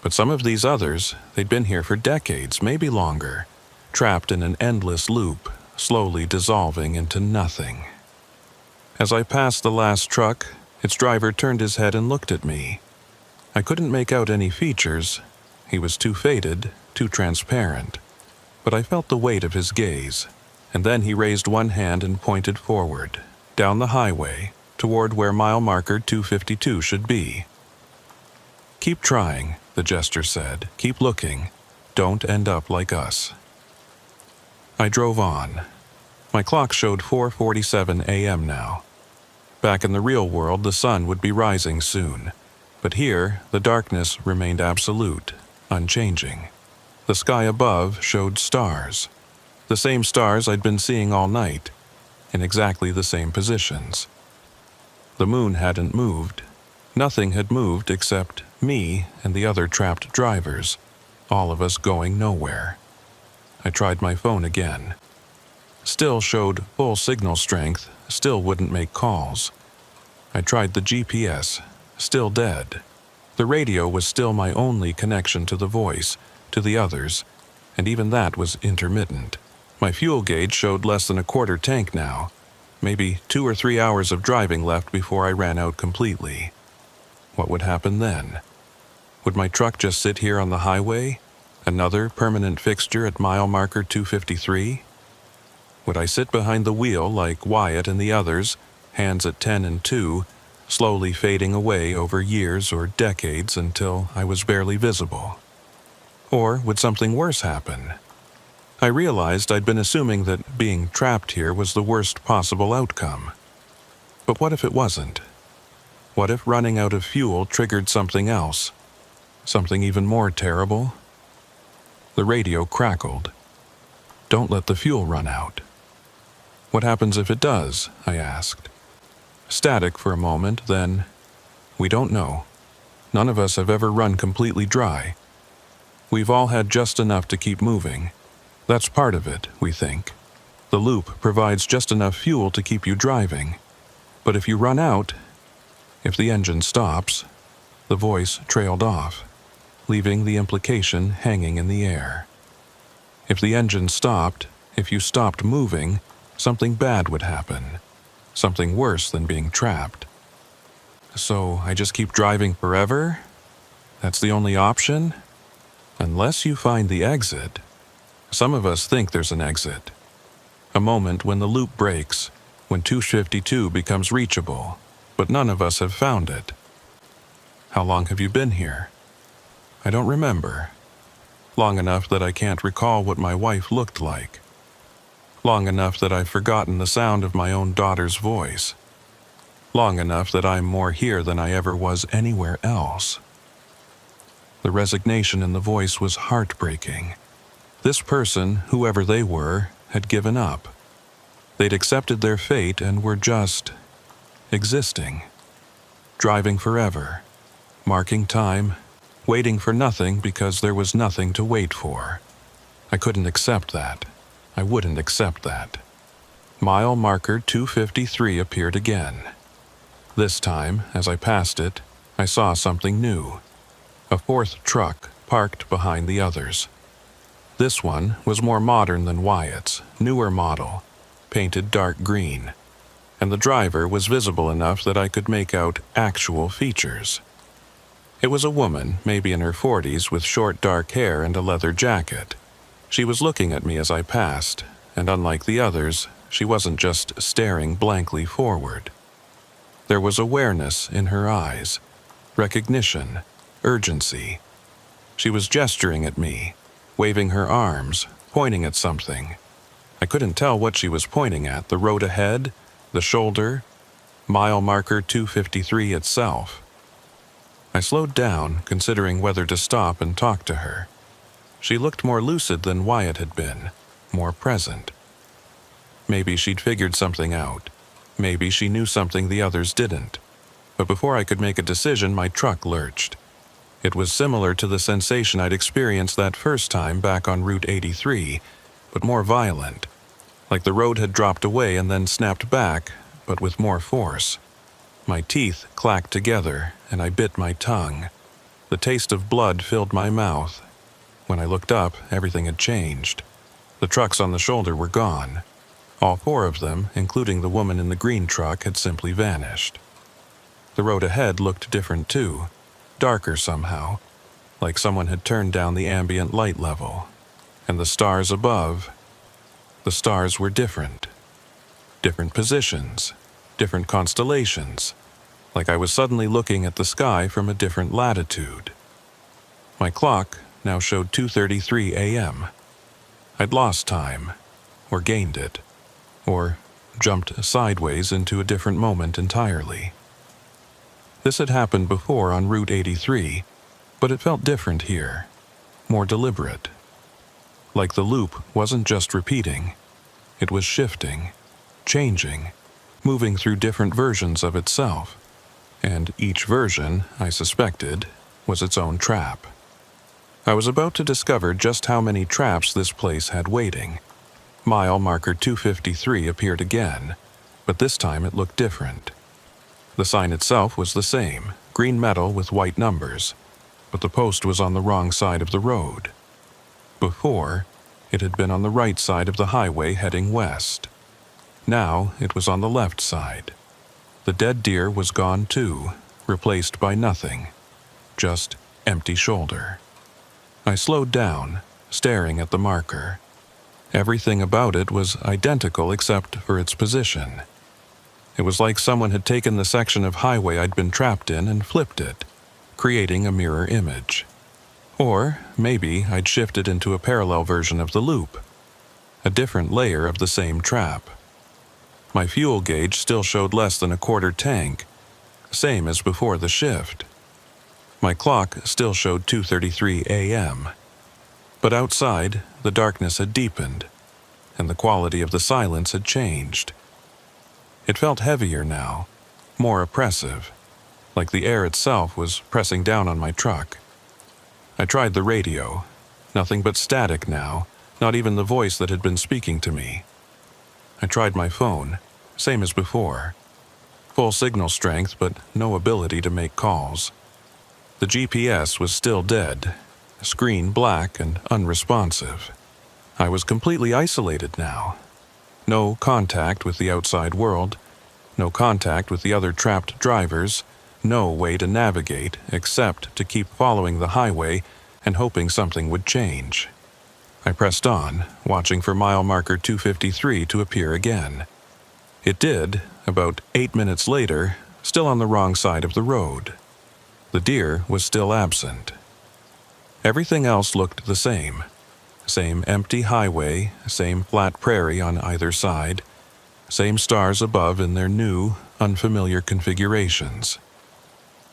But some of these others, they'd been here for decades, maybe longer, trapped in an endless loop, slowly dissolving into nothing. As I passed the last truck, its driver turned his head and looked at me. I couldn't make out any features. He was too faded, too transparent. But I felt the weight of his gaze, and then he raised one hand and pointed forward, down the highway, toward where mile marker 252 should be. "Keep trying," the gesture said. "Keep looking. Don't end up like us." I drove on. My clock showed 4:47 a.m. now. Back in the real world, the sun would be rising soon. But here, the darkness remained absolute, unchanging. The sky above showed stars. The same stars I'd been seeing all night, in exactly the same positions. The moon hadn't moved. Nothing had moved except me and the other trapped drivers, all of us going nowhere. I tried my phone again. Still showed full signal strength, still wouldn't make calls. I tried the GPS, still dead. The radio was still my only connection to the voice, to the others, and even that was intermittent. My fuel gauge showed less than a quarter tank now, maybe 2 or 3 hours of driving left before I ran out completely. What would happen then? Would my truck just sit here on the highway, another permanent fixture at mile marker 253? Would I sit behind the wheel like Wyatt and the others, hands at 10 and 2, slowly fading away over years or decades until I was barely visible? Or would something worse happen? I realized I'd been assuming that being trapped here was the worst possible outcome. But what if it wasn't? What if running out of fuel triggered something else? Something even more terrible? The radio crackled. "Don't let the fuel run out." "What happens if it does?" I asked. Static for a moment, then, "We don't know. None of us have ever run completely dry. We've all had just enough to keep moving. That's part of it, we think. The loop provides just enough fuel to keep you driving. But if you run out, if the engine stops," the voice trailed off, leaving the implication hanging in the air. If the engine stopped, if you stopped moving, something bad would happen. Something worse than being trapped. So I just keep driving forever? That's the only option? Unless you find the exit. Some of us think there's an exit. A moment when the loop breaks, when 252 becomes reachable, but none of us have found it. How long have you been here? I don't remember. Long enough that I can't recall what my wife looked like. Long enough that I've forgotten the sound of my own daughter's voice. Long enough that I'm more here than I ever was anywhere else. The resignation in the voice was heartbreaking. This person, whoever they were, had given up. They'd accepted their fate and were just existing. Driving forever, marking time, waiting for nothing because there was nothing to wait for. I couldn't accept that. I wouldn't accept that. Mile marker 253 appeared again. This time, as I passed it, I saw something new. A fourth truck parked behind the others. This one was more modern than Wyatt's, newer model, painted dark green, and the driver was visible enough that I could make out actual features. It was a woman, maybe in her 40s, with short dark hair and a leather jacket. She was looking at me as I passed, and unlike the others, she wasn't just staring blankly forward. There was awareness in her eyes, recognition, urgency. She was gesturing at me, waving her arms, pointing at something. I couldn't tell what she was pointing at, the road ahead, the shoulder, mile marker 253 itself. I slowed down, considering whether to stop and talk to her. She looked more lucid than Wyatt had been, more present. Maybe she'd figured something out. Maybe she knew something the others didn't. But before I could make a decision, my truck lurched. It was similar to the sensation I'd experienced that first time back on Route 83, but more violent. Like the road had dropped away and then snapped back, but with more force. My teeth clacked together, and I bit my tongue. The taste of blood filled my mouth. When I looked up, everything had changed. The trucks on the shoulder were gone. All 4 of them, including the woman in the green truck, had simply vanished. The road ahead looked different too, darker somehow, like someone had turned down the ambient light level. And the stars above, The stars were different. Different positions, different constellations, like I was suddenly looking at the sky from a different latitude. My clock now showed 2:33 a.m. I'd lost time, or gained it, or jumped sideways into a different moment entirely. This had happened before on Route 83, but it felt different here, more deliberate. Like the loop wasn't just repeating, it was shifting, changing, moving through different versions of itself, and each version, I suspected, was its own trap. I was about to discover just how many traps this place had waiting. Mile marker 253 appeared again, but this time it looked different. The sign itself was the same, green metal with white numbers, but the post was on the wrong side of the road. Before, it had been on the right side of the highway heading west. Now it was on the left side. The dead deer was gone too, replaced by nothing, just empty shoulder. I slowed down, staring at the marker. Everything about it was identical except for its position. It was like someone had taken the section of highway I'd been trapped in and flipped it, creating a mirror image. Or maybe I'd shifted into a parallel version of the loop, a different layer of the same trap. My fuel gauge still showed less than a quarter tank, same as before the shift. My clock still showed 2:33 a.m. But outside, the darkness had deepened, and the quality of the silence had changed. It felt heavier now, more oppressive, like the air itself was pressing down on my truck. I tried the radio. Nothing but static now, not even the voice that had been speaking to me. I tried my phone, same as before. Full signal strength, but no ability to make calls. The GPS was still dead, screen black and unresponsive. I was completely isolated now. No contact with the outside world, no contact with the other trapped drivers, no way to navigate except to keep following the highway and hoping something would change. I pressed on, watching for mile marker 253 to appear again. It did, about 8 minutes later, still on the wrong side of the road. The deer was still absent. Everything else looked the same. Same empty highway, same flat prairie on either side, same stars above in their new, unfamiliar configurations.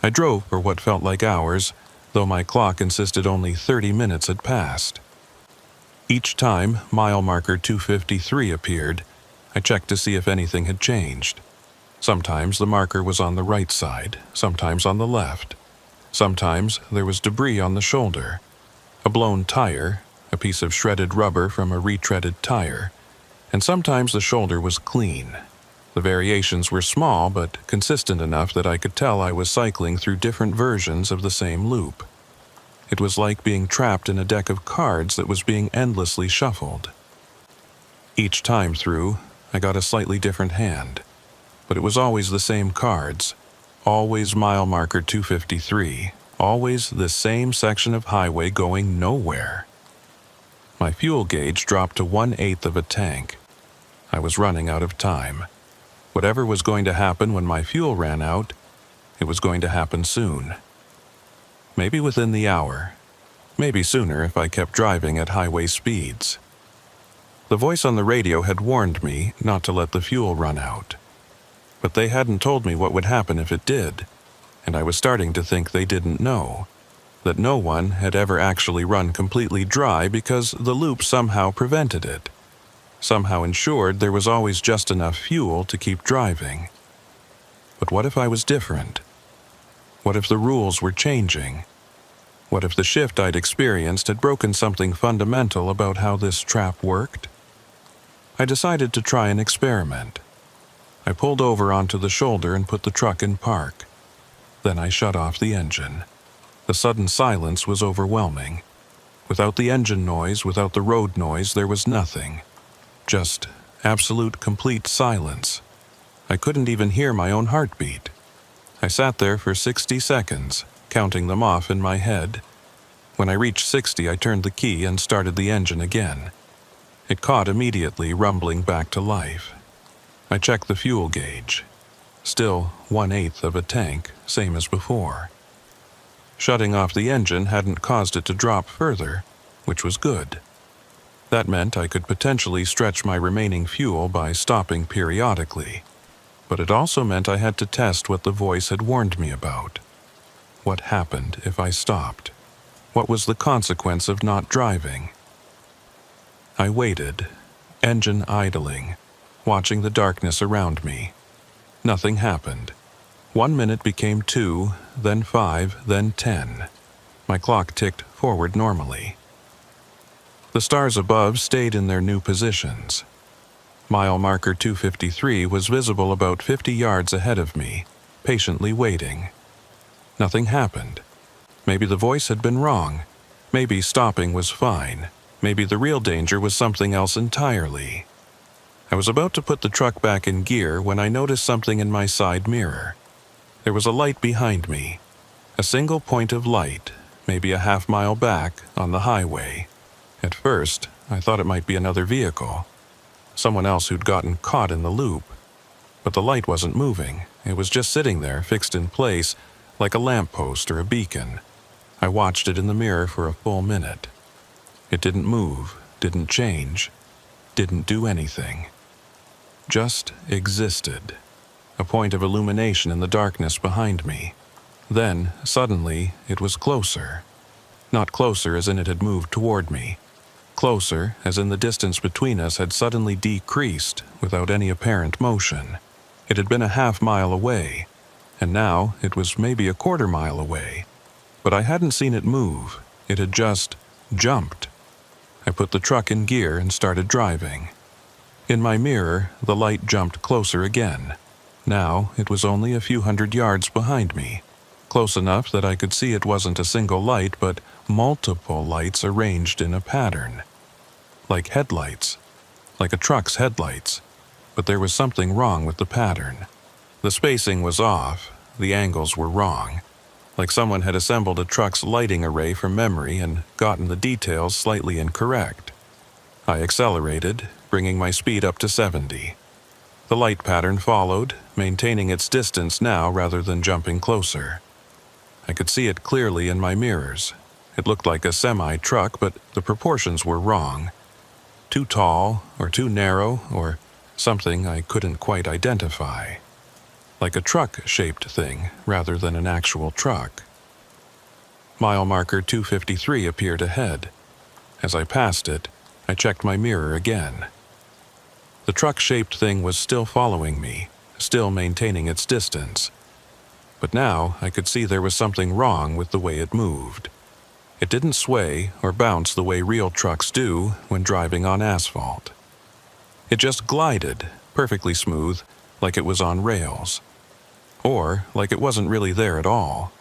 I drove for what felt like hours, though my clock insisted only 30 minutes had passed. Each time mile marker 253 appeared, I checked to see if anything had changed. Sometimes the marker was on the right side, sometimes on the left. Sometimes there was debris on the shoulder, a blown tire, a piece of shredded rubber from a retreaded tire, and sometimes the shoulder was clean. The variations were small but consistent enough that I could tell I was cycling through different versions of the same loop. It was like being trapped in a deck of cards that was being endlessly shuffled. Each time through, I got a slightly different hand, but it was always the same cards, always mile marker 253, always the same section of highway going nowhere. My fuel gauge dropped to 1/8 of a tank. I was running out of time. Whatever was going to happen when my fuel ran out, it was going to happen soon. Maybe within the hour, maybe sooner if I kept driving at highway speeds. The voice on the radio had warned me not to let the fuel run out. But they hadn't told me what would happen if it did, and I was starting to think they didn't know, that no one had ever actually run completely dry because the loop somehow prevented it, somehow ensured there was always just enough fuel to keep driving. But what if I was different? What if the rules were changing? What if the shift I'd experienced had broken something fundamental about how this trap worked? I decided to try an experiment. I pulled over onto the shoulder and put the truck in park. Then I shut off the engine. The sudden silence was overwhelming. Without the engine noise, without the road noise, there was nothing. Just absolute, complete silence. I couldn't even hear my own heartbeat. I sat there for 60 seconds, counting them off in my head. When I reached 60, I turned the key and started the engine again. It caught immediately, rumbling back to life. I checked the fuel gauge. Still 1/8 of a tank, same as before. Shutting off the engine hadn't caused it to drop further, which was good. That meant I could potentially stretch my remaining fuel by stopping periodically. But it also meant I had to test what the voice had warned me about. What happened if I stopped? What was the consequence of not driving? I waited, engine idling, watching the darkness around me. Nothing happened. 1 minute became 2, then 5, then 10. My clock ticked forward normally. The stars above stayed in their new positions. Mile marker 253 was visible about 50 yards ahead of me, patiently waiting. Nothing happened. Maybe the voice had been wrong. Maybe stopping was fine. Maybe the real danger was something else entirely. I was about to put the truck back in gear when I noticed something in my side mirror. There was a light behind me. A single point of light, maybe a half-mile back, on the highway. At first, I thought it might be another vehicle. Someone else who'd gotten caught in the loop. But the light wasn't moving. It was just sitting there, fixed in place, like a lamppost or a beacon. I watched it in the mirror for a full minute. It didn't move, didn't change, didn't do anything. Just existed. A point of illumination in the darkness behind me. Then, suddenly, it was closer. Not closer as in it had moved toward me. Closer as in the distance between us had suddenly decreased without any apparent motion. It had been a half-mile away, and now it was maybe a quarter-mile away. But I hadn't seen it move. It had just jumped. I put the truck in gear and started driving. In my mirror, the light jumped closer again. Now it was only a few hundred yards behind me, close enough that I could see it wasn't a single light but multiple lights arranged in a pattern. Like headlights. Like a truck's headlights. But there was something wrong with the pattern. The spacing was off, the angles were wrong. Like someone had assembled a truck's lighting array from memory and gotten the details slightly incorrect. I accelerated, bringing my speed up to 70. The light pattern followed, maintaining its distance now rather than jumping closer. I could see it clearly in my mirrors. It looked like a semi-truck, but the proportions were wrong. Too tall, or too narrow, or something I couldn't quite identify. Like a truck-shaped thing, rather than an actual truck. Mile marker 253 appeared ahead. As I passed it, I checked my mirror again. The truck-shaped thing was still following me, still maintaining its distance. But now I could see there was something wrong with the way it moved. It didn't sway or bounce the way real trucks do when driving on asphalt. It just glided, perfectly smooth, like it was on rails. Or like it wasn't really there at all.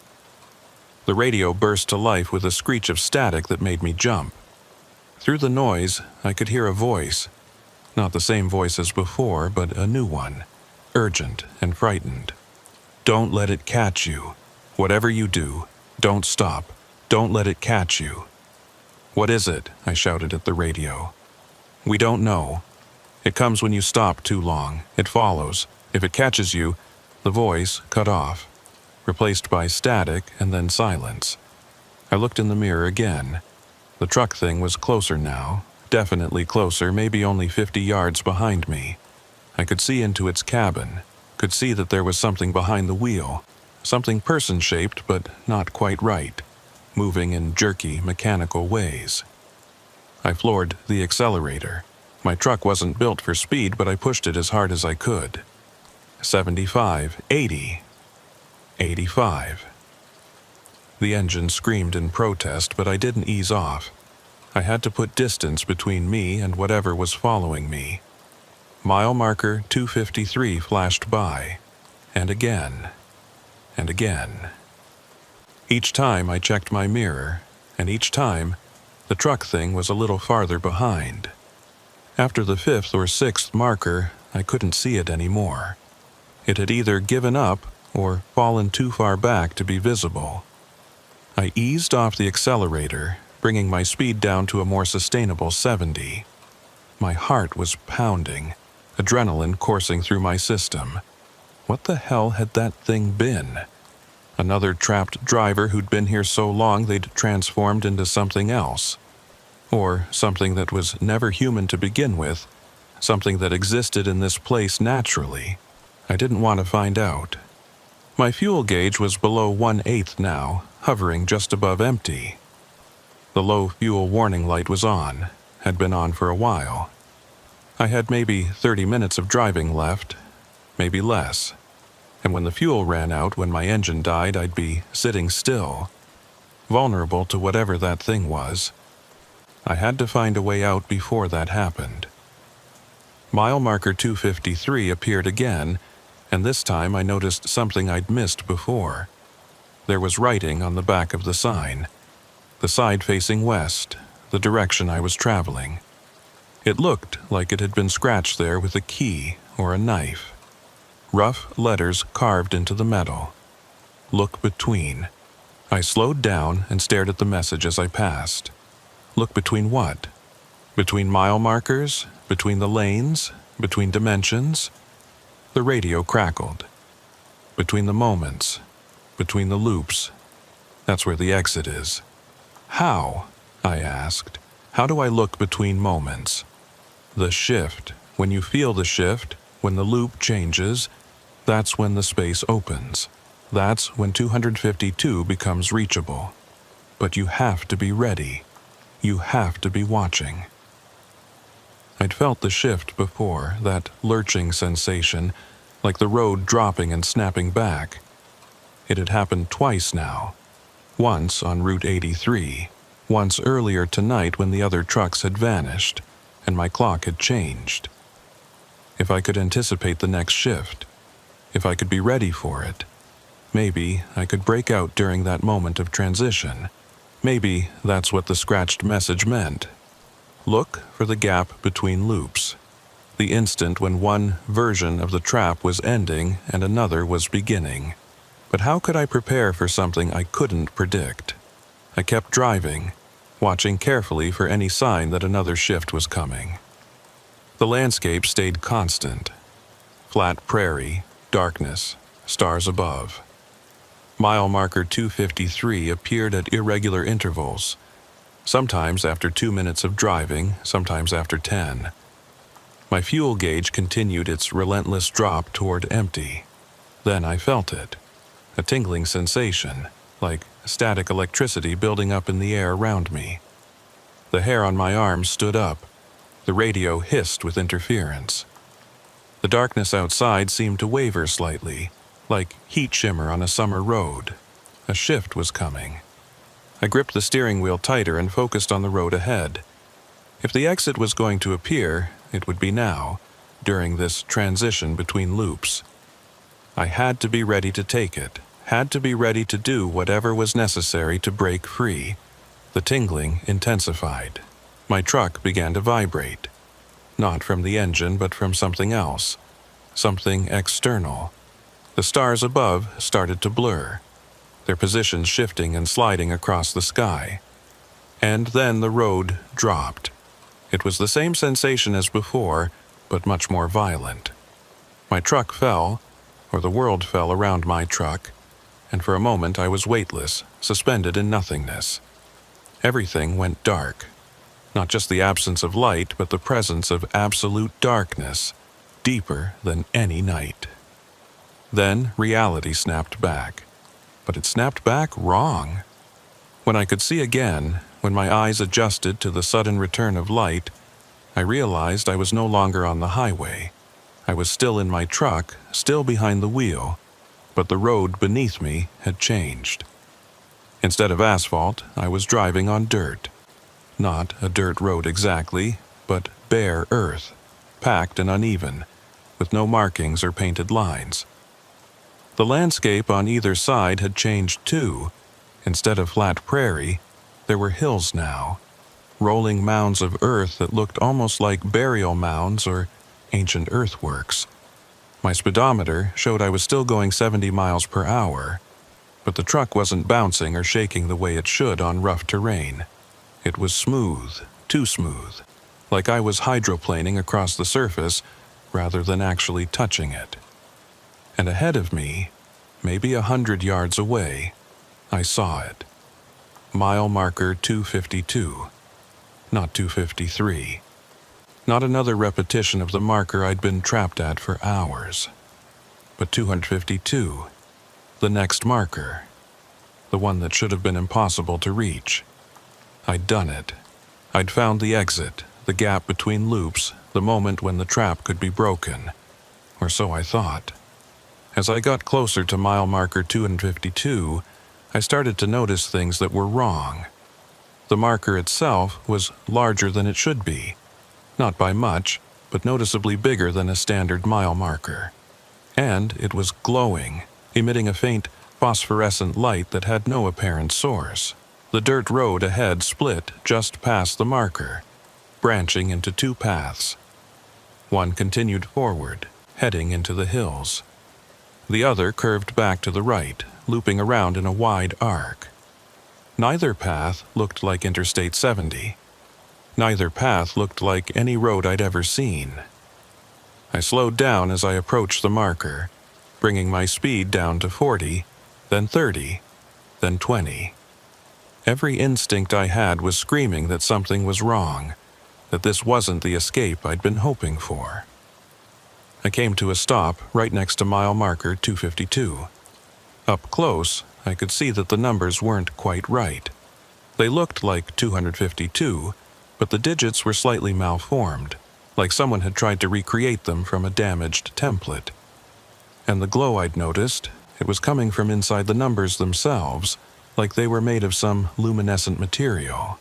The radio burst to life with a screech of static that made me jump. Through the noise, I could hear a voice. Not the same voice as before, but a new one. Urgent and frightened. Don't let it catch you. Whatever you do, don't stop. Don't let it catch you. What is it? I shouted at the radio. We don't know. It comes when you stop too long. It follows. If it catches you, the voice cut off, replaced by static and then silence. I looked in the mirror again. The truck thing was closer now, definitely closer, maybe only 50 yards behind me. I could see into its cabin, could see that there was something behind the wheel, something person-shaped but not quite right, moving in jerky, mechanical ways. I floored the accelerator. My truck wasn't built for speed, but I pushed it as hard as I could. 75, 80, 85. The engine screamed in protest, but I didn't ease off. I had to put distance between me and whatever was following me. Mile marker 253 flashed by, and again, and again. Each time I checked my mirror, and each time, the truck thing was a little farther behind. After the 5th or 6th marker, I couldn't see it anymore. It had either given up or fallen too far back to be visible. I eased off the accelerator, bringing my speed down to a more sustainable 70. My heart was pounding, adrenaline coursing through my system. What the hell had that thing been? Another trapped driver who'd been here so long they'd transformed into something else. Or something that was never human to begin with, something that existed in this place naturally. I didn't want to find out. My fuel gauge was below 1/8 now, hovering just above empty. The low fuel warning light was on, had been on for a while. I had maybe 30 minutes of driving left, maybe less. And when the fuel ran out, when my engine died, I'd be sitting still, vulnerable to whatever that thing was. I had to find a way out before that happened. Mile marker 253 appeared again, and this time I noticed something I'd missed before. There was writing on the back of the sign, the side facing west, the direction I was traveling. It looked like it had been scratched there with a key or a knife. Rough letters carved into the metal. Look between. I slowed down and stared at the message as I passed. Look between what? Between mile markers? Between the lanes? Between dimensions? The radio crackled. Between the moments. Between the loops. That's where the exit is. How? I asked. How do I look between moments? The shift. When you feel the shift, when the loop changes, that's when the space opens. That's when 252 becomes reachable. But you have to be ready. You have to be watching. I'd felt the shift before, that lurching sensation, like the road dropping and snapping back. It had happened twice now. Once on Route 83, once earlier tonight when the other trucks had vanished, and my clock had changed. If I could anticipate the next shift, if I could be ready for it, maybe I could break out during that moment of transition. Maybe that's what the scratched message meant. Look for the gap between loops, the instant when one version of the trap was ending and another was beginning. But how could I prepare for something I couldn't predict? I kept driving, watching carefully for any sign that another shift was coming. The landscape stayed constant. Flat prairie, darkness, stars above. Mile marker 253 appeared at irregular intervals, sometimes after 2 minutes of driving, sometimes after 10. My fuel gauge continued its relentless drop toward empty. Then I felt it, a tingling sensation, like static electricity building up in the air around me. The hair on my arms stood up. The radio hissed with interference. The darkness outside seemed to waver slightly, like heat shimmer on a summer road. A shift was coming. I gripped the steering wheel tighter and focused on the road ahead. If the exit was going to appear, it would be now, during this transition between loops. I had to be ready to take it, had to be ready to do whatever was necessary to break free. The tingling intensified. My truck began to vibrate. Not from the engine, but from something else. Something external. The stars above started to blur, their positions shifting and sliding across the sky. And then the road dropped. It was the same sensation as before, but much more violent. My truck fell, or the world fell around my truck, and for a moment I was weightless, suspended in nothingness. Everything went dark. Not just the absence of light, but the presence of absolute darkness, deeper than any night. Then reality snapped back. But it snapped back wrong. When I could see again, when my eyes adjusted to the sudden return of light, I realized I was no longer on the highway. I was still in my truck, still behind the wheel, but the road beneath me had changed. Instead of asphalt, I was driving on dirt. Not a dirt road exactly, but bare earth, packed and uneven, with no markings or painted lines. The landscape on either side had changed too. Instead of flat prairie, there were hills now, rolling mounds of earth that looked almost like burial mounds or ancient earthworks. My speedometer showed I was still going 70 miles per hour, but the truck wasn't bouncing or shaking the way it should on rough terrain. It was smooth, too smooth. like I was hydroplaning across the surface rather than actually touching it. And ahead of me, maybe 100 yards away, I saw it. Mile marker 252, not 253. Not another repetition of the marker I'd been trapped at for hours. But 252, the next marker, the one that should have been impossible to reach. I'd done it. I'd found the exit, the gap between loops, the moment when the trap could be broken. Or so I thought. As I got closer to mile marker 252, I started to notice things that were wrong. The marker itself was larger than it should be. Not by much, but noticeably bigger than a standard mile marker. And it was glowing, emitting a faint phosphorescent light that had no apparent source. The dirt road ahead split just past the marker, branching into two paths. One continued forward, heading into the hills. The other curved back to the right, looping around in a wide arc. Neither path looked like Interstate 70. Neither path looked like any road I'd ever seen. I slowed down as I approached the marker, bringing my speed down to 40, then 30, then 20. Every instinct I had was screaming that something was wrong, that this wasn't the escape I'd been hoping for. I came to a stop right next to mile marker 252. Up close, I could see that the numbers weren't quite right. They looked like 252, but the digits were slightly malformed, like someone had tried to recreate them from a damaged template. And the glow I'd noticed, it was coming from inside the numbers themselves, like they were made of some luminescent material.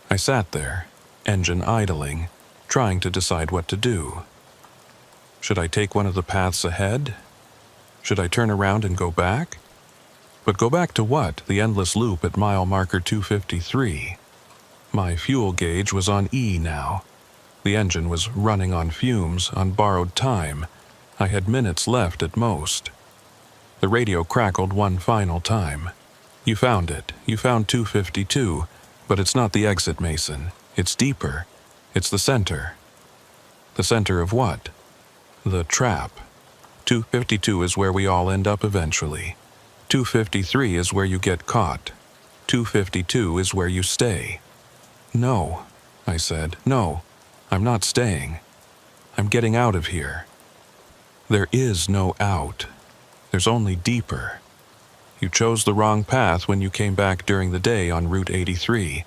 I sat there, engine idling, trying to decide what to do. Should I take one of the paths ahead? Should I turn around and go back? But go back to what? The endless loop at mile marker 253. My fuel gauge was on E now. The engine was running on fumes, on borrowed time. I had minutes left at most. The radio crackled one final time. You found it. You found 252, but it's not the exit, Mason. It's deeper. It's the center. The center of what? The trap. 252 is where we all end up eventually. 253 is where you get caught. 252 is where you stay. No, I said. No, I'm not staying. I'm getting out of here. There is no out. There's only deeper. You chose the wrong path when you came back during the day on Route 83.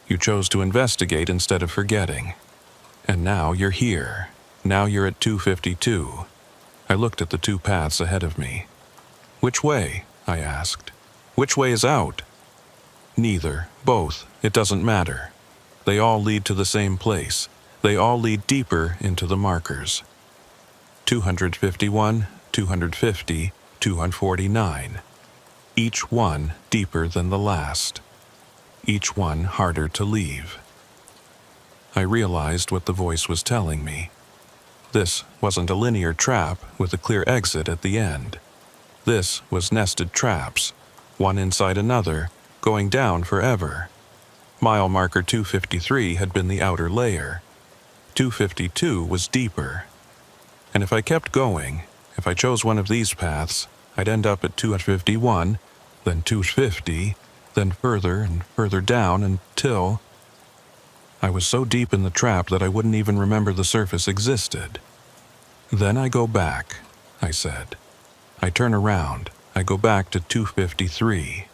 You chose to investigate instead of forgetting. And now you're here. Now you're at 252. I looked at the two paths ahead of me. Which way? I asked. Which way is out? Neither. Both. It doesn't matter. They all lead to the same place. They all lead deeper into the markers. 251, 250, 249. Each one deeper than the last. Each one harder to leave. I realized what the voice was telling me. This wasn't a linear trap with a clear exit at the end. This was nested traps, one inside another, going down forever. Mile marker 253 had been the outer layer. 252 was deeper. And if I kept going, if I chose one of these paths, I'd end up at 251, then 250, then further and further down until... I was so deep in the trap that I wouldn't even remember the surface existed. Then I go back, I said. I turn around. I go back to 253.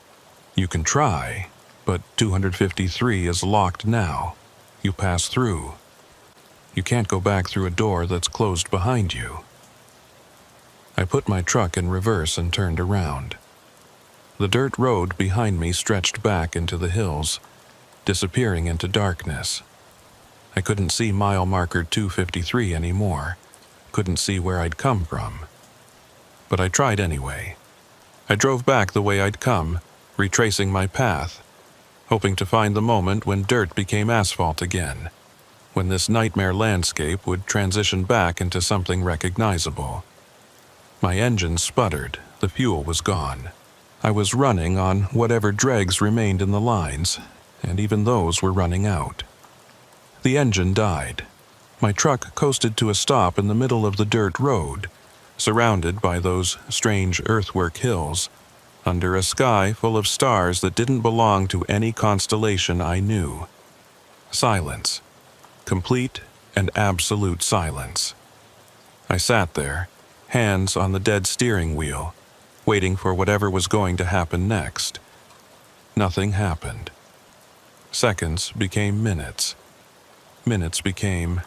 You can try, but 253 is locked now. You pass through. You can't go back through a door that's closed behind you. I put my truck in reverse and turned around. The dirt road behind me stretched back into the hills, disappearing into darkness. I couldn't see mile marker 253 anymore. Couldn't see where I'd come from. But I tried anyway. I drove back the way I'd come, retracing my path, hoping to find the moment when dirt became asphalt again, when this nightmare landscape would transition back into something recognizable. My engine sputtered. The fuel was gone. I was running on whatever dregs remained in the lines, and even those were running out. The engine died. My truck coasted to a stop in the middle of the dirt road, surrounded by those strange earthwork hills, under a sky full of stars that didn't belong to any constellation I knew. Silence. Complete and absolute silence. I sat there, hands on the dead steering wheel, waiting for whatever was going to happen next. Nothing happened. Seconds became minutes. Minutes became...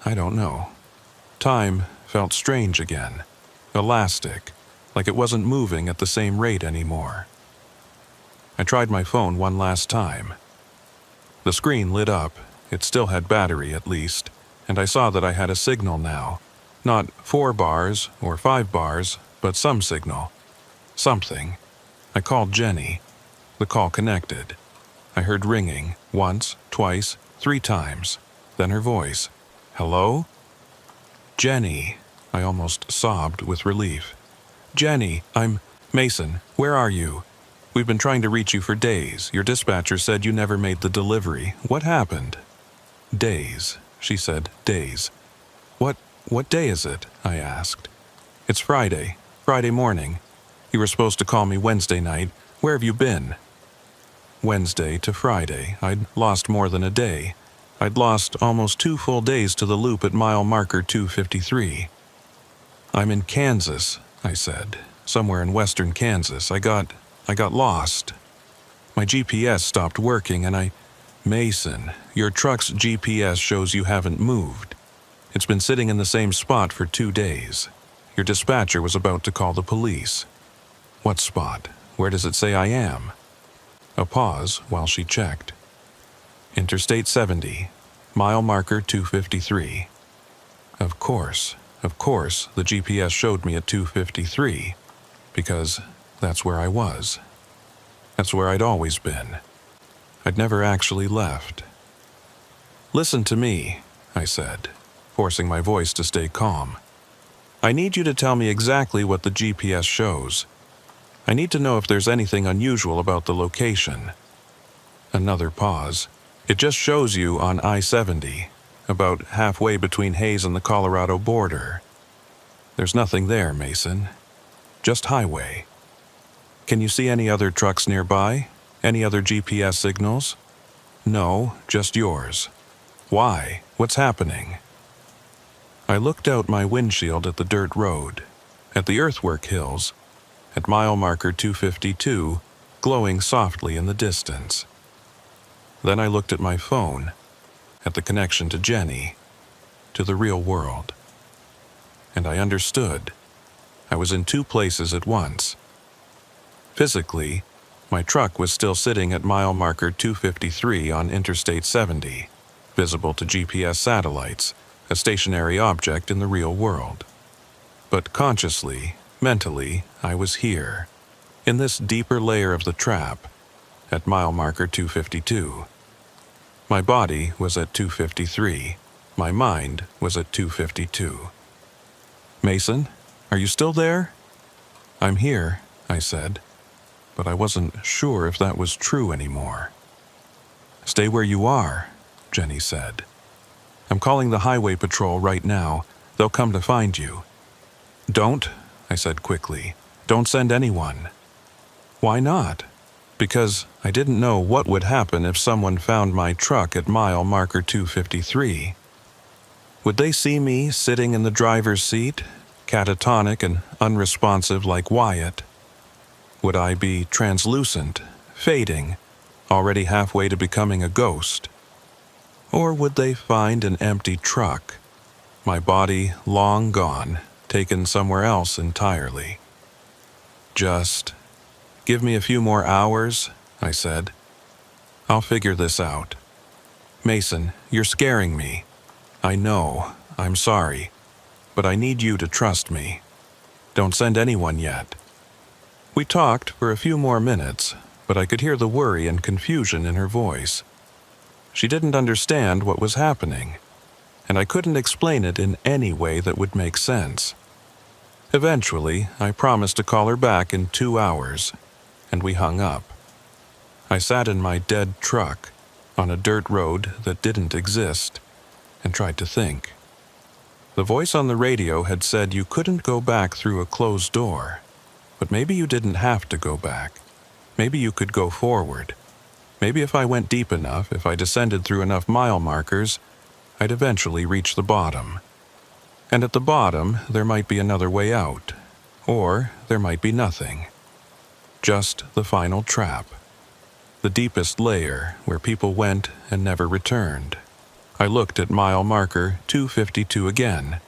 I don't know. Time felt strange again, elastic, like it wasn't moving at the same rate anymore. I tried my phone one last time. The screen lit up. It still had battery at least, and I saw that I had a signal now. Not 4 bars or 5 bars, but some signal. Something. I called Jenny. The call connected. I heard ringing, once, twice, 3 times. Then her voice. Hello? Jenny. I almost sobbed with relief. Jenny, I'm Mason. Where are you? We've been trying to reach you for days. Your dispatcher said you never made the delivery. What happened? Days, she said, days. What day is it? I asked. It's Friday morning. You were supposed to call me Wednesday night. Where have you been? Wednesday to Friday. I'd lost more than a day. I'd lost almost 2 full days to the loop at mile marker 253. I'm in Kansas, I said. Somewhere in western Kansas. I got lost. My GPS stopped working and Mason, your truck's GPS shows you haven't moved. It's been sitting in the same spot for 2 days. Your dispatcher was about to call the police. What spot? Where does it say I am? A pause while she checked. Interstate 70, mile marker 253. Of course, the GPS showed me at 253, because that's where I was. That's where I'd always been. I'd never actually left. Listen to me, I said, forcing my voice to stay calm. I need you to tell me exactly what the GPS shows. I need to know if there's anything unusual about the location. Another pause. It just shows you on I-70, about halfway between Hayes and the Colorado border. There's nothing there, Mason. Just highway. Can you see any other trucks nearby? Any other GPS signals? No, just yours. Why? What's happening? I looked out my windshield at the dirt road, at the earthwork hills, at mile marker 252, glowing softly in the distance. Then I looked at my phone, at the connection to Jenny, to the real world. And I understood. I was in 2 places at once. Physically, my truck was still sitting at mile marker 253 on Interstate 70, visible to GPS satellites, a stationary object in the real world. But consciously, mentally, I was here, in this deeper layer of the trap, at mile marker 252. My body was at 253. My mind was at 252. Mason, are you still there? I'm here, I said, but I wasn't sure if that was true anymore. Stay where you are, Jenny said. I'm calling the highway patrol right now. They'll come to find you. Don't, I said quickly. Don't send anyone. Why not? Because I didn't know what would happen if someone found my truck at mile marker 253. Would they see me sitting in the driver's seat, catatonic and unresponsive like Wyatt? Would I be translucent, fading, already halfway to becoming a ghost? Or would they find an empty truck, my body long gone, taken somewhere else entirely? Just give me a few more hours, I said. I'll figure this out. Mason, you're scaring me. I know, I'm sorry, but I need you to trust me. Don't send anyone yet. We talked for a few more minutes, but I could hear the worry and confusion in her voice. She didn't understand what was happening, and I couldn't explain it in any way that would make sense. Eventually, I promised to call her back in 2 hours, and we hung up. I sat in my dead truck, on a dirt road that didn't exist, and tried to think. The voice on the radio had said you couldn't go back through a closed door, but maybe you didn't have to go back. Maybe you could go forward. Maybe if I went deep enough, if I descended through enough mile markers, I'd eventually reach the bottom. And at the bottom, there might be another way out, or there might be nothing. Just the final trap. The deepest layer where people went and never returned. I looked at mile marker 252 again,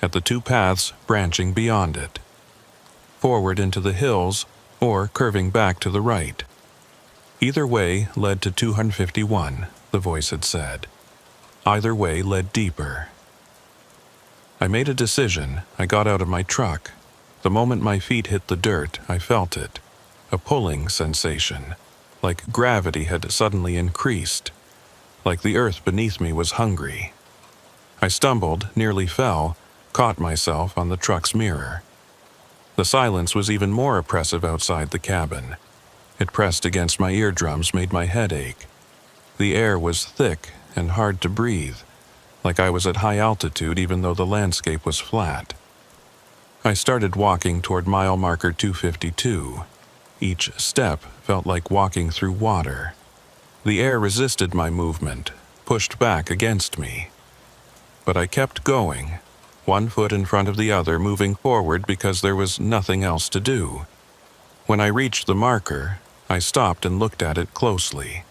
at the two paths branching beyond it. Forward into the hills, or curving back to the right. Either way led to 251, the voice had said. Either way led deeper. I made a decision. I got out of my truck. The moment my feet hit the dirt, I felt it. A pulling sensation, like gravity had suddenly increased, like the earth beneath me was hungry. I stumbled, nearly fell, caught myself on the truck's mirror. The silence was even more oppressive outside the cabin. It pressed against my eardrums, made my head ache. The air was thick and hard to breathe, like I was at high altitude even though the landscape was flat. I started walking toward mile marker 252. Each step felt like walking through water. The air resisted my movement, pushed back against me. But I kept going, one foot in front of the other, moving forward because there was nothing else to do. When I reached the marker, I stopped and looked at it closely.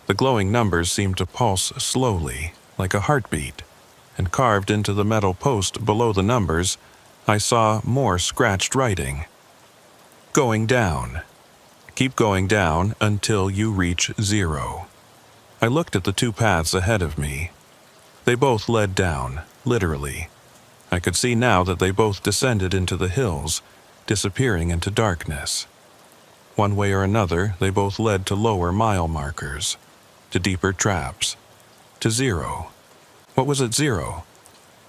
The glowing numbers seemed to pulse slowly, like a heartbeat, and carved into the metal post below the numbers, I saw more scratched writing. Going down. Keep going down until you reach 0. I looked at the two paths ahead of me. They both led down, literally. I could see now that they both descended into the hills, disappearing into darkness. One way or another, they both led to lower mile markers, to deeper traps, to 0. What was at 0?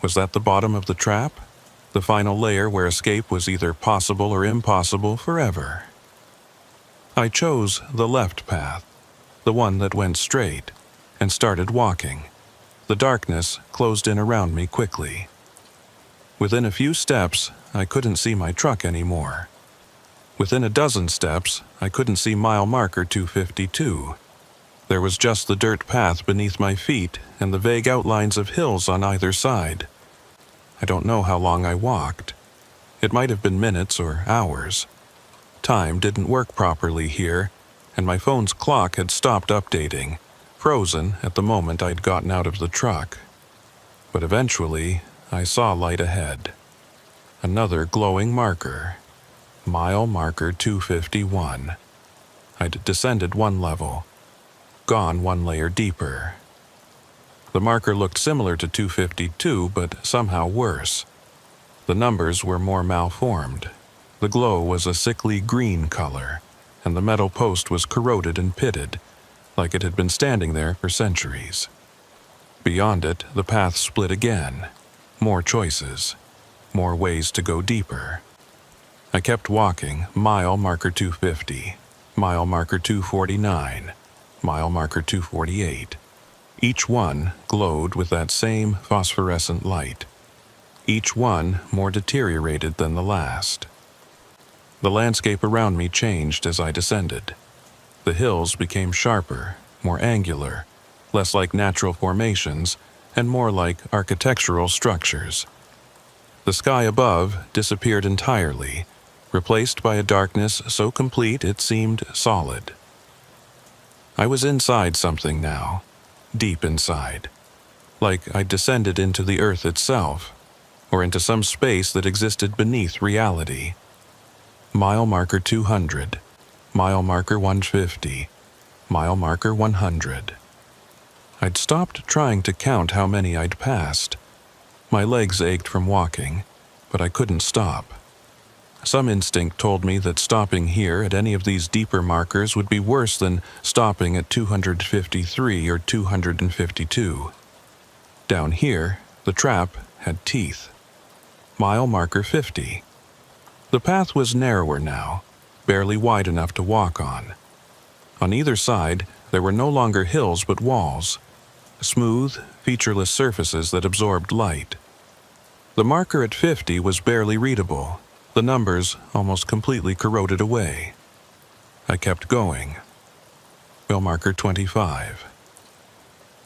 Was that the bottom of the trap? The final layer where escape was either possible or impossible forever? I chose the left path, the one that went straight, and started walking. The darkness closed in around me quickly. Within a few steps, I couldn't see my truck anymore. Within a dozen steps, I couldn't see mile marker 252. There was just the dirt path beneath my feet and the vague outlines of hills on either side. I don't know how long I walked. It might have been minutes or hours. Time didn't work properly here, and my phone's clock had stopped updating, frozen at the moment I'd gotten out of the truck. But eventually, I saw light ahead. Another glowing marker. Mile marker 251. I'd descended one level, gone one layer deeper. The marker looked similar to 252, but somehow worse. The numbers were more malformed. The glow was a sickly green color, and the metal post was corroded and pitted, like it had been standing there for centuries. Beyond it, the path split again. More choices. More ways to go deeper. I kept walking, mile marker 250, mile marker 249, mile marker 248. Each one glowed with that same phosphorescent light. Each one more deteriorated than the last. The landscape around me changed as I descended. The hills became sharper, more angular, less like natural formations, and more like architectural structures. The sky above disappeared entirely, replaced by a darkness so complete it seemed solid. I was inside something now, deep inside, like I'd descended into the earth itself, or into some space that existed beneath reality. Mile marker 200, mile marker 150, mile marker 100. I'd stopped trying to count how many I'd passed. My legs ached from walking, but I couldn't stop. Some instinct told me that stopping here at any of these deeper markers would be worse than stopping at 253 or 252. Down here, the trap had teeth. Mile marker 50. The path was narrower now, barely wide enough to walk on. On either side, There were no longer hills but walls, smooth, featureless surfaces that absorbed light. The marker at 50 was barely readable, the numbers almost completely corroded away. I kept going. Mile marker 25.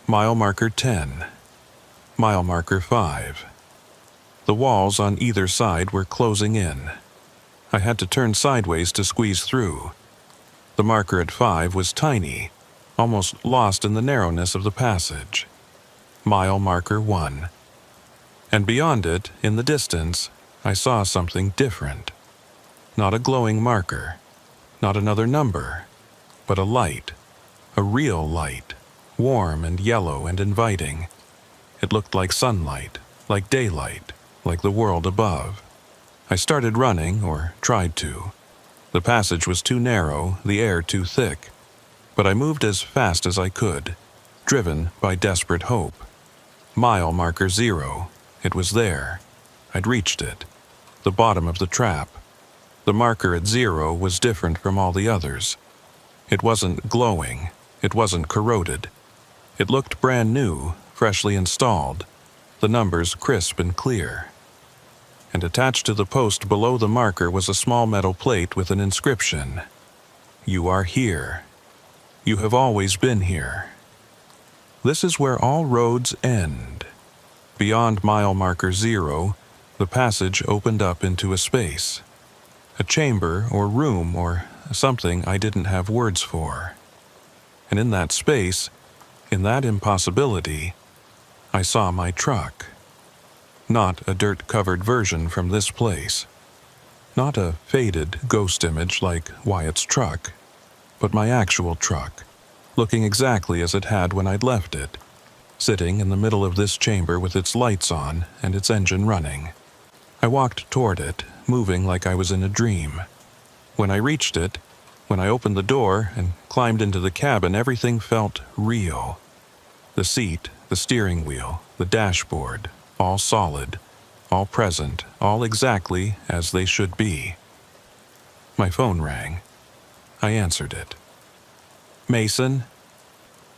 Mile marker 10. Mile marker 5. The walls on either side were closing in. I had to turn sideways to squeeze through. The marker at 5 was tiny, almost lost in the narrowness of the passage. Mile marker 1. And beyond it, in the distance, I saw something different. Not a glowing marker, not another number, but a light, a real light, warm and yellow and inviting. It looked like sunlight, like daylight, like the world above. I started running, or tried to. The passage was too narrow, the air too thick, but I moved as fast as I could, driven by desperate hope. Mile marker 0. It was there. I'd reached it. The bottom of the trap. The marker at 0 was different from all the others. It wasn't glowing. It wasn't corroded. It looked brand new, freshly installed, the numbers crisp and clear. And attached to the post below the marker was a small metal plate with an inscription. You are here. You have always been here. This is where all roads end. Beyond mile marker 0, the passage opened up into a space. A chamber or room or something I didn't have words for. And in that space, in that impossibility, I saw my truck. Not a dirt-covered version from this place. Not a faded ghost image like Wyatt's truck, but my actual truck, looking exactly as it had when I'd left it, sitting in the middle of this chamber with its lights on and its engine running. I walked toward it, moving like I was in a dream. When I reached it, when I opened the door and climbed into the cabin, everything felt real. The seat, the steering wheel, the dashboard, all solid, all present, all exactly as they should be. My phone rang. I answered it. Mason?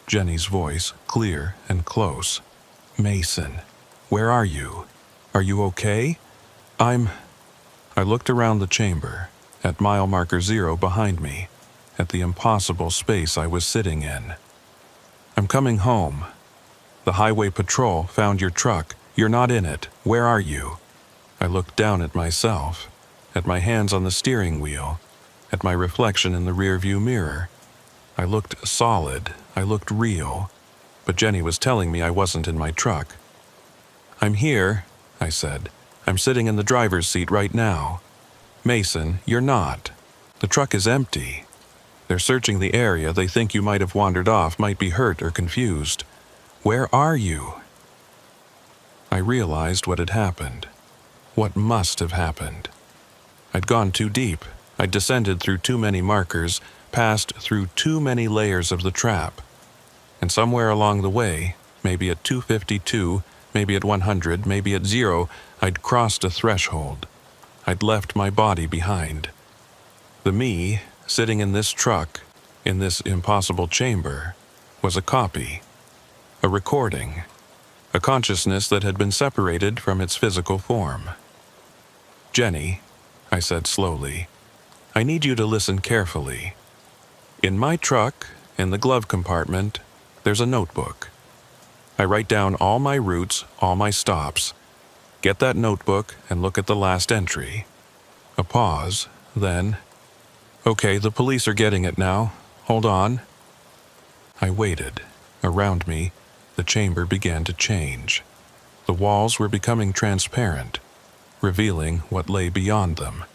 Jenny's voice, clear and close. Mason, where are you? Are you okay? I looked around the chamber, at mile marker 0 behind me, at the impossible space I was sitting in. I'm coming home. The highway patrol found your truck. You're not in it. Where are you? I looked down at myself, at my hands on the steering wheel, at my reflection in the rearview mirror. I looked solid. I looked real. But Jenny was telling me I wasn't in my truck. I'm here, I said. I'm sitting in the driver's seat right now. Mason, you're not. The truck is empty. They're searching the area. They think you might have wandered off, might be hurt or confused. Where are you? I realized what had happened. What must have happened. I'd gone too deep. I'd descended through too many markers, passed through too many layers of the trap. And somewhere along the way, maybe at 252, maybe at 100, maybe at 0, I'd crossed a threshold. I'd left my body behind. The me, sitting in this truck, in this impossible chamber, was a copy, a recording, a consciousness that had been separated from its physical form. Jenny, I said slowly, I need you to listen carefully. In my truck, in the glove compartment, there's a notebook. I write down all my routes, all my stops. Get that notebook and look at the last entry. A pause, then, okay, the police are getting it now. Hold on. I waited. Around me, the chamber began to change. The walls were becoming transparent, revealing what lay beyond them.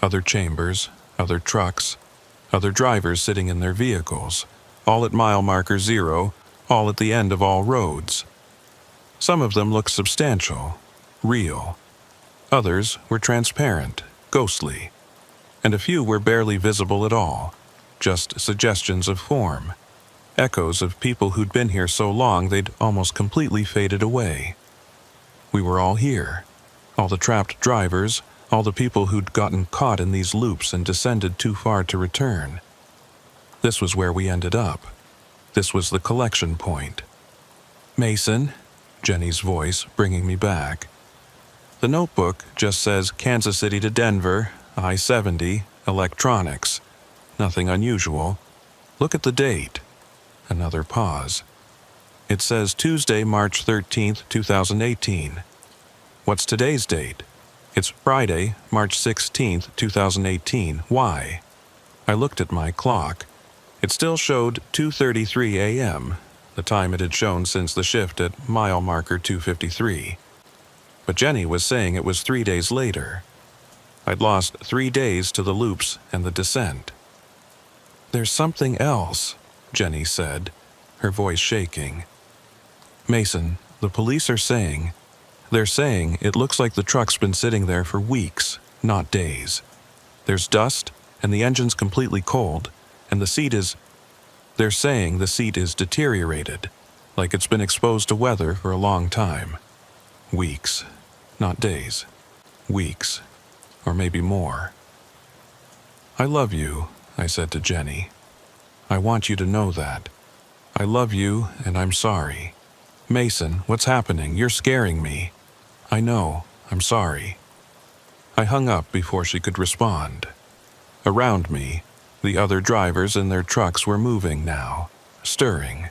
Other chambers, other trucks, other drivers sitting in their vehicles, all at mile marker 0, all at the end of all roads. Some of them looked substantial, real. Others were transparent, ghostly. And a few were barely visible at all, just suggestions of form, echoes of people who'd been here so long they'd almost completely faded away. We were all here, all the trapped drivers, all the people who'd gotten caught in these loops and descended too far to return. This was where we ended up. This was the collection point. "Mason," Jenny's voice bringing me back. The notebook just says Kansas City to Denver, I-70, electronics. Nothing unusual. Look at the date. Another pause. It says Tuesday, March 13th, 2018. What's today's date? It's Friday, March 16th, 2018. Why? I looked at my clock. It still showed 2:33 a.m., the time it had shown since the shift at mile marker 253. But Jenny was saying it was 3 days later. I'd lost 3 days to the loops and the descent. "There's something else," Jenny said, her voice shaking. "Mason, the police are saying, they're saying it looks like the truck's been sitting there for weeks, not days. There's dust, and the engine's completely cold, and the seat is... They're saying the seat is deteriorated, like it's been exposed to weather for a long time. Weeks, not days. Weeks, or maybe more." "I love you," I said to Jenny. "I want you to know that. I love you, and I'm sorry. Mason, what's happening? You're scaring me." "I know. I'm sorry." I hung up before she could respond. Around me, the other drivers in their trucks were moving now, stirring,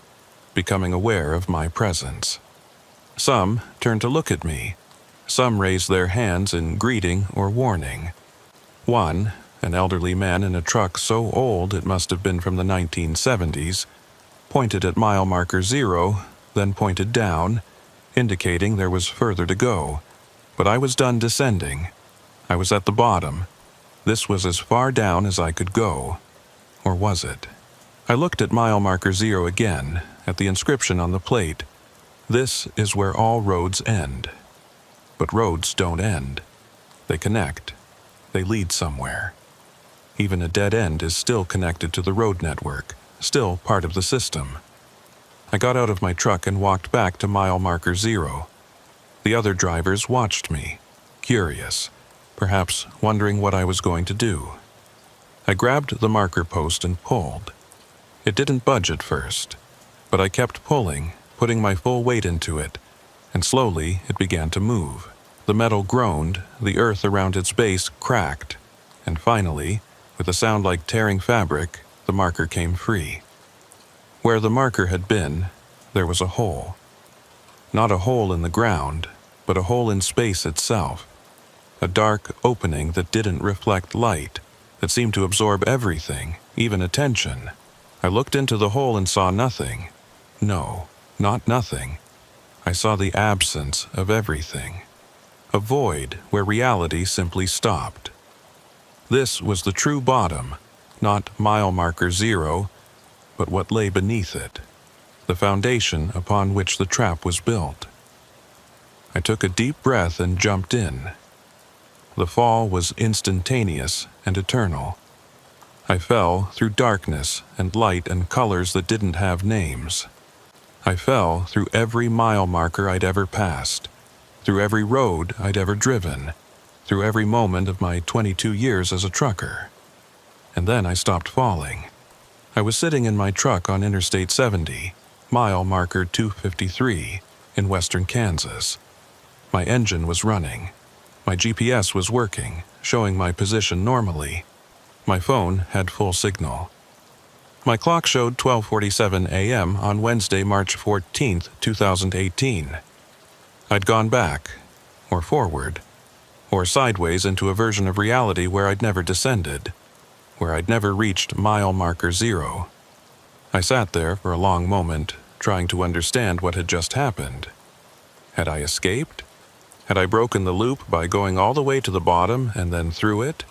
becoming aware of my presence. Some turned to look at me. Some raised their hands in greeting or warning. One, an elderly man in a truck so old it must have been from the 1970s, pointed at mile marker 0, then pointed down, indicating there was further to go. But I was done descending. I was at the bottom. This was as far down as I could go. Or was it? I looked at mile marker 0 again, at the inscription on the plate. "This is where all roads end." But roads don't end. They connect. They lead somewhere. Even a dead end is still connected to the road network, still part of the system. I got out of my truck and walked back to mile marker 0. The other drivers watched me, curious, perhaps wondering what I was going to do. I grabbed the marker post and pulled. It didn't budge at first, but I kept pulling, putting my full weight into it, and slowly it began to move. The metal groaned, the earth around its base cracked, and finally, with a sound like tearing fabric, the marker came free. Where the marker had been, there was a hole. Not a hole in the ground, but a hole in space itself. A dark opening that didn't reflect light, that seemed to absorb everything, even attention. I looked into the hole and saw nothing. No, not nothing. I saw the absence of everything. A void where reality simply stopped. This was the true bottom, not mile marker 0, but what lay beneath it, the foundation upon which the trap was built. I took a deep breath and jumped in. The fall was instantaneous and eternal. I fell through darkness and light and colors that didn't have names. I fell through every mile marker I'd ever passed, through every road I'd ever driven, through every moment of my 22 years as a trucker. And then I stopped falling. I was sitting in my truck on Interstate 70, mile marker 253, in western Kansas. My engine was running. My GPS was working, showing my position normally. My phone had full signal. My clock showed 12:47 a.m. on Wednesday, March 14th, 2018. I'd gone back, or forward, or sideways into a version of reality where I'd never descended, where I'd never reached mile marker 0. I sat there for a long moment, trying to understand what had just happened. Had I escaped? Had I broken the loop by going all the way to the bottom and then through it?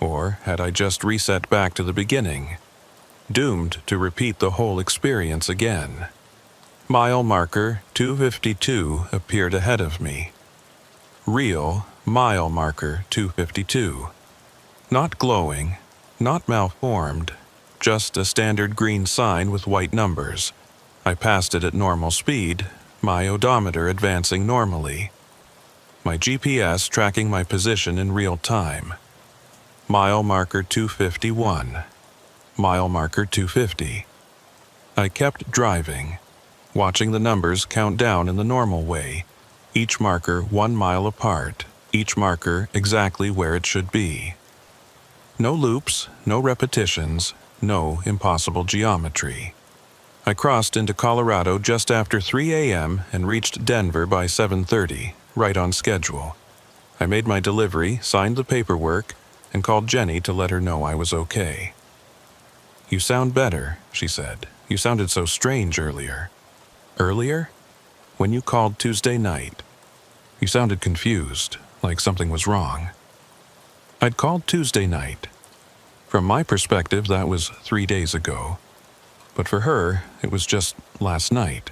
Or had I just reset back to the beginning, doomed to repeat the whole experience again? Mile marker 252 appeared ahead of me. Real mile marker 252. Not glowing, not malformed, just a standard green sign with white numbers. I passed it at normal speed, my odometer advancing normally. My GPS tracking my position in real time. Mile marker 251. Mile marker 250. I kept driving, watching the numbers count down in the normal way, each marker 1 mile apart, each marker exactly where it should be. No loops, no repetitions, no impossible geometry. I crossed into Colorado just after 3 a.m. and reached Denver by 7:30, right on schedule. I made my delivery, signed the paperwork, and called Jenny to let her know I was okay. "You sound better," she said. "You sounded so strange earlier." "Earlier?" "When you called Tuesday night. You sounded confused, like something was wrong." I'd called Tuesday night. From my perspective, that was 3 days ago. But for her, it was just last night.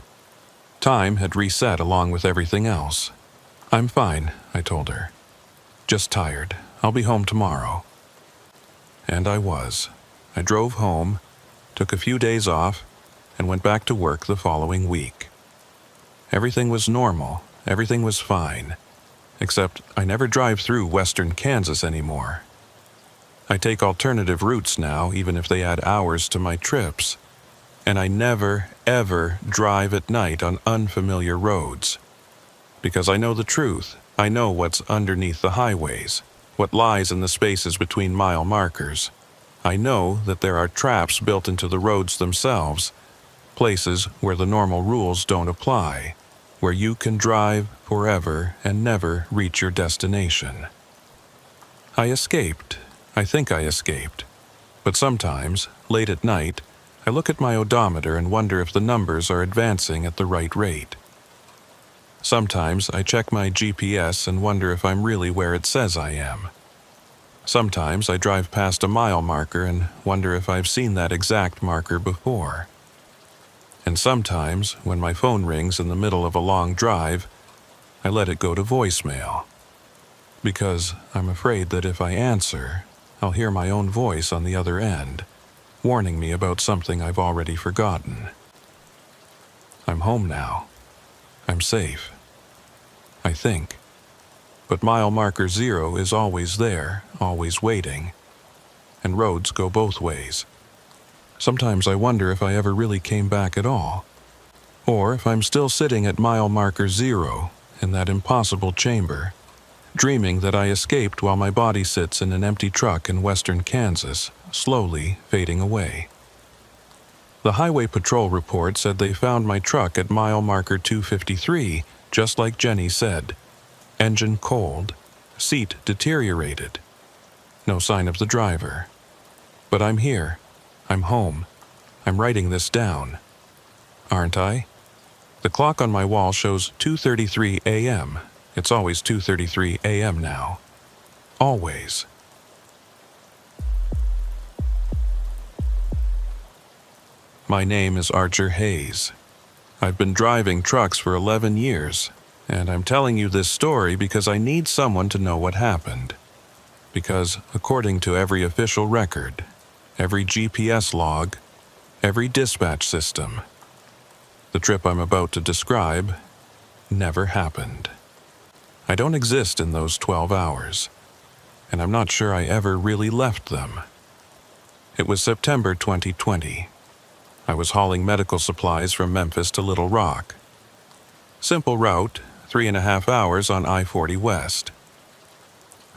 Time had reset along with everything else. "I'm fine," I told her. "Just tired. I'll be home tomorrow." And I was. I drove home, took a few days off, and went back to work the following week. Everything was normal. Everything was fine. Except I never drive through western Kansas anymore. I take alternative routes now, even if they add hours to my trips. And I never, ever drive at night on unfamiliar roads. Because I know the truth. I know what's underneath the highways, what lies in the spaces between mile markers. I know that there are traps built into the roads themselves, places where the normal rules don't apply, where you can drive forever and never reach your destination. I escaped. I think I escaped. But sometimes, late at night, I look at my odometer and wonder if the numbers are advancing at the right rate. Sometimes I check my GPS and wonder if I'm really where it says I am. Sometimes I drive past a mile marker and wonder if I've seen that exact marker before. And sometimes, when my phone rings in the middle of a long drive, I let it go to voicemail. Because I'm afraid that if I answer, I'll hear my own voice on the other end, warning me about something I've already forgotten. I'm home now. I'm safe. I think. But mile marker 0 is always there, always waiting. And roads go both ways. Sometimes I wonder if I ever really came back at all. Or if I'm still sitting at mile marker 0 in that impossible chamber, dreaming that I escaped while my body sits in an empty truck in western Kansas, slowly fading away. The Highway Patrol report said they found my truck at mile marker 253, just like Jenny said. Engine cold, seat deteriorated. No sign of the driver. But I'm here. I'm home. I'm writing this down. Aren't I? The clock on my wall shows 2:33 a.m. It's always 2:33 a.m. now. Always. My name is Archer Hayes. I've been driving trucks for 11 years, and I'm telling you this story because I need someone to know what happened. Because, according to every official record, every GPS log, every dispatch system, the trip I'm about to describe never happened. I don't exist in those 12 hours, and I'm not sure I ever really left them. It was September 2020. I was hauling medical supplies from Memphis to Little Rock. Simple route, 3.5 hours on I-40 West.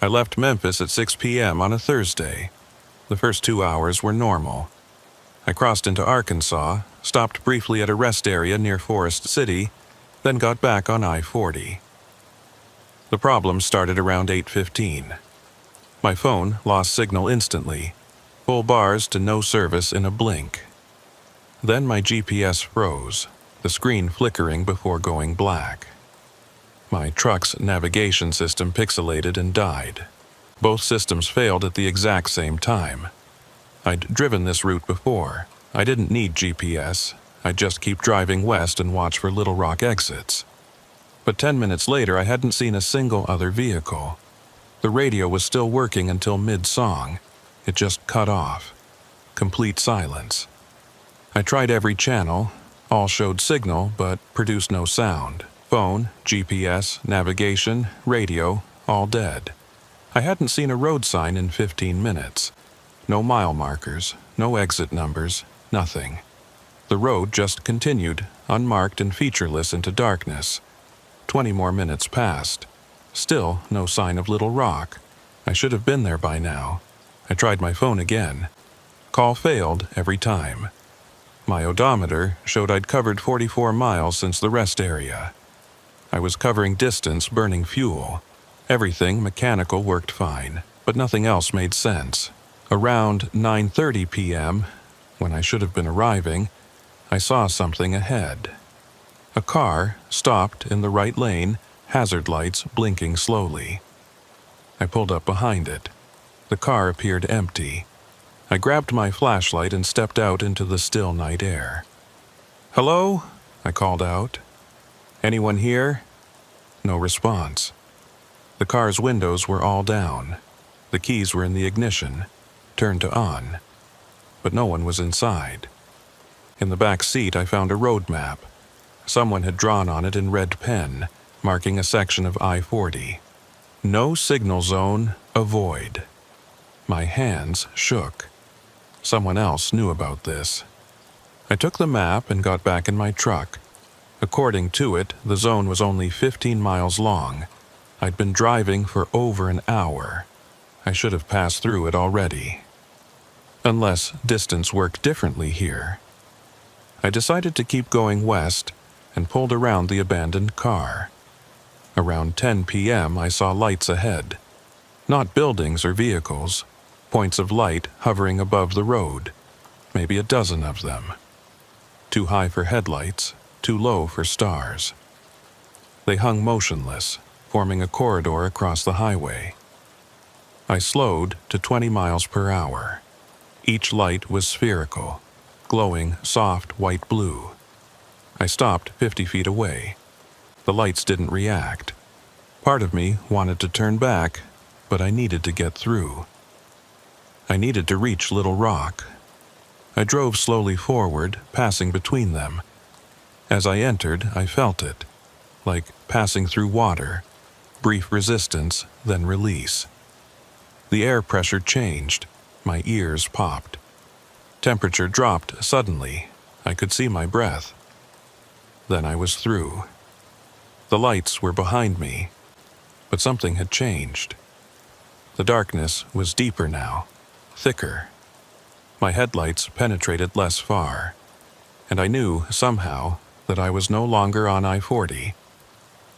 I left Memphis at 6 p.m. on a Thursday. The first 2 hours were normal. I crossed into Arkansas, stopped briefly at a rest area near Forest City, then got back on I-40. The problem started around 8:15. My phone lost signal instantly, full bars to no service in a blink. Then my GPS froze, the screen flickering before going black. My truck's navigation system pixelated and died. Both systems failed at the exact same time. I'd driven this route before. I didn't need GPS. I'd just keep driving west and watch for Little Rock exits. But 10 minutes later, I hadn't seen a single other vehicle. The radio was still working until mid-song. It just cut off. Complete silence. I tried every channel. All showed signal, but produced no sound. Phone, GPS, navigation, radio, all dead. I hadn't seen a road sign in 15 minutes. No mile markers, no exit numbers, nothing. The road just continued, unmarked and featureless, into darkness. 20 more minutes passed. Still no sign of Little Rock. I should have been there by now. I tried my phone again. Call failed every time. My odometer showed I'd covered 44 miles since the rest area. I was covering distance, burning fuel. Everything mechanical worked fine, but nothing else made sense. Around 9:30 p.m., when I should have been arriving, I saw something ahead. A car stopped in the right lane, hazard lights blinking slowly. I pulled up behind it. The car appeared empty. I grabbed my flashlight and stepped out into the still night air. "Hello?" I called out. "Anyone here?" No response. The car's windows were all down. The keys were in the ignition, turned to on. But no one was inside. In the back seat, I found a road map. Someone had drawn on it in red pen, marking a section of I-40. No signal zone, avoid. My hands shook. Someone else knew about this. I took the map and got back in my truck. According to it, the zone was only 15 miles long. I'd been driving for over an hour. I should have passed through it already. Unless distance worked differently here. I decided to keep going west and pulled around the abandoned car. Around 10 p.m., I saw lights ahead. Not buildings or vehicles, points of light hovering above the road, maybe a dozen of them. Too high for headlights, too low for stars. They hung motionless, forming a corridor across the highway. I slowed to 20 miles per hour. Each light was spherical, glowing soft white blue. I stopped 50 feet away. The lights didn't react. Part of me wanted to turn back, but I needed to get through. I needed to reach Little Rock. I drove slowly forward, passing between them. As I entered, I felt it, like passing through water, brief resistance, then release. The air pressure changed. My ears popped. Temperature dropped suddenly. I could see my breath. Then I was through. The lights were behind me, but something had changed. The darkness was deeper now, thicker. My headlights penetrated less far, and I knew, somehow, that I was no longer on I-40.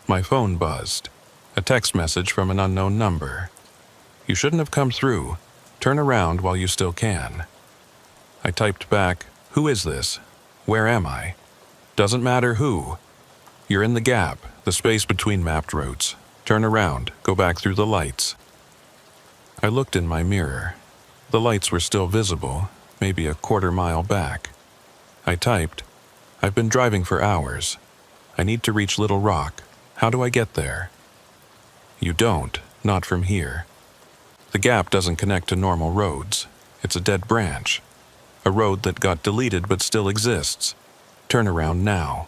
My phone buzzed. A text message from an unknown number. "You shouldn't have come through. Turn around while you still can." I typed back, "Who is this? Where am I? Doesn't matter who. You're in the gap, the space between mapped routes. Turn around, go back through the lights." I looked in my mirror. The lights were still visible, maybe a quarter mile back. I typed, "I've been driving for hours. I need to reach Little Rock. How do I get there?" "You don't, not from here. The gap doesn't connect to normal roads. It's a dead branch. A road that got deleted but still exists. Turn around now."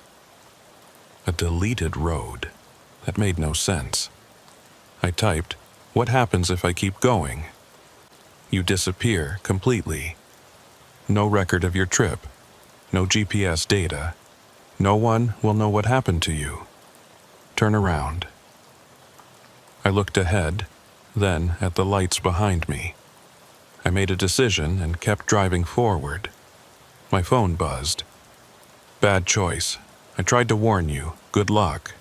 A deleted road. That made no sense. I typed, "What happens if I keep going?" "You disappear completely. No record of your trip. No GPS data. No one will know what happened to you. Turn around." I looked ahead, then at the lights behind me. I made a decision and kept driving forward. My phone buzzed. "Bad choice. I tried to warn you. Good luck."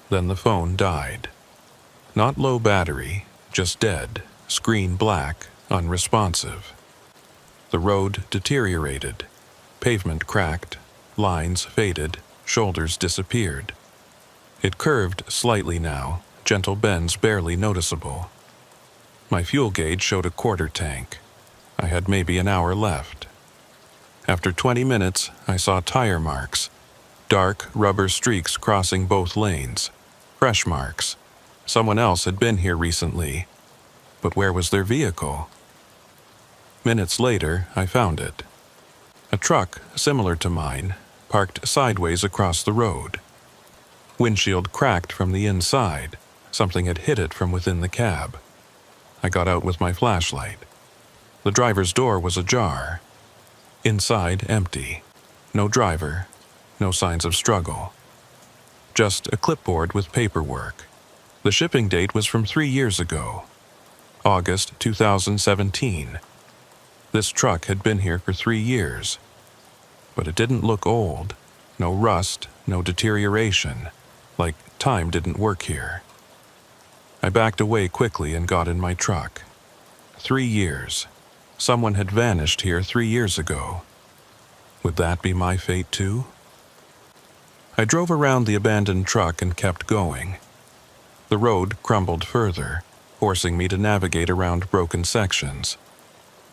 Then the phone died. Not low battery, just dead, screen black, unresponsive. The road deteriorated. Pavement cracked, lines faded, shoulders disappeared. It curved slightly now, gentle bends barely noticeable. My fuel gauge showed a quarter tank. I had maybe an hour left. After 20 minutes, I saw tire marks. Dark rubber streaks crossing both lanes. Fresh marks. Someone else had been here recently. But where was their vehicle? Minutes later, I found it. A truck, similar to mine, parked sideways across the road. Windshield cracked from the inside. Something had hit it from within the cab. I got out with my flashlight. The driver's door was ajar. Inside, empty. No driver, no signs of struggle. Just a clipboard with paperwork. The shipping date was from 3 years ago, August 2017. This truck had been here for 3 years, but it didn't look old. No rust, no deterioration, like time didn't work here. I backed away quickly and got in my truck. 3 years. Someone had vanished here 3 years ago. Would that be my fate too? I drove around the abandoned truck and kept going. The road crumbled further, forcing me to navigate around broken sections.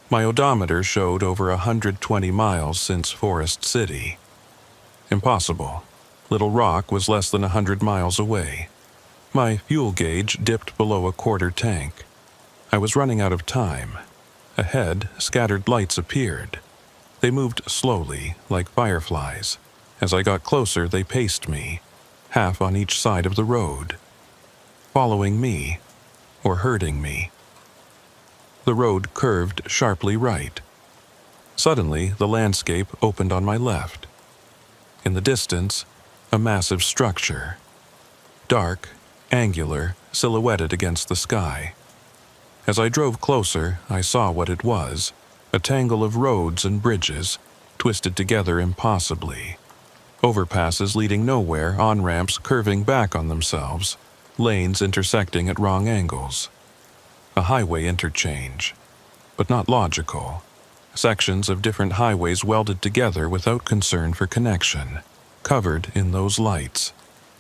My odometer showed over 120 miles since Forest City. Impossible. Little Rock was less than 100 miles away. My fuel gauge dipped below a quarter tank. I was running out of time. Ahead, scattered lights appeared. They moved slowly, like fireflies. As I got closer, they paced me, half on each side of the road, following me, or hurting me. The road curved sharply right. Suddenly, the landscape opened on my left. In the distance, a massive structure. Dark, angular, silhouetted against the sky. As I drove closer, I saw what it was, a tangle of roads and bridges, twisted together impossibly. Overpasses leading nowhere, on-ramps curving back on themselves, lanes intersecting at wrong angles. A highway interchange, but not logical. Sections of different highways welded together without concern for connection, covered in those lights.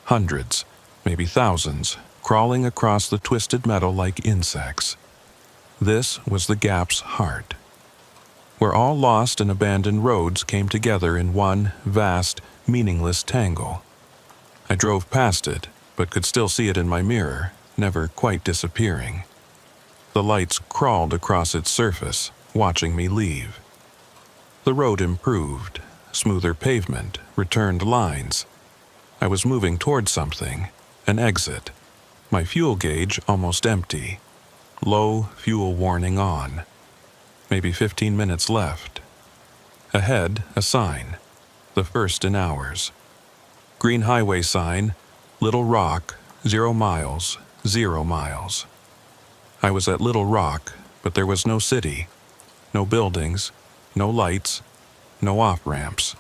Hundreds, maybe thousands, crawling across the twisted metal like insects. This was the gap's heart, where all lost and abandoned roads came together in one vast, meaningless tangle. I drove past it, but could still see it in my mirror, never quite disappearing. The lights crawled across its surface, watching me leave. The road improved, smoother pavement, returned lines. I was moving toward something, an exit. My fuel gauge almost empty. Low fuel warning on. Maybe 15 minutes left. Ahead, a sign. The first in hours. Green highway sign, Little Rock, 0 miles, 0 miles. I was at Little Rock, but there was no city, no buildings, no lights, no off-ramps.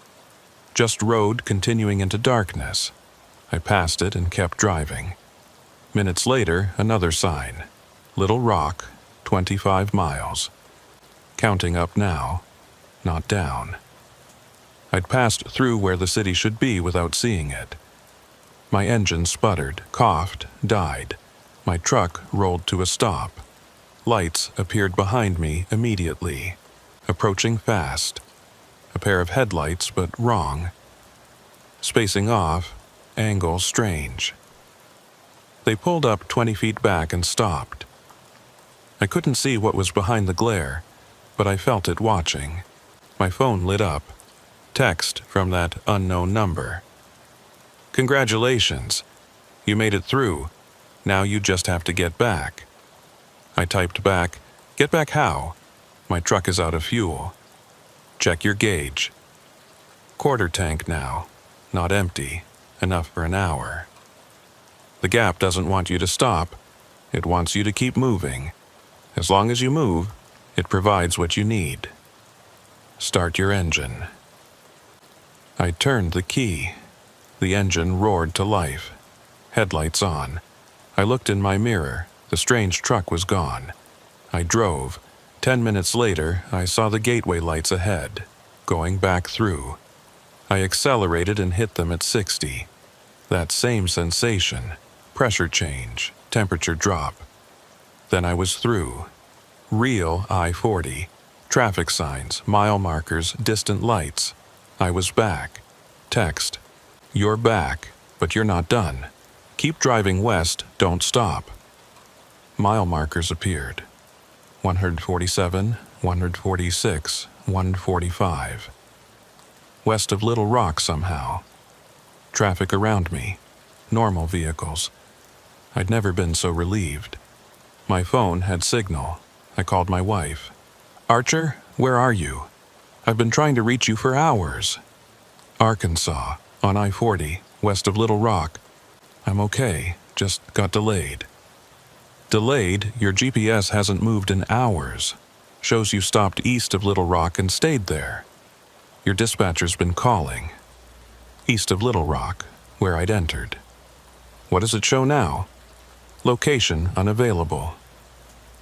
Just road continuing into darkness. I passed it and kept driving. Minutes later, another sign. Little Rock, 25 miles. Counting up now, not down. I'd passed through where the city should be without seeing it. My engine sputtered, coughed, died. My truck rolled to a stop. Lights appeared behind me immediately, approaching fast. A pair of headlights, but wrong. Spacing off, angle strange. They pulled up 20 feet back and stopped. I couldn't see what was behind the glare, but I felt it watching. My phone lit up. Text from that unknown number. "Congratulations. You made it through. Now you just have to get back." I typed back, "Get back how? My truck is out of fuel." "Check your gauge." Quarter tank now. Not empty. Enough for an hour. The gap doesn't want you to stop. It wants you to keep moving. As long as you move, it provides what you need. Start your engine. I turned the key. The engine roared to life. Headlights on. I looked in my mirror. The strange truck was gone. I drove. 10 minutes later, I saw the gateway lights ahead, going back through. I accelerated and hit them at 60. That same sensation. Pressure change. Temperature drop. Then I was through. Real I-40. Traffic signs, mile markers, distant lights. I was back. Text. "You're back, but you're not done. Keep driving west, don't stop." Mile markers appeared. 147, 146, 145. West of Little Rock somehow. Traffic around me. Normal vehicles. I'd never been so relieved. My phone had signal. I called my wife. "Archer, where are you? I've been trying to reach you for hours." Arkansas, on I-40, west of Little Rock. I'm okay, just got delayed. Delayed? Your GPS hasn't moved in hours. Shows you stopped east of Little Rock and stayed there. Your dispatcher's been calling. East of Little Rock, where I'd entered. What does it show now? Location unavailable.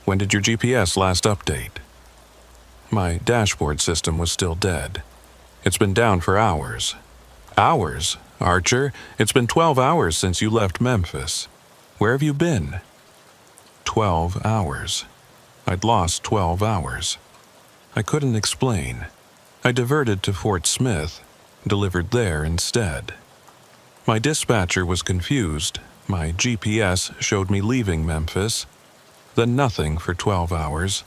When did your GPS last update? My dashboard system was still dead. It's been down for hours. Hours? Archer, it's been 12 hours since you left Memphis. Where have you been? 12 hours. I'd lost 12 hours. I couldn't explain. I diverted to Fort Smith, delivered there instead. My dispatcher was confused. My GPS showed me leaving Memphis, then nothing for 12 hours,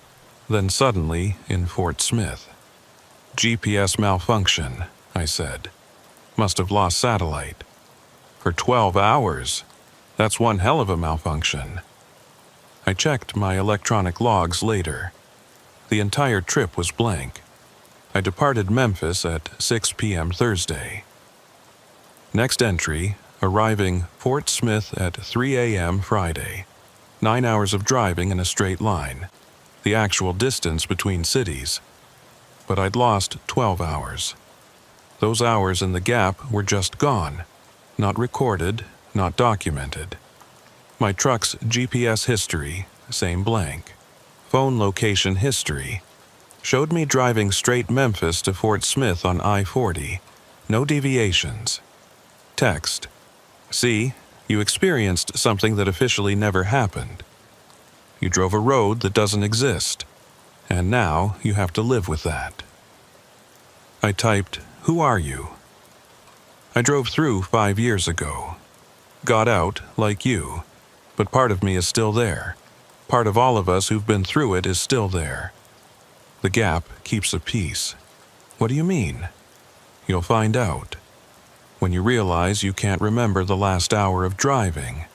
then suddenly in Fort Smith. GPS malfunction, I said. Must have lost satellite. For 12 hours? That's one hell of a malfunction. I checked my electronic logs later. The entire trip was blank. I departed Memphis at 6 p.m. Thursday. Next entry, arriving Fort Smith at 3 a.m. Friday. 9 hours of driving in a straight line. The actual distance between cities. But I'd lost 12 hours. Those hours in the gap were just gone. Not recorded, not documented. My truck's GPS history, same blank. Phone location history. Showed me driving straight Memphis to Fort Smith on I-40. No deviations. Text. See, you experienced something that officially never happened. You drove a road that doesn't exist. And now you have to live with that. I typed, "Who are you?" I drove through 5 years ago. Got out, like you. But part of me is still there. Part of all of us who've been through it is still there. The gap keeps a peace. What do you mean? You'll find out. When you realize you can't remember the last hour of driving.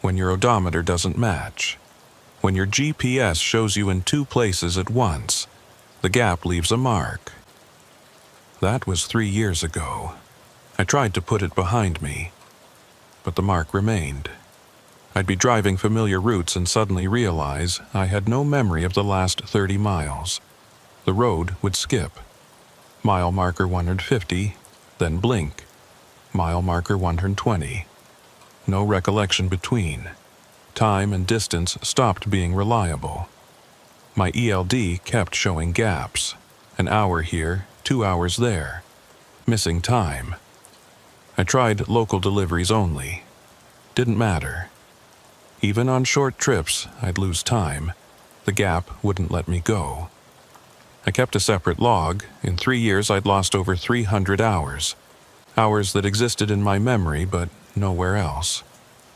When your odometer doesn't match. When your GPS shows you in 2 places at once. The gap leaves a mark. That was 3 years ago. I tried to put it behind me. But the mark remained. I'd be driving familiar routes and suddenly realize I had no memory of the last 30 miles. The road would skip. Mile marker 150, then blink. Mile marker 120. No recollection between. Time and distance stopped being reliable. My ELD kept showing gaps. An hour here, 2 hours there. Missing time. I tried local deliveries only. Didn't matter. Even on short trips, I'd lose time. The gap wouldn't let me go. I kept a separate log. In 3 years, I'd lost over 300 hours. Hours that existed in my memory, but nowhere else.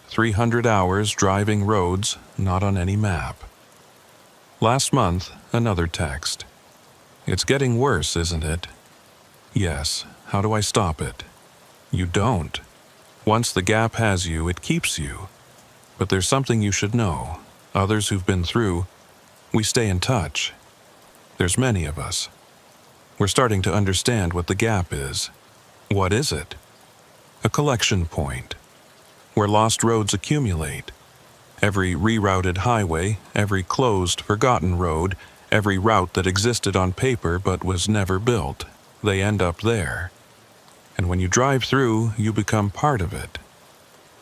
300 hours driving roads, not on any map. Last month, another text. It's getting worse, isn't it? Yes. How do I stop it? You don't. Once the gap has you, it keeps you. But there's something you should know. Others who've been through, we stay in touch. There's many of us. We're starting to understand what the gap is. What is it? A collection point. Where lost roads accumulate. Every rerouted highway, every closed, forgotten road, every route that existed on paper but was never built, they end up there. And when you drive through, you become part of it.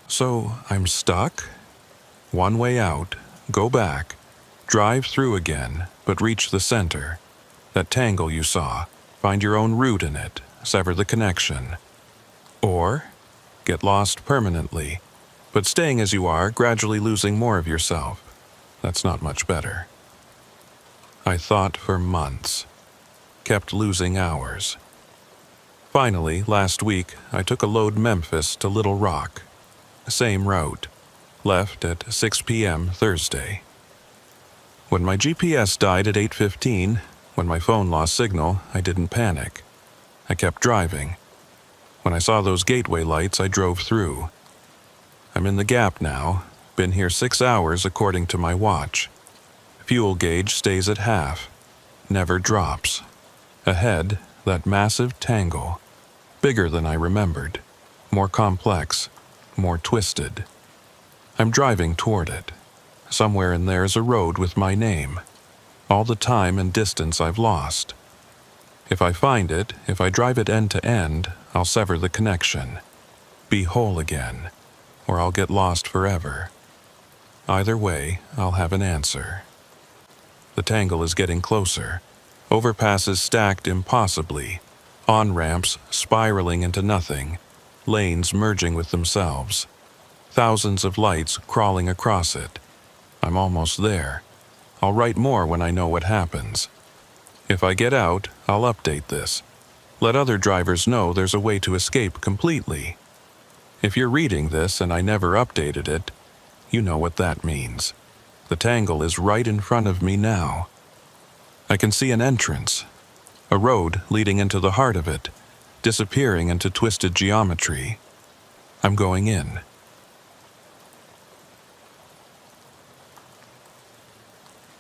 So, I'm stuck? One way out, go back, drive through again, but reach the center. That tangle you saw, find your own route in it, sever the connection. Or, get lost permanently, but staying as you are, gradually losing more of yourself. That's not much better. I thought for months. Kept losing hours. Finally, last week, I took a load Memphis to Little Rock. Same route. Left at 6 p.m. Thursday. When my GPS died at 8:15, when my phone lost signal, I didn't panic. I kept driving. When I saw those gateway lights, I drove through. I'm in the gap now. Been here 6 hours according to my watch. Fuel gauge stays at half. Never drops. Ahead, that massive tangle. Bigger than I remembered. More complex. More twisted. I'm driving toward it. Somewhere in there's a road with my name. All the time and distance I've lost. If I find it, if I drive it end to end, I'll sever the connection. Be whole again. Or I'll get lost forever. Either way, I'll have an answer. The tangle is getting closer. Overpasses stacked impossibly. On-ramps spiraling into nothing. Lanes merging with themselves. Thousands of lights crawling across it. I'm almost there. I'll write more when I know what happens. If I get out, I'll update this. Let other drivers know there's a way to escape completely. If you're reading this and I never updated it, you know what that means. The tangle is right in front of me now. I can see an entrance. A road leading into the heart of it, disappearing into twisted geometry. I'm going in.